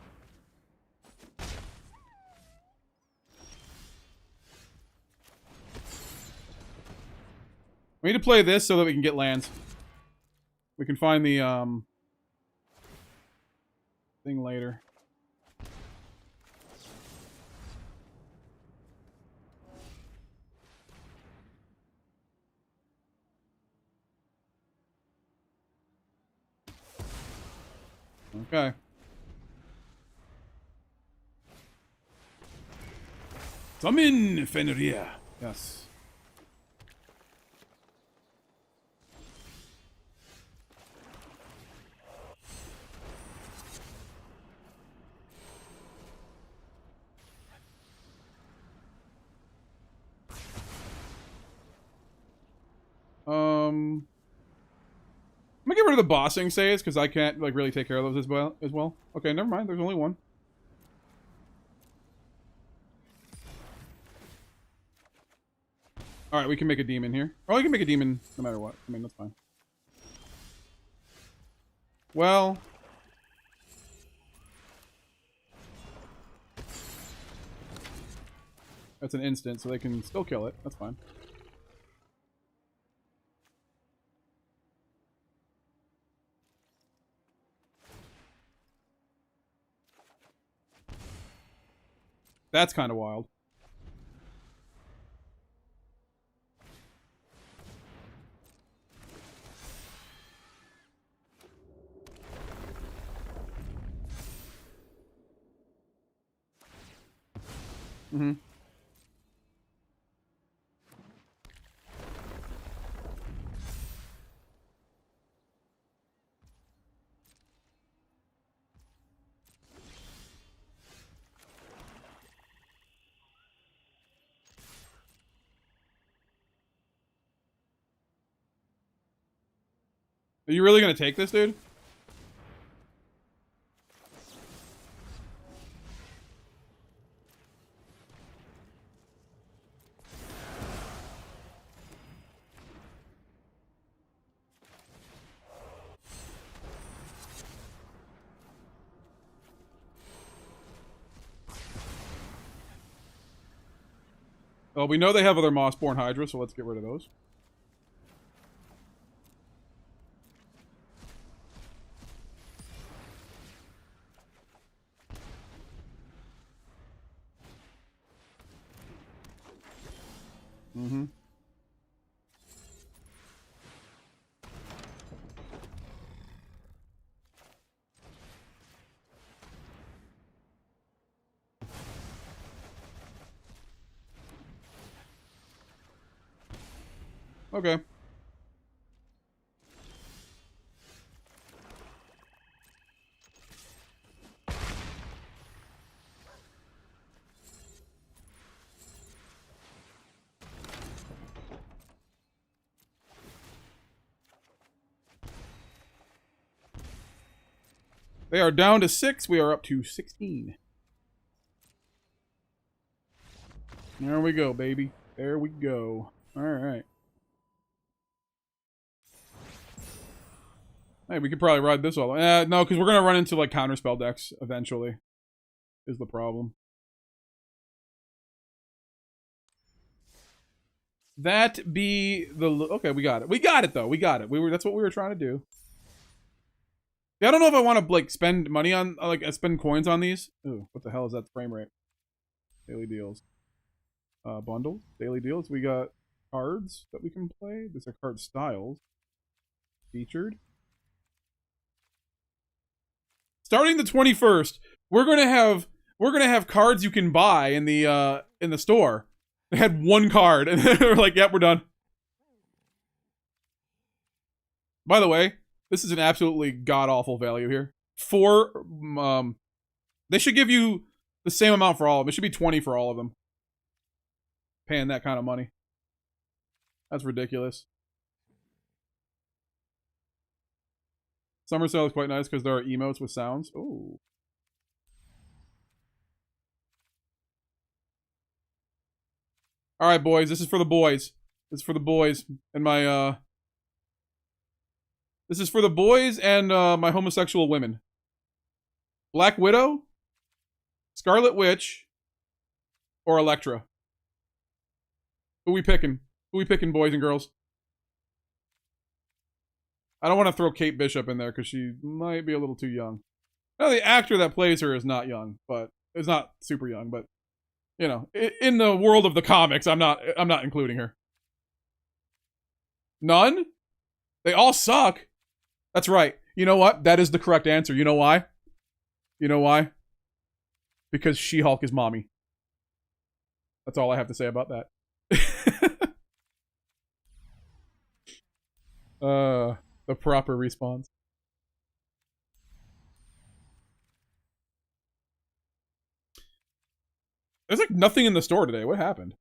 We need to play this so that we can get lands. We can find the thing later. Okay. Summon Fenrir. Yes. I'm gonna get rid of the bossing saves because I can't like really take care of those as well. Okay, never mind. There's only one. All right, we can make a demon here. Oh, you can make a demon no matter what. I mean, that's fine. Well, that's an instant, so they can still kill it. That's fine. That's kind of wild. Mm-hmm. Are you really gonna take this, dude? Well, we know they have other Mossborn Hydra, so let's get rid of those. Mm-hmm. Okay. They are down to 6. We are up to 16. There we go, baby. There we go. All right. Hey, we could probably ride this all. No, because we're gonna run into like counterspell decks eventually. Is the problem. That be the okay? We got it. We got it though. We got it. That's what we were trying to do. Yeah, I don't know if I want to like spend money on like spend coins on these. Ooh, what the hell is that frame rate? Daily deals. Bundles. Daily deals. We got cards that we can play. These are card styles. Featured. Starting the 21st, we're gonna have cards you can buy in the store. They had one card, and they're like, "Yep, we're done." By the way, this is an absolutely god awful value here. They should give you the same amount for all of them. It should be 20 for all of them. Paying that kind of money. That's ridiculous. Summer sale is quite nice because there are emotes with sounds. Ooh. All right, boys. This is for the boys. This is for the boys and my This is for the boys and my homosexual women. Black Widow, Scarlet Witch, or Elektra. Who we picking? Who we picking, boys and girls? I don't want to throw Kate Bishop in there because she might be a little too young. Now, the actor that plays her is not young, but is not super young. But you know, in the world of the comics, I'm not including her. None? They all suck. That's right. You know what? That is the correct answer. You know why? You know why? Because She-Hulk is mommy. That's all I have to say about that. The proper response. There's like nothing in the store today. What happened?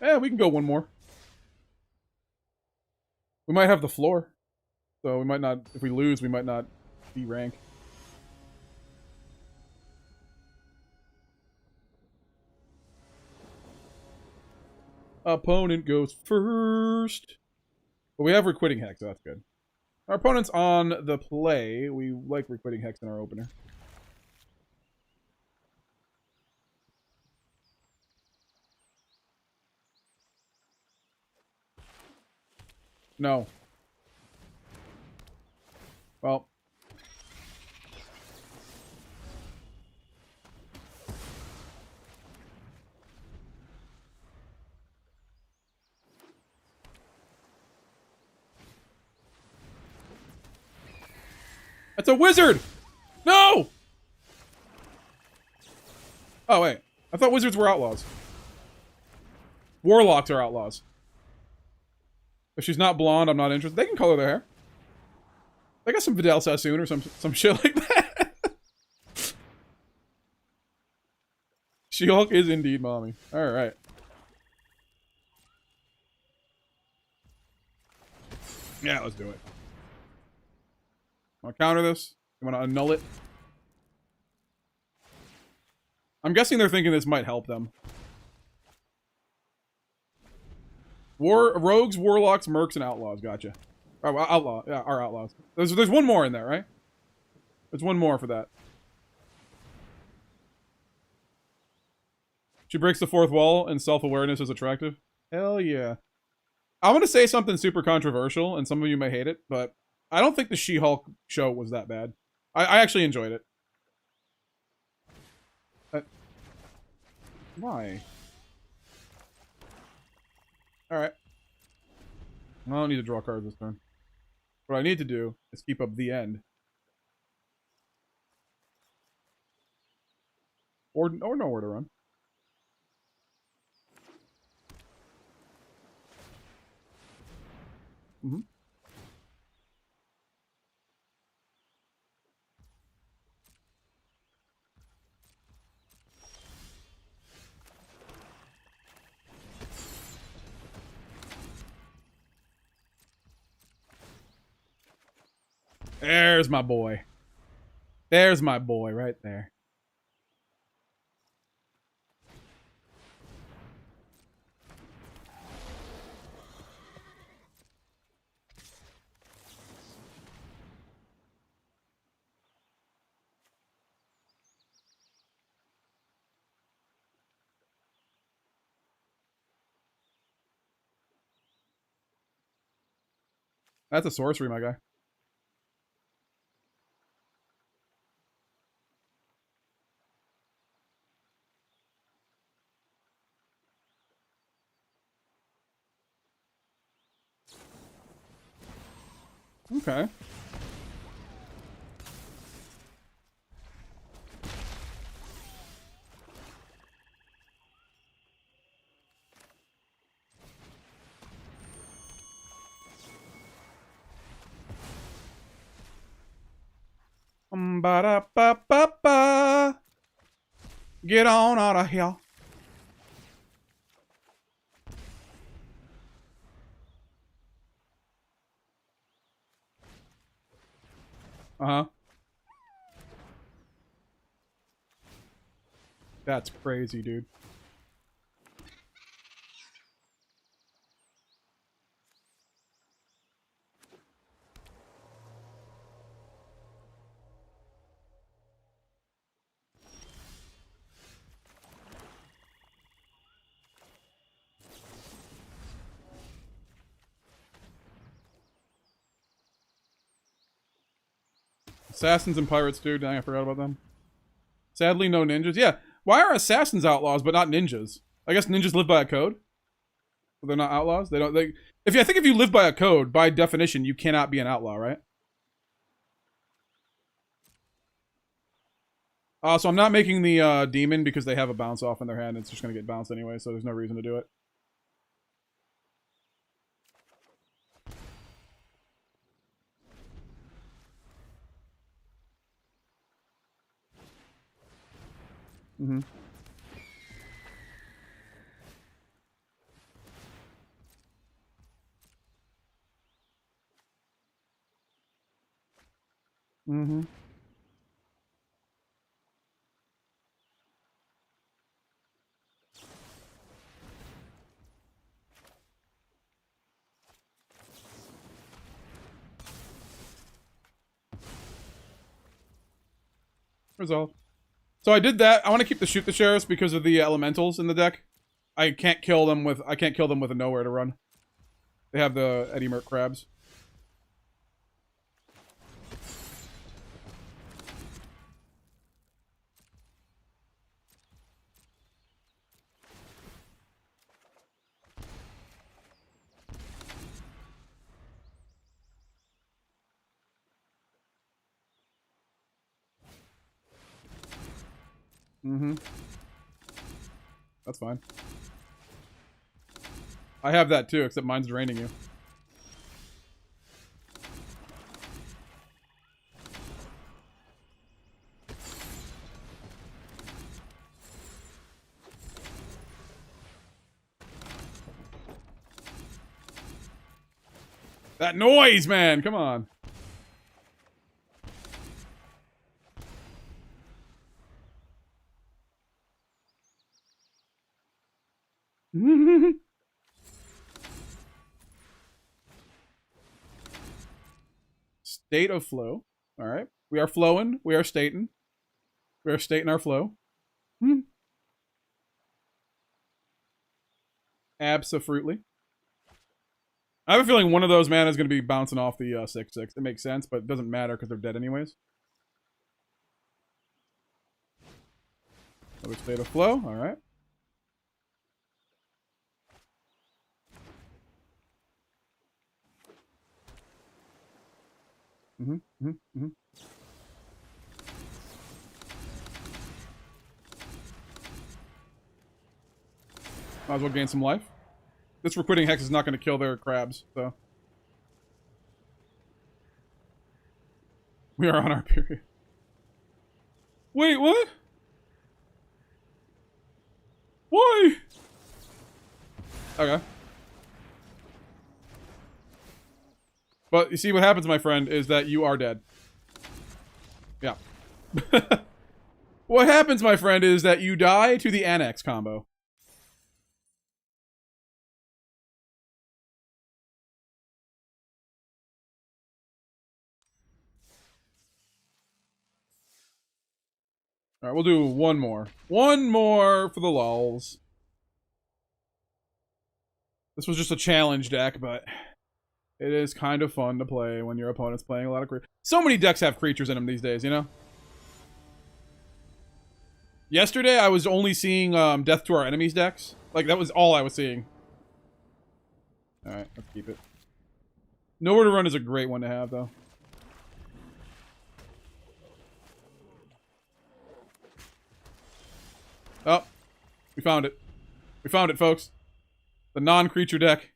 Yeah, we can go one more. We might have the floor. So we might not, if we lose, we might not D-rank. Opponent goes first. But we have Requiting Hex, so that's good. Our opponent's on the play. We like Requiting Hex in our opener. No. Well. That's a wizard! No! Oh, wait. I thought wizards were outlaws. Warlocks are outlaws. If she's not blonde, I'm not interested. They can color their hair. They got some Vidal Sassoon or some shit like that. She-Hulk is indeed mommy. Alright. Yeah, let's do it. Want to counter this? You want to annul it? I'm guessing they're thinking this might help them. Rogues, warlocks, mercs, and outlaws. Gotcha. Oh, well, outlaw. Yeah, our outlaws. There's one more in there, right? There's one more for that. She breaks the fourth wall, and self-awareness is attractive. Hell yeah. I'm gonna say something super controversial, and some of you may hate it, but I don't think the She-Hulk show was that bad. I actually enjoyed it. Why? Alright. I don't need to draw cards this turn. What I need to do is keep up the end. Or nowhere to run. Mm-hmm. There's my boy. There's my boy right there. That's a sorcery, my guy. Okay. Ba-da-ba-ba-ba. Get on out of here. Uh-huh. That's crazy, dude. Assassins and pirates, dude. Dang, I forgot about them. Sadly, no ninjas. Yeah. Why are assassins outlaws but not ninjas? I guess ninjas live by a code. But they're not outlaws. They don't. I think if you live by a code, by definition, you cannot be an outlaw, right? So I'm not making the demon because they have a bounce off in their hand. It's just gonna get bounced anyway, so there's no reason to do it. Mm-hmm. Mm-hmm. Resolve. So I did that. I want to keep the shoot the sheriffs because of the elementals in the deck. I can't kill them with a nowhere to run. They have the Eddie Merc crabs. Mm-hmm. That's fine. I have that too, except mine's draining you. That noise, man! Come on. State of flow. All right. We are flowing. We are stating. We are stating our flow. Absolutely. I have a feeling one of those mana is going to be bouncing off the 6/6. It makes sense, but it doesn't matter because they're dead anyways. Another state of flow. All right. Mm-hmm, mm-hmm, mm-hmm. Might as well gain some life. This Requiting Hex is not going to kill their crabs, so. We are on our period. Wait, what? Why? Okay. But you see what happens, my friend, is that you are dead. Yeah. What happens, my friend, is that you die to the Annex combo. Alright, we'll do one more. One more for the lulz. This was just a challenge deck, but it is kind of fun to play when your opponent's playing a lot of creatures. So many decks have creatures in them these days, you know? Yesterday, I was only seeing Death to Our Enemies decks. Like, that was all I was seeing. Alright, let's keep it. Nowhere to Run is a great one to have, though. Oh, we found it. We found it, folks. The non-creature deck.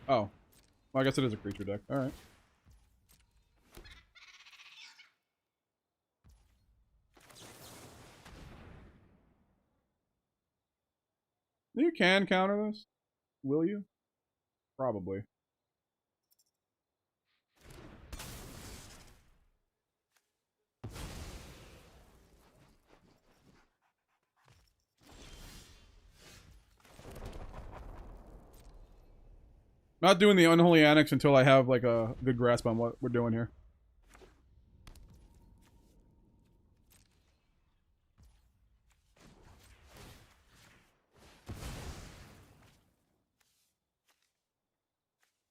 Oh. Well, I guess it is a creature deck. Alright. You can counter this. Will you? Probably. Not doing the Unholy Annex until I have, like, a good grasp on what we're doing here.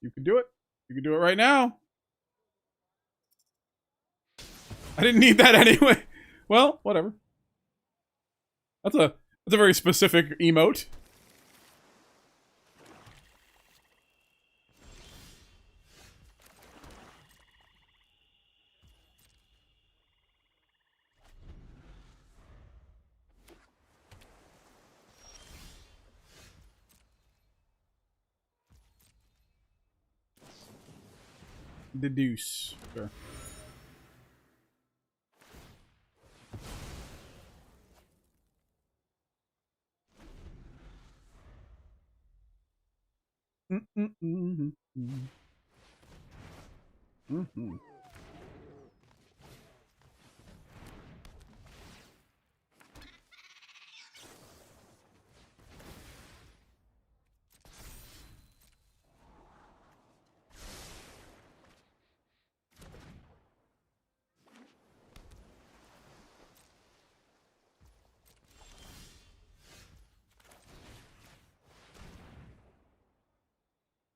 You can do it. You can do it right now. I didn't need that anyway. Well, whatever. That's a very specific emote. Deduce. Sure.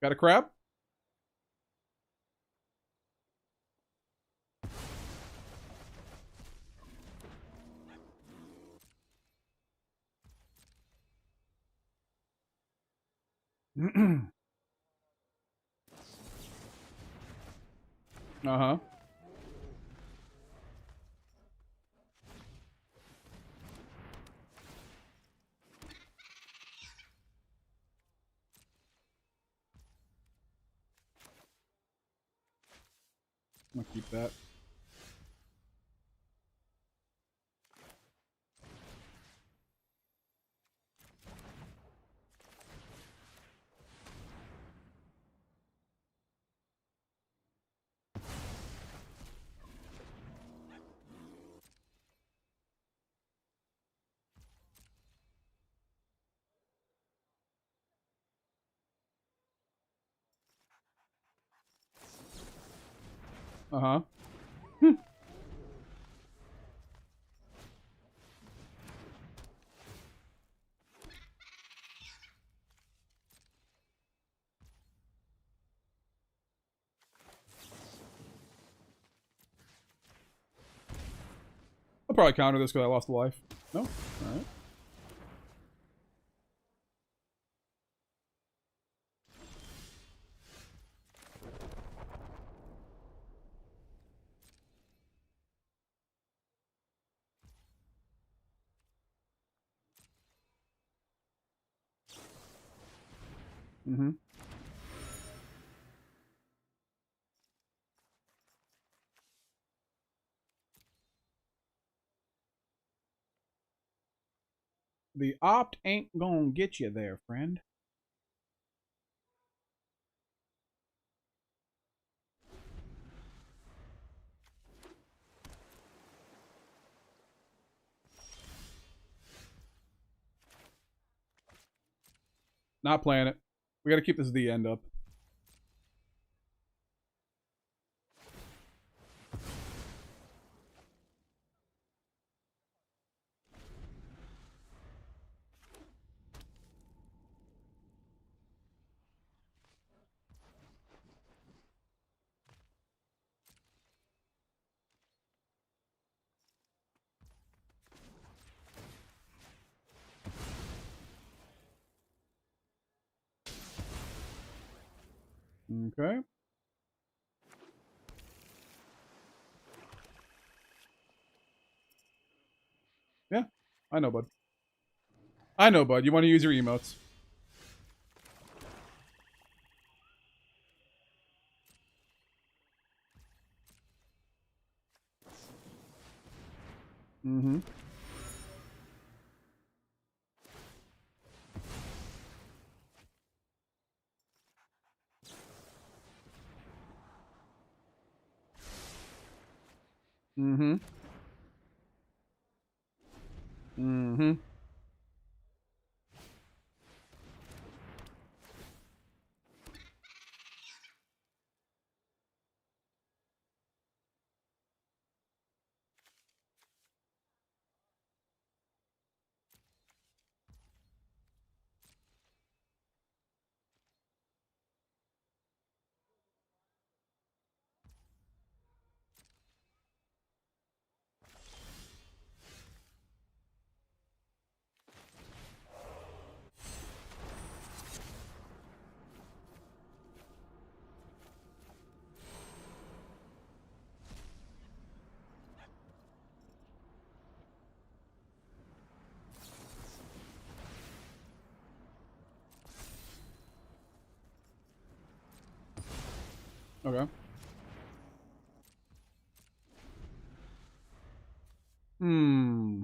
Got a crab? Uh-huh. I'm gonna keep that. Uh-huh. I'll probably counter this because I lost a life. No? Alright. Mm-hmm. The opt ain't gonna get you there, friend. Not playing it. We gotta keep this at the end up. Okay. Yeah. I know, bud. I know, bud. You want to use your emotes. Mm-hmm. Mm-hmm. Mm-hmm. Okay. Hmm.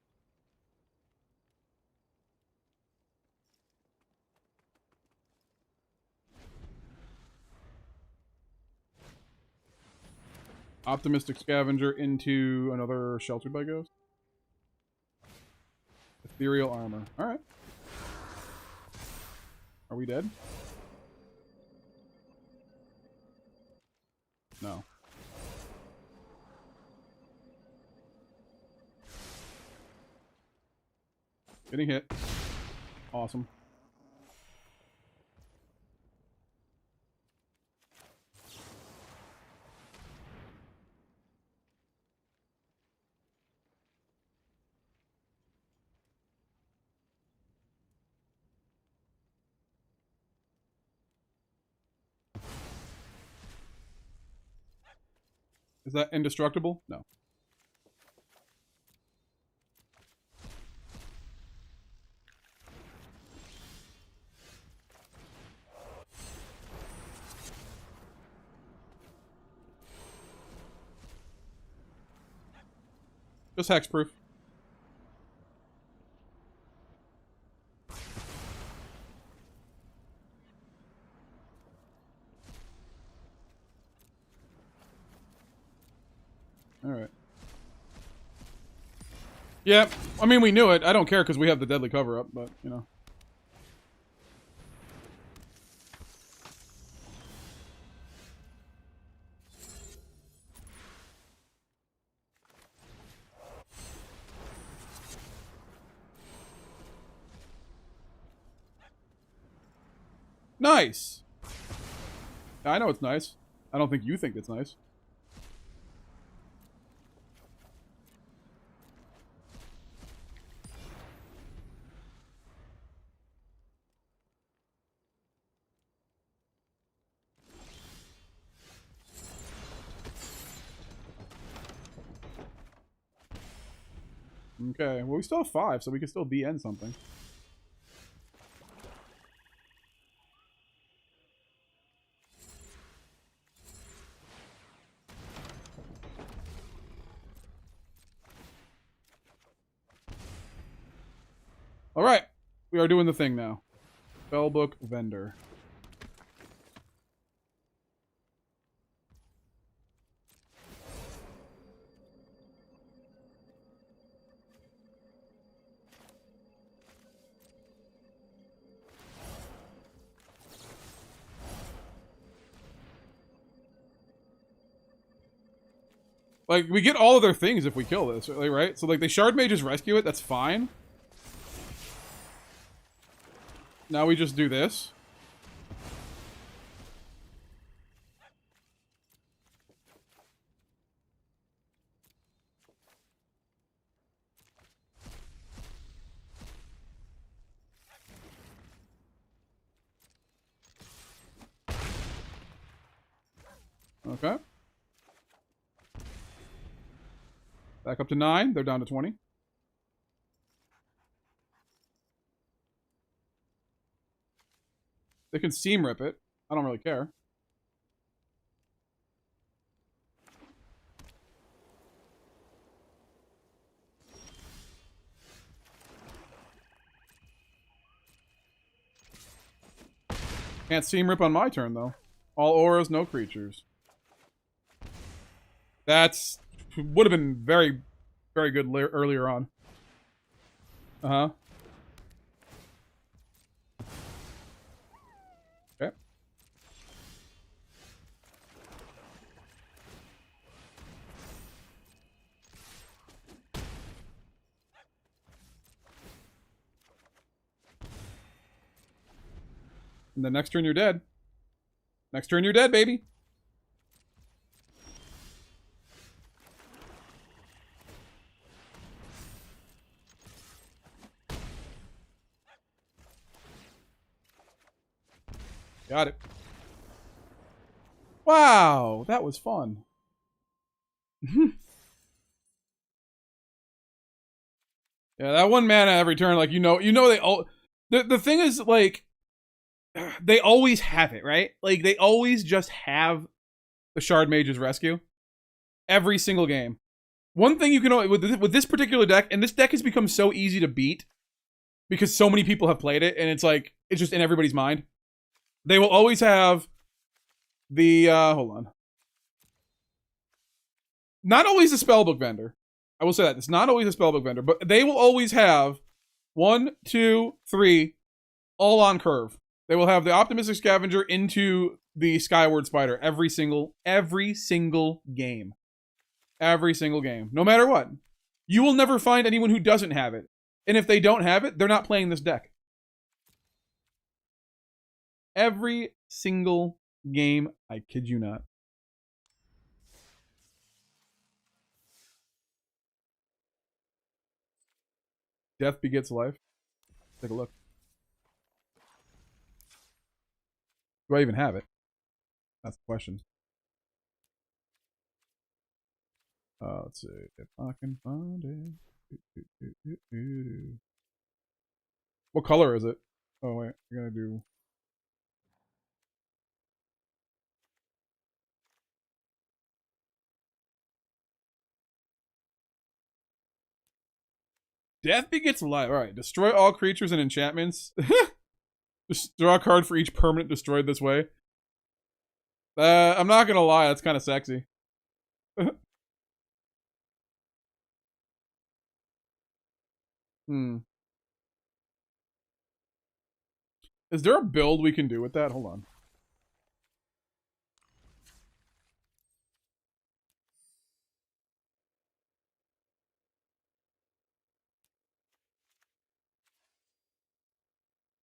Optimistic Scavenger into another Sheltered by Ghost. Ethereal Armor. Alright. Are we dead? No. Getting hit. Awesome. Is that indestructible? No. Just hexproof. Alright. Yeah, I mean, we knew it. I don't care because we have the deadly cover-up, but, you know. Nice! I know it's nice. I don't think you think it's nice. Okay, well, we still have 5, so we can still BN something. Alright, we are doing the thing now. Spellbook Vendor. Like, we get all of their things if we kill this, right? So, like, they Shard Mages rescue it, that's fine. Now we just do this. Okay. Back up to 9. They're down to 20. They can seam rip it. I don't really care. Can't seam rip on my turn, though. All auras, no creatures. That's... would have been very, very good earlier on. Uh-huh. Okay. And then next turn you're dead. Next turn you're dead, baby. Got it. Wow, that was fun. Yeah, that one mana every turn, like, you know they all... The thing is, like, they always have it, right? Like, they always just have the Shard Mage's Rescue. Every single game. One thing you can... With this particular deck, and this deck has become so easy to beat, because so many people have played it, and it's like, it's just in everybody's mind. They will always have the, hold on. Not always a spellbook vendor. I will say that. It's not always a spellbook vendor, but they will always have 1, 2, 3 all on curve. They will have the optimistic scavenger into the skyward spider every single game. Every single game. No matter what. You will never find anyone who doesn't have it. And if they don't have it, they're not playing this deck. Every single game. I kid you not. Death begets life. Take a look. Do I even have it? That's the question. Let's see if I can find it. What color is it? Oh wait, I gotta do. Death begets life. All right, destroy all creatures and enchantments. Just draw a card for each permanent destroyed this way. I'm not gonna lie, that's kind of sexy. Hmm. Is there a build we can do with that? Hold on.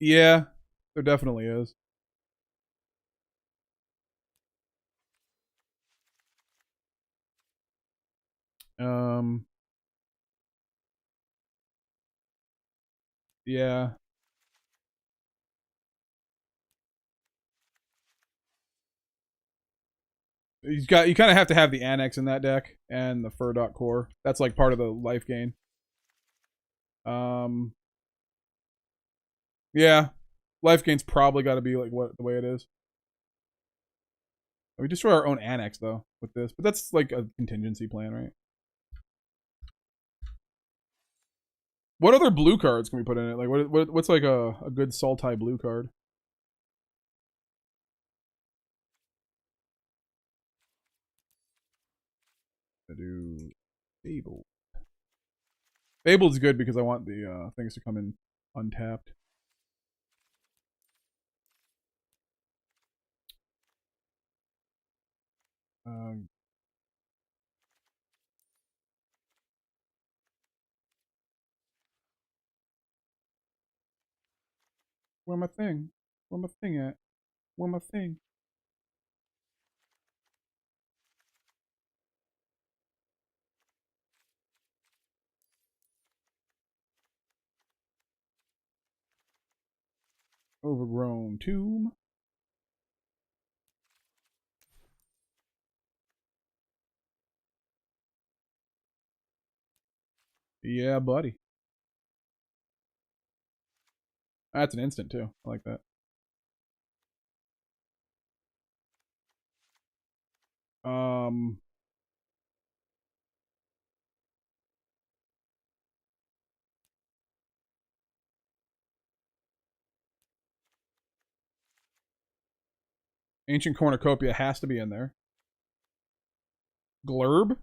Yeah, there definitely is. Um. Yeah. You kind of have to have the annex in that deck and the fur dot core. That's like part of the life gain. Um. Yeah, life gain's probably got to be like what the way it is. We destroy our own annex though with this, but that's like a contingency plan, right? What other blue cards can we put in it? Like what's like a good Sultai blue card? I do Fable. Fable's good because I want the things to come in untapped. Um, where my thing? Where my thing at? Where my thing? Overgrown tomb. Yeah, buddy. That's an instant too. I like that. Um, Ancient Cornucopia has to be in there. Glurb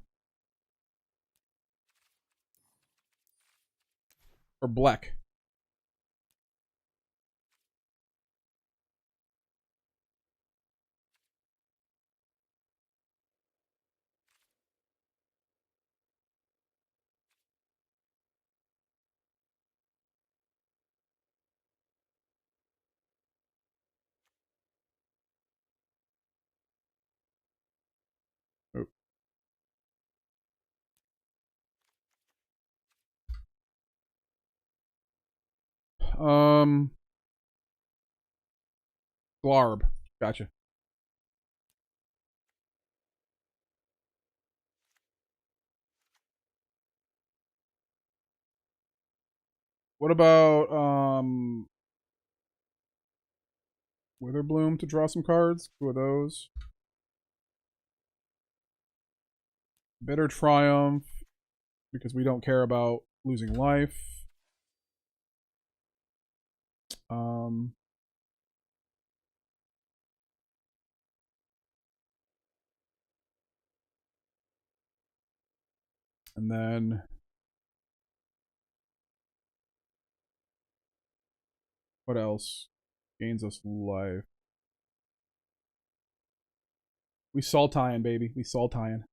or Black. Oh. Glarb. Gotcha. What about Witherbloom to draw some cards? Who are those? Bitter Triumph, because we don't care about losing life. Um, And then what else gains us life? We Sultai, baby. We Sultai.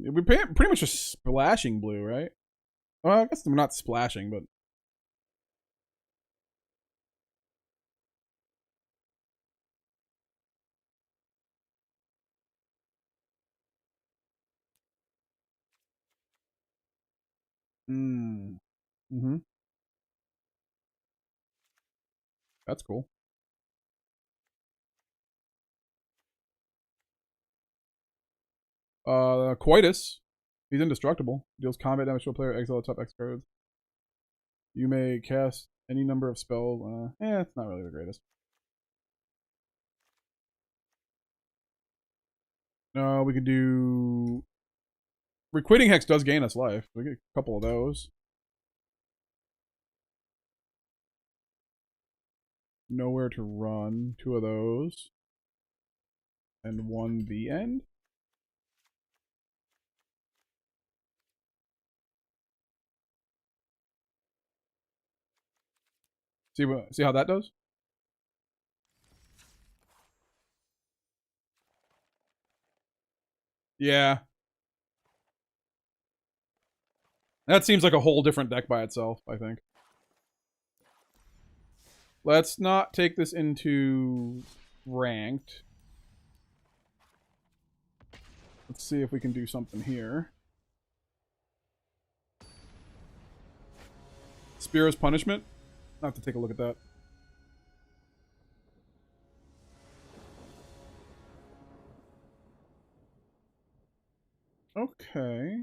We're pretty much just splashing blue, right? Well, I guess we're not splashing, but mm-hmm. That's cool. Coitus. He's indestructible. Deals combat damage to a player, exile top X cards. You may cast any number of spells. It's not really the greatest. No, we could do... Requiting Hex does gain us life. We get a couple of those. Nowhere to run. 2 of those. And 1 the end. See how that does? Yeah. That seems like a whole different deck by itself, I think. Let's not take this into ranked. Let's see if we can do something here. Spear's Punishment? I'll have to take a look at that. Okay.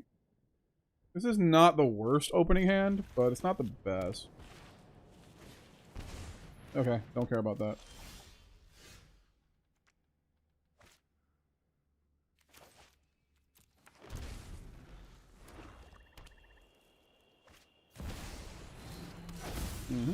This is not the worst opening hand, but it's not the best. Okay, don't care about that. Mm-hmm.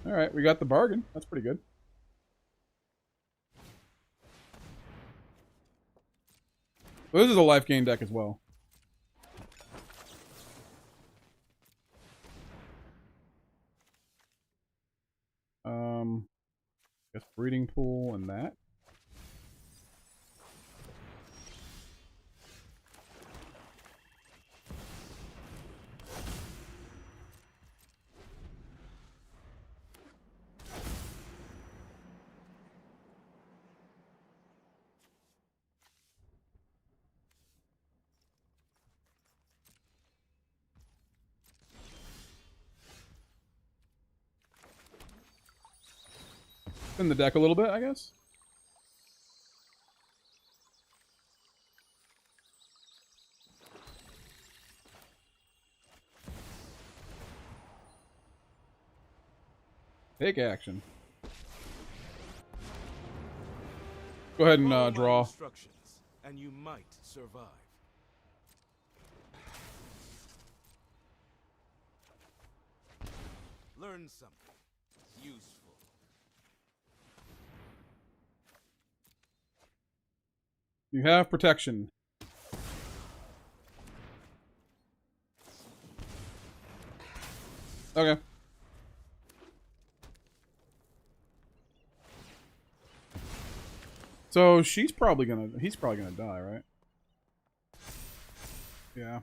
Alright, we got the bargain. That's pretty good. Well, this is a life gain deck as well. I guess Breeding Pool and that. In the deck a little bit, I guess. Take action. Go ahead and Follow my draw. instructions, and you might survive. Learn something useful. You have protection. Okay. So he's probably gonna die, right? Yeah.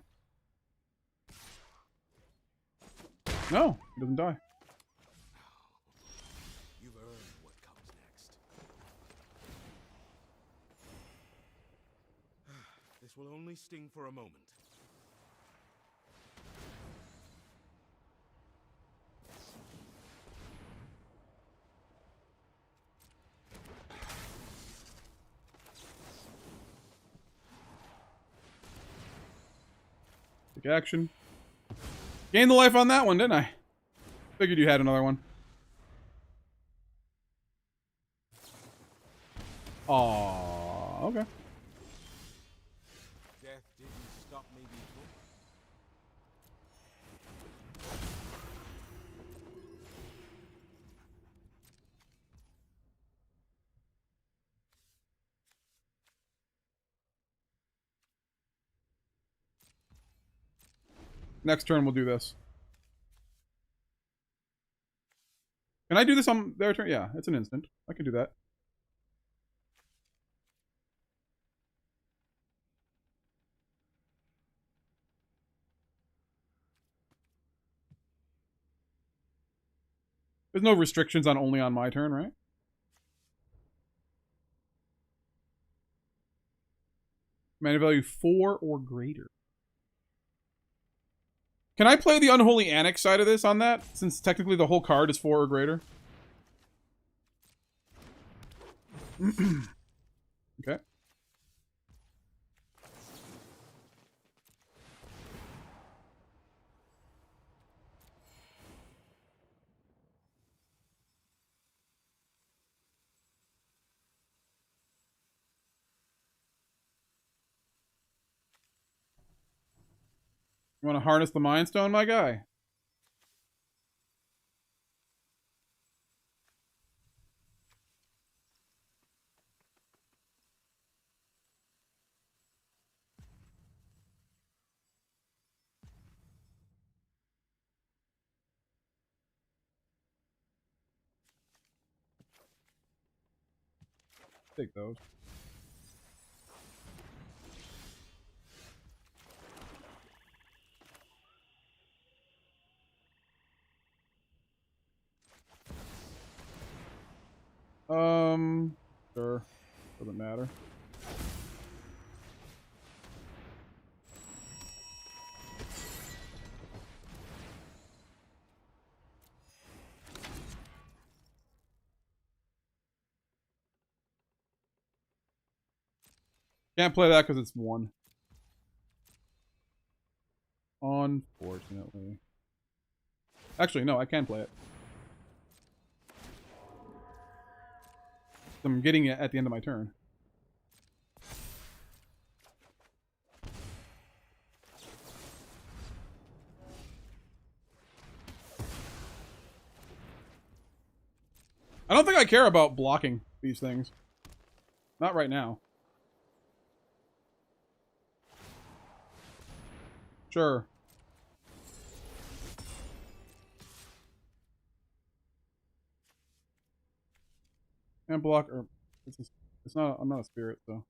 No, he doesn't die. You've earned what comes next. This will only sting for a moment. Take action. Gained the life on that one, didn't I? Figured you had another one. Aww, okay. Death didn't stop me before. Next turn we'll do this. Can I do this on their turn? Yeah, it's an instant. I can do that. There's no restrictions on only on my turn, right? Mana value 4 or greater. Can I play the Unholy Annex side of this on that? Since technically the whole card is 4 or greater. Okay. You want to harness the Mind Stone, my guy? Take those. Sure. Doesn't matter. Can't play that because it's 1. Unfortunately. Actually, no, I can play it. I'm getting it at the end of my turn. I don't think I care about blocking these things. Not right now. Sure. And block, or it's not. I'm not a spirit, so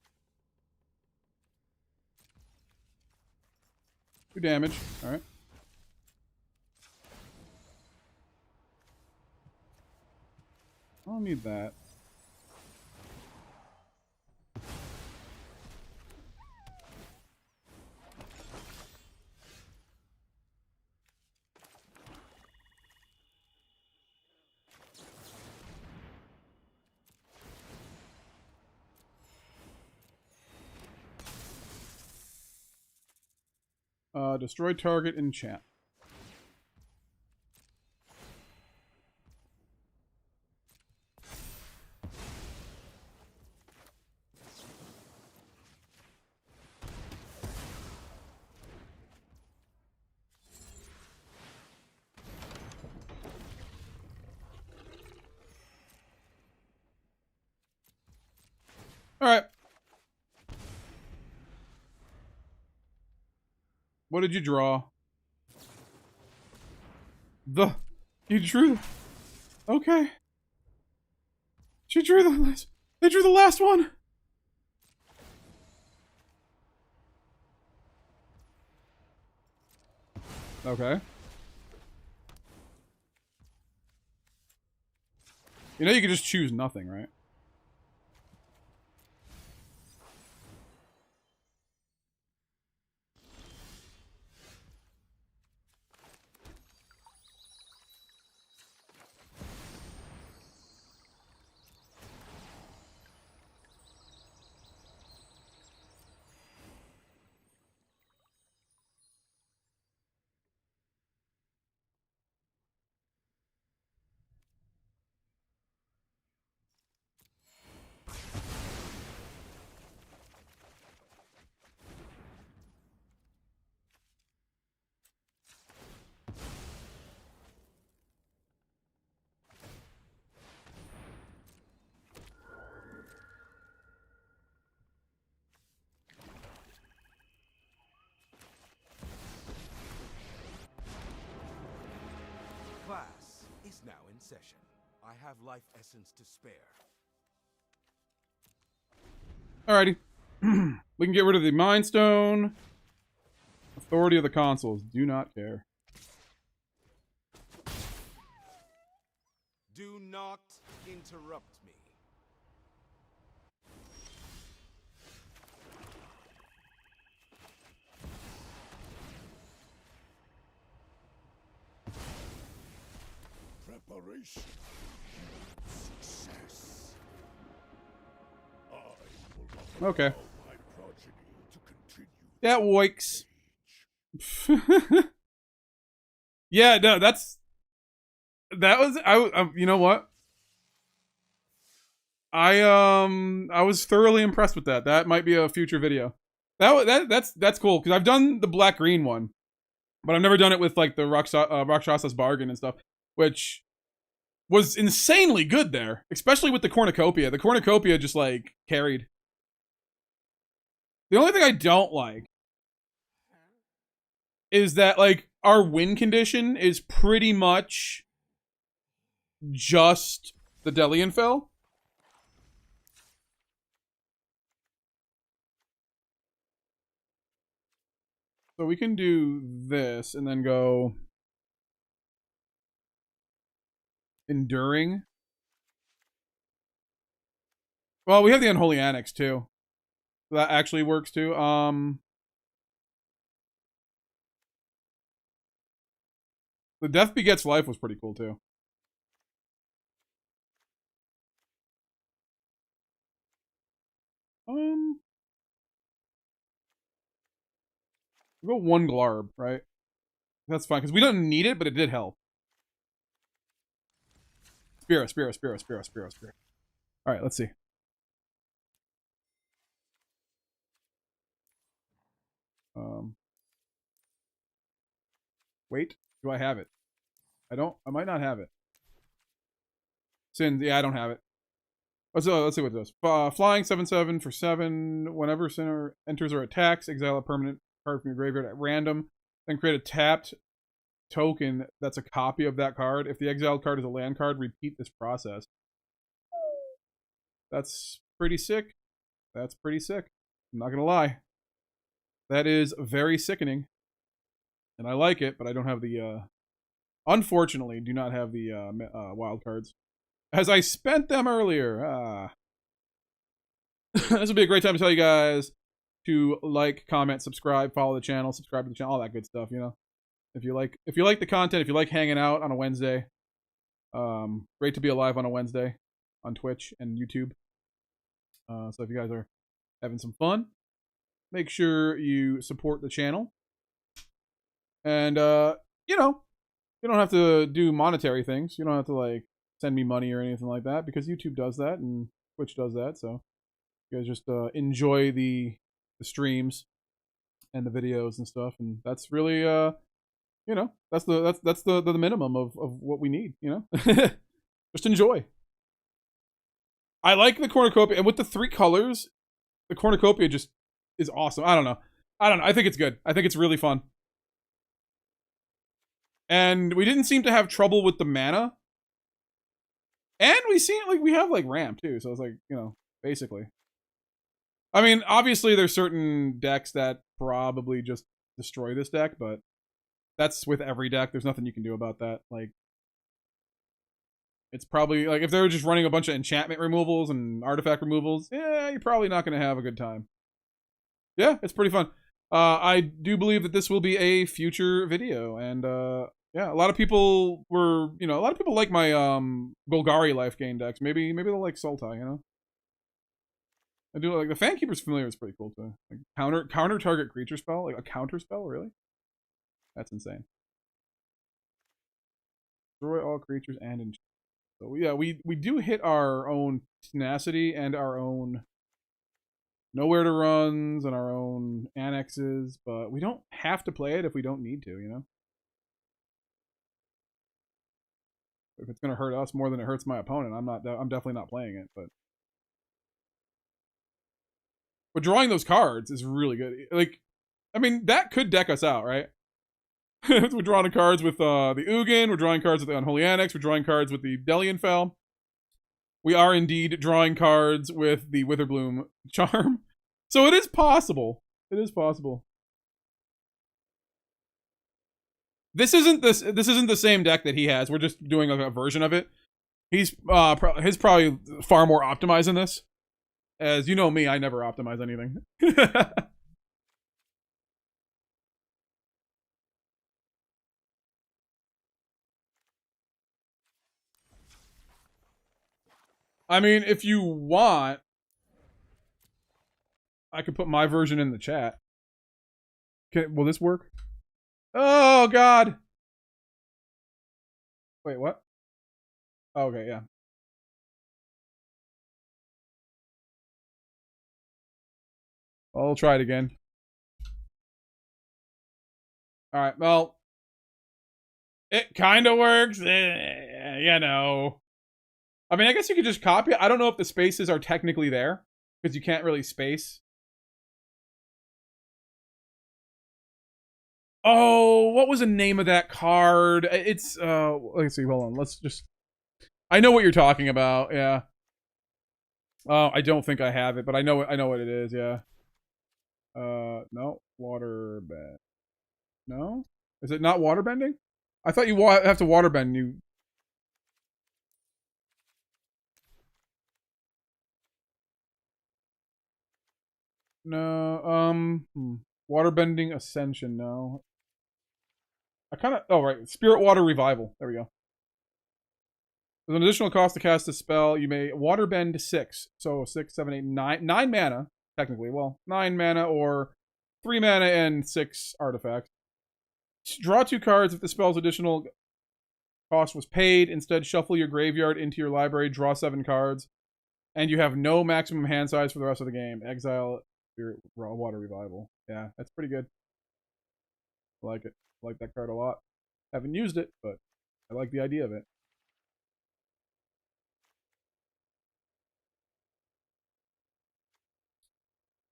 2 damage. All right. I don't need that. Destroy target enchant. All right. What did you draw? You drew. Okay. She drew the last. They drew the last one. Okay. You know you can just choose nothing, right? now in session. I have life essence to spare. Alrighty. We can get rid of the Mind Stone. Authority of the consoles. Do not care. Do not interrupt me. Preparation. Success. I will Okay. allow my progeny to continue Yeah, woiks. Yeah, no, that was you know what? I was thoroughly impressed with that. That might be a future video. That's cool because I've done the black green one, but I've never done it with like the Rakshasa's Bargain and stuff, which was insanely good there, especially with the cornucopia. The cornucopia just like carried. The only thing I don't like is that like our win condition is pretty much just the Delian Fell. So we can do this and then go Enduring. Well, we have the Unholy Annex too. So that actually works too. The Death Begets Life was pretty cool too. We'll go one Glarb, right? That's fine, because we don't need it, but it did help. Spiro. Alright, let's see. Wait, do I have it? I might not have it. Sin, yeah, I don't have it. Let's see what it does. Flying 7/7 for 7. Whenever center enters or attacks, exile a permanent card from your graveyard at random. Then create a tapped token that's a copy of that card. If the exiled card is a land card, repeat this process. That's pretty sick. That's pretty sick. I'm not gonna lie. That is very sickening. And I like it, but I don't have the unfortunately do not have the wild cards. As I spent them earlier. This would be a great time to tell you guys to like, comment, subscribe, follow the channel, subscribe to the channel, all that good stuff, you know. If you like the content, if you like hanging out on a Wednesday, great to be alive on a Wednesday on Twitch and YouTube. So if you guys are having some fun, make sure you support the channel. And you know, you don't have to do monetary things. You don't have to like send me money or anything like that because YouTube does that and Twitch does that. So you guys just enjoy the streams and the videos and stuff, and that's really you know, that's the minimum of what we need, you know. Just enjoy. I like the cornucopia, and with the 3 colors, the cornucopia just is awesome. I don't know. I think it's good. I think it's really fun. And we didn't seem to have trouble with the mana. And we seem like we have like ramp too, so it's like, you know, basically. I mean, obviously there's certain decks that probably just destroy this deck, but that's with every deck. There's nothing you can do about that. Like, it's probably like if they were just running a bunch of enchantment removals and artifact removals, yeah, you're probably not going to have a good time. Yeah, it's pretty fun. I do believe that this will be a future video, and yeah, a lot of people were, you know, a lot of people like my Golgari life gain decks. Maybe they'll like Sultai, you know. I do like the Fan Keeper's Familiar is pretty cool too. Like counter target creature spell, like a counter spell, really? That's insane. Destroy all creatures and enchant. So yeah, we do hit our own tenacity and our own nowhere to runs and our own annexes, but we don't have to play it if we don't need to, you know. If it's gonna hurt us more than it hurts my opponent, I'm definitely not playing it. But drawing those cards is really good. Like, I mean, that could deck us out, right? We're drawing cards with the Ugin. We're drawing cards with the Unholy Annex. We're drawing cards with the Delian Fel. We are indeed drawing cards with the Witherbloom Charm. So it is possible. It is possible. This isn't the same deck that he has. We're just doing a version of it. He's probably far more optimized in this. As you know me, I never optimize anything. I mean, if you want, I could put my version in the chat. Will this work? Oh, God. Wait, what? Oh, okay, yeah. I'll try it again. All right, well, it kind of works, you know. I mean, I guess you could just copy it. I don't know if the spaces are technically there, because you can't really space. Oh, what was the name of that card? It's, let's see, hold on. Let's just... I know what you're talking about, yeah. Oh, I don't think I have it, but I know what it is, yeah. No, water bend. No? Is it not water bending? I thought you have to water bend. You... No, waterbending ascension, no. I kind of, oh right, Spirit Water Revival. There we go. There's an additional cost to cast a spell. You may waterbend 6. So 6, 7, 8, 9. 9 mana, technically. Well, 9 mana or 3 mana and 6 artifacts. Draw 2 cards if the spell's additional cost was paid. Instead, shuffle your graveyard into your library, draw 7 cards. And you have no maximum hand size for the rest of the game. Exile Spirit Water Revival. Yeah, that's pretty good. I like it. I like that card a lot. Haven't used it, but I like the idea of it.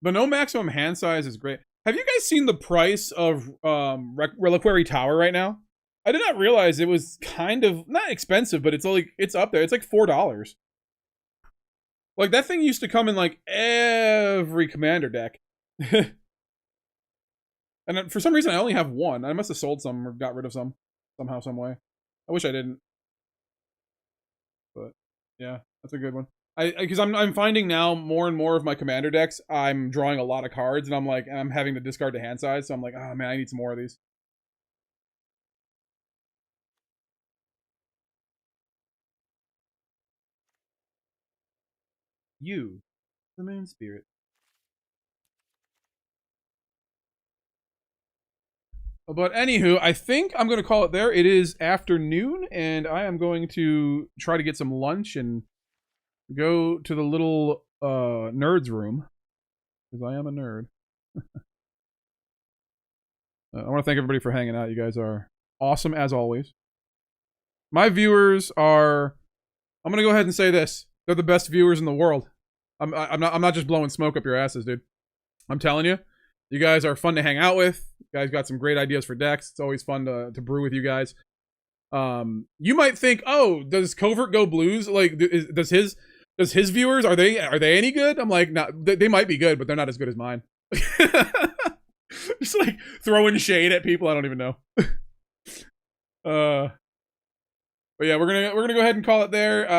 But no maximum hand size is great. Have you guys seen the price of Reliquary Tower right now? I did not realize it was kind of not expensive, but it's up there. It's like $4. Like that thing used to come in like every commander deck. And for some reason I only have one. I must have sold some or got rid of some somehow, some way. I wish I didn't. But yeah, that's a good one. Because I'm finding now more and more of my commander decks, I'm drawing a lot of cards, and I'm having to discard the hand size, so I'm like, oh man, I need some more of these. You, the moon spirit. But anywho, I think I'm going to call it there. It is afternoon, and I am going to try to get some lunch and go to the little nerds room, because I am a nerd. I want to thank everybody for hanging out. You guys are awesome as always. My viewers are, I'm gonna go ahead and say this: they're the best viewers in the world. I'm not just blowing smoke up your asses, dude. I'm telling you, you guys are fun to hang out with. You guys got some great ideas for decks. It's always fun to brew with you guys. You might think, oh, does Covert go blues? Like, does his viewers, are they any good? I'm like, no, they might be good, but they're not as good as mine. Just like throwing shade at people I don't even know. But yeah, we're gonna go ahead and call it there.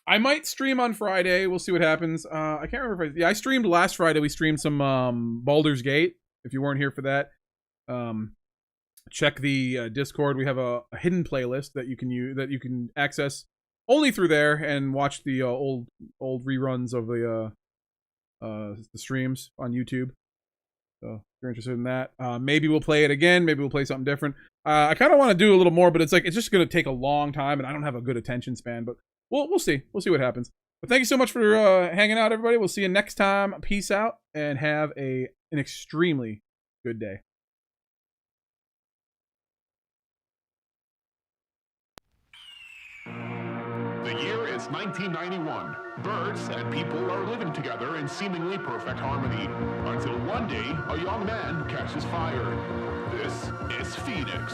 I might stream on Friday. We'll see what happens. I can't remember if I streamed last Friday. We streamed some Baldur's Gate. If you weren't here for that, check the Discord. We have a hidden playlist that you can access only through there and watch the old reruns of the streams on YouTube. So if you're interested in that, maybe we'll play it again. Maybe we'll play something different. I kind of want to do a little more, but it's just going to take a long time, and I don't have a good attention span. But we'll see. We'll see what happens. But thank you so much for hanging out, everybody. We'll see you next time. Peace out, and have an extremely good day. The year is 1991. Birds and people are living together in seemingly perfect harmony. Until one day, a young man catches fire. This is Phoenix.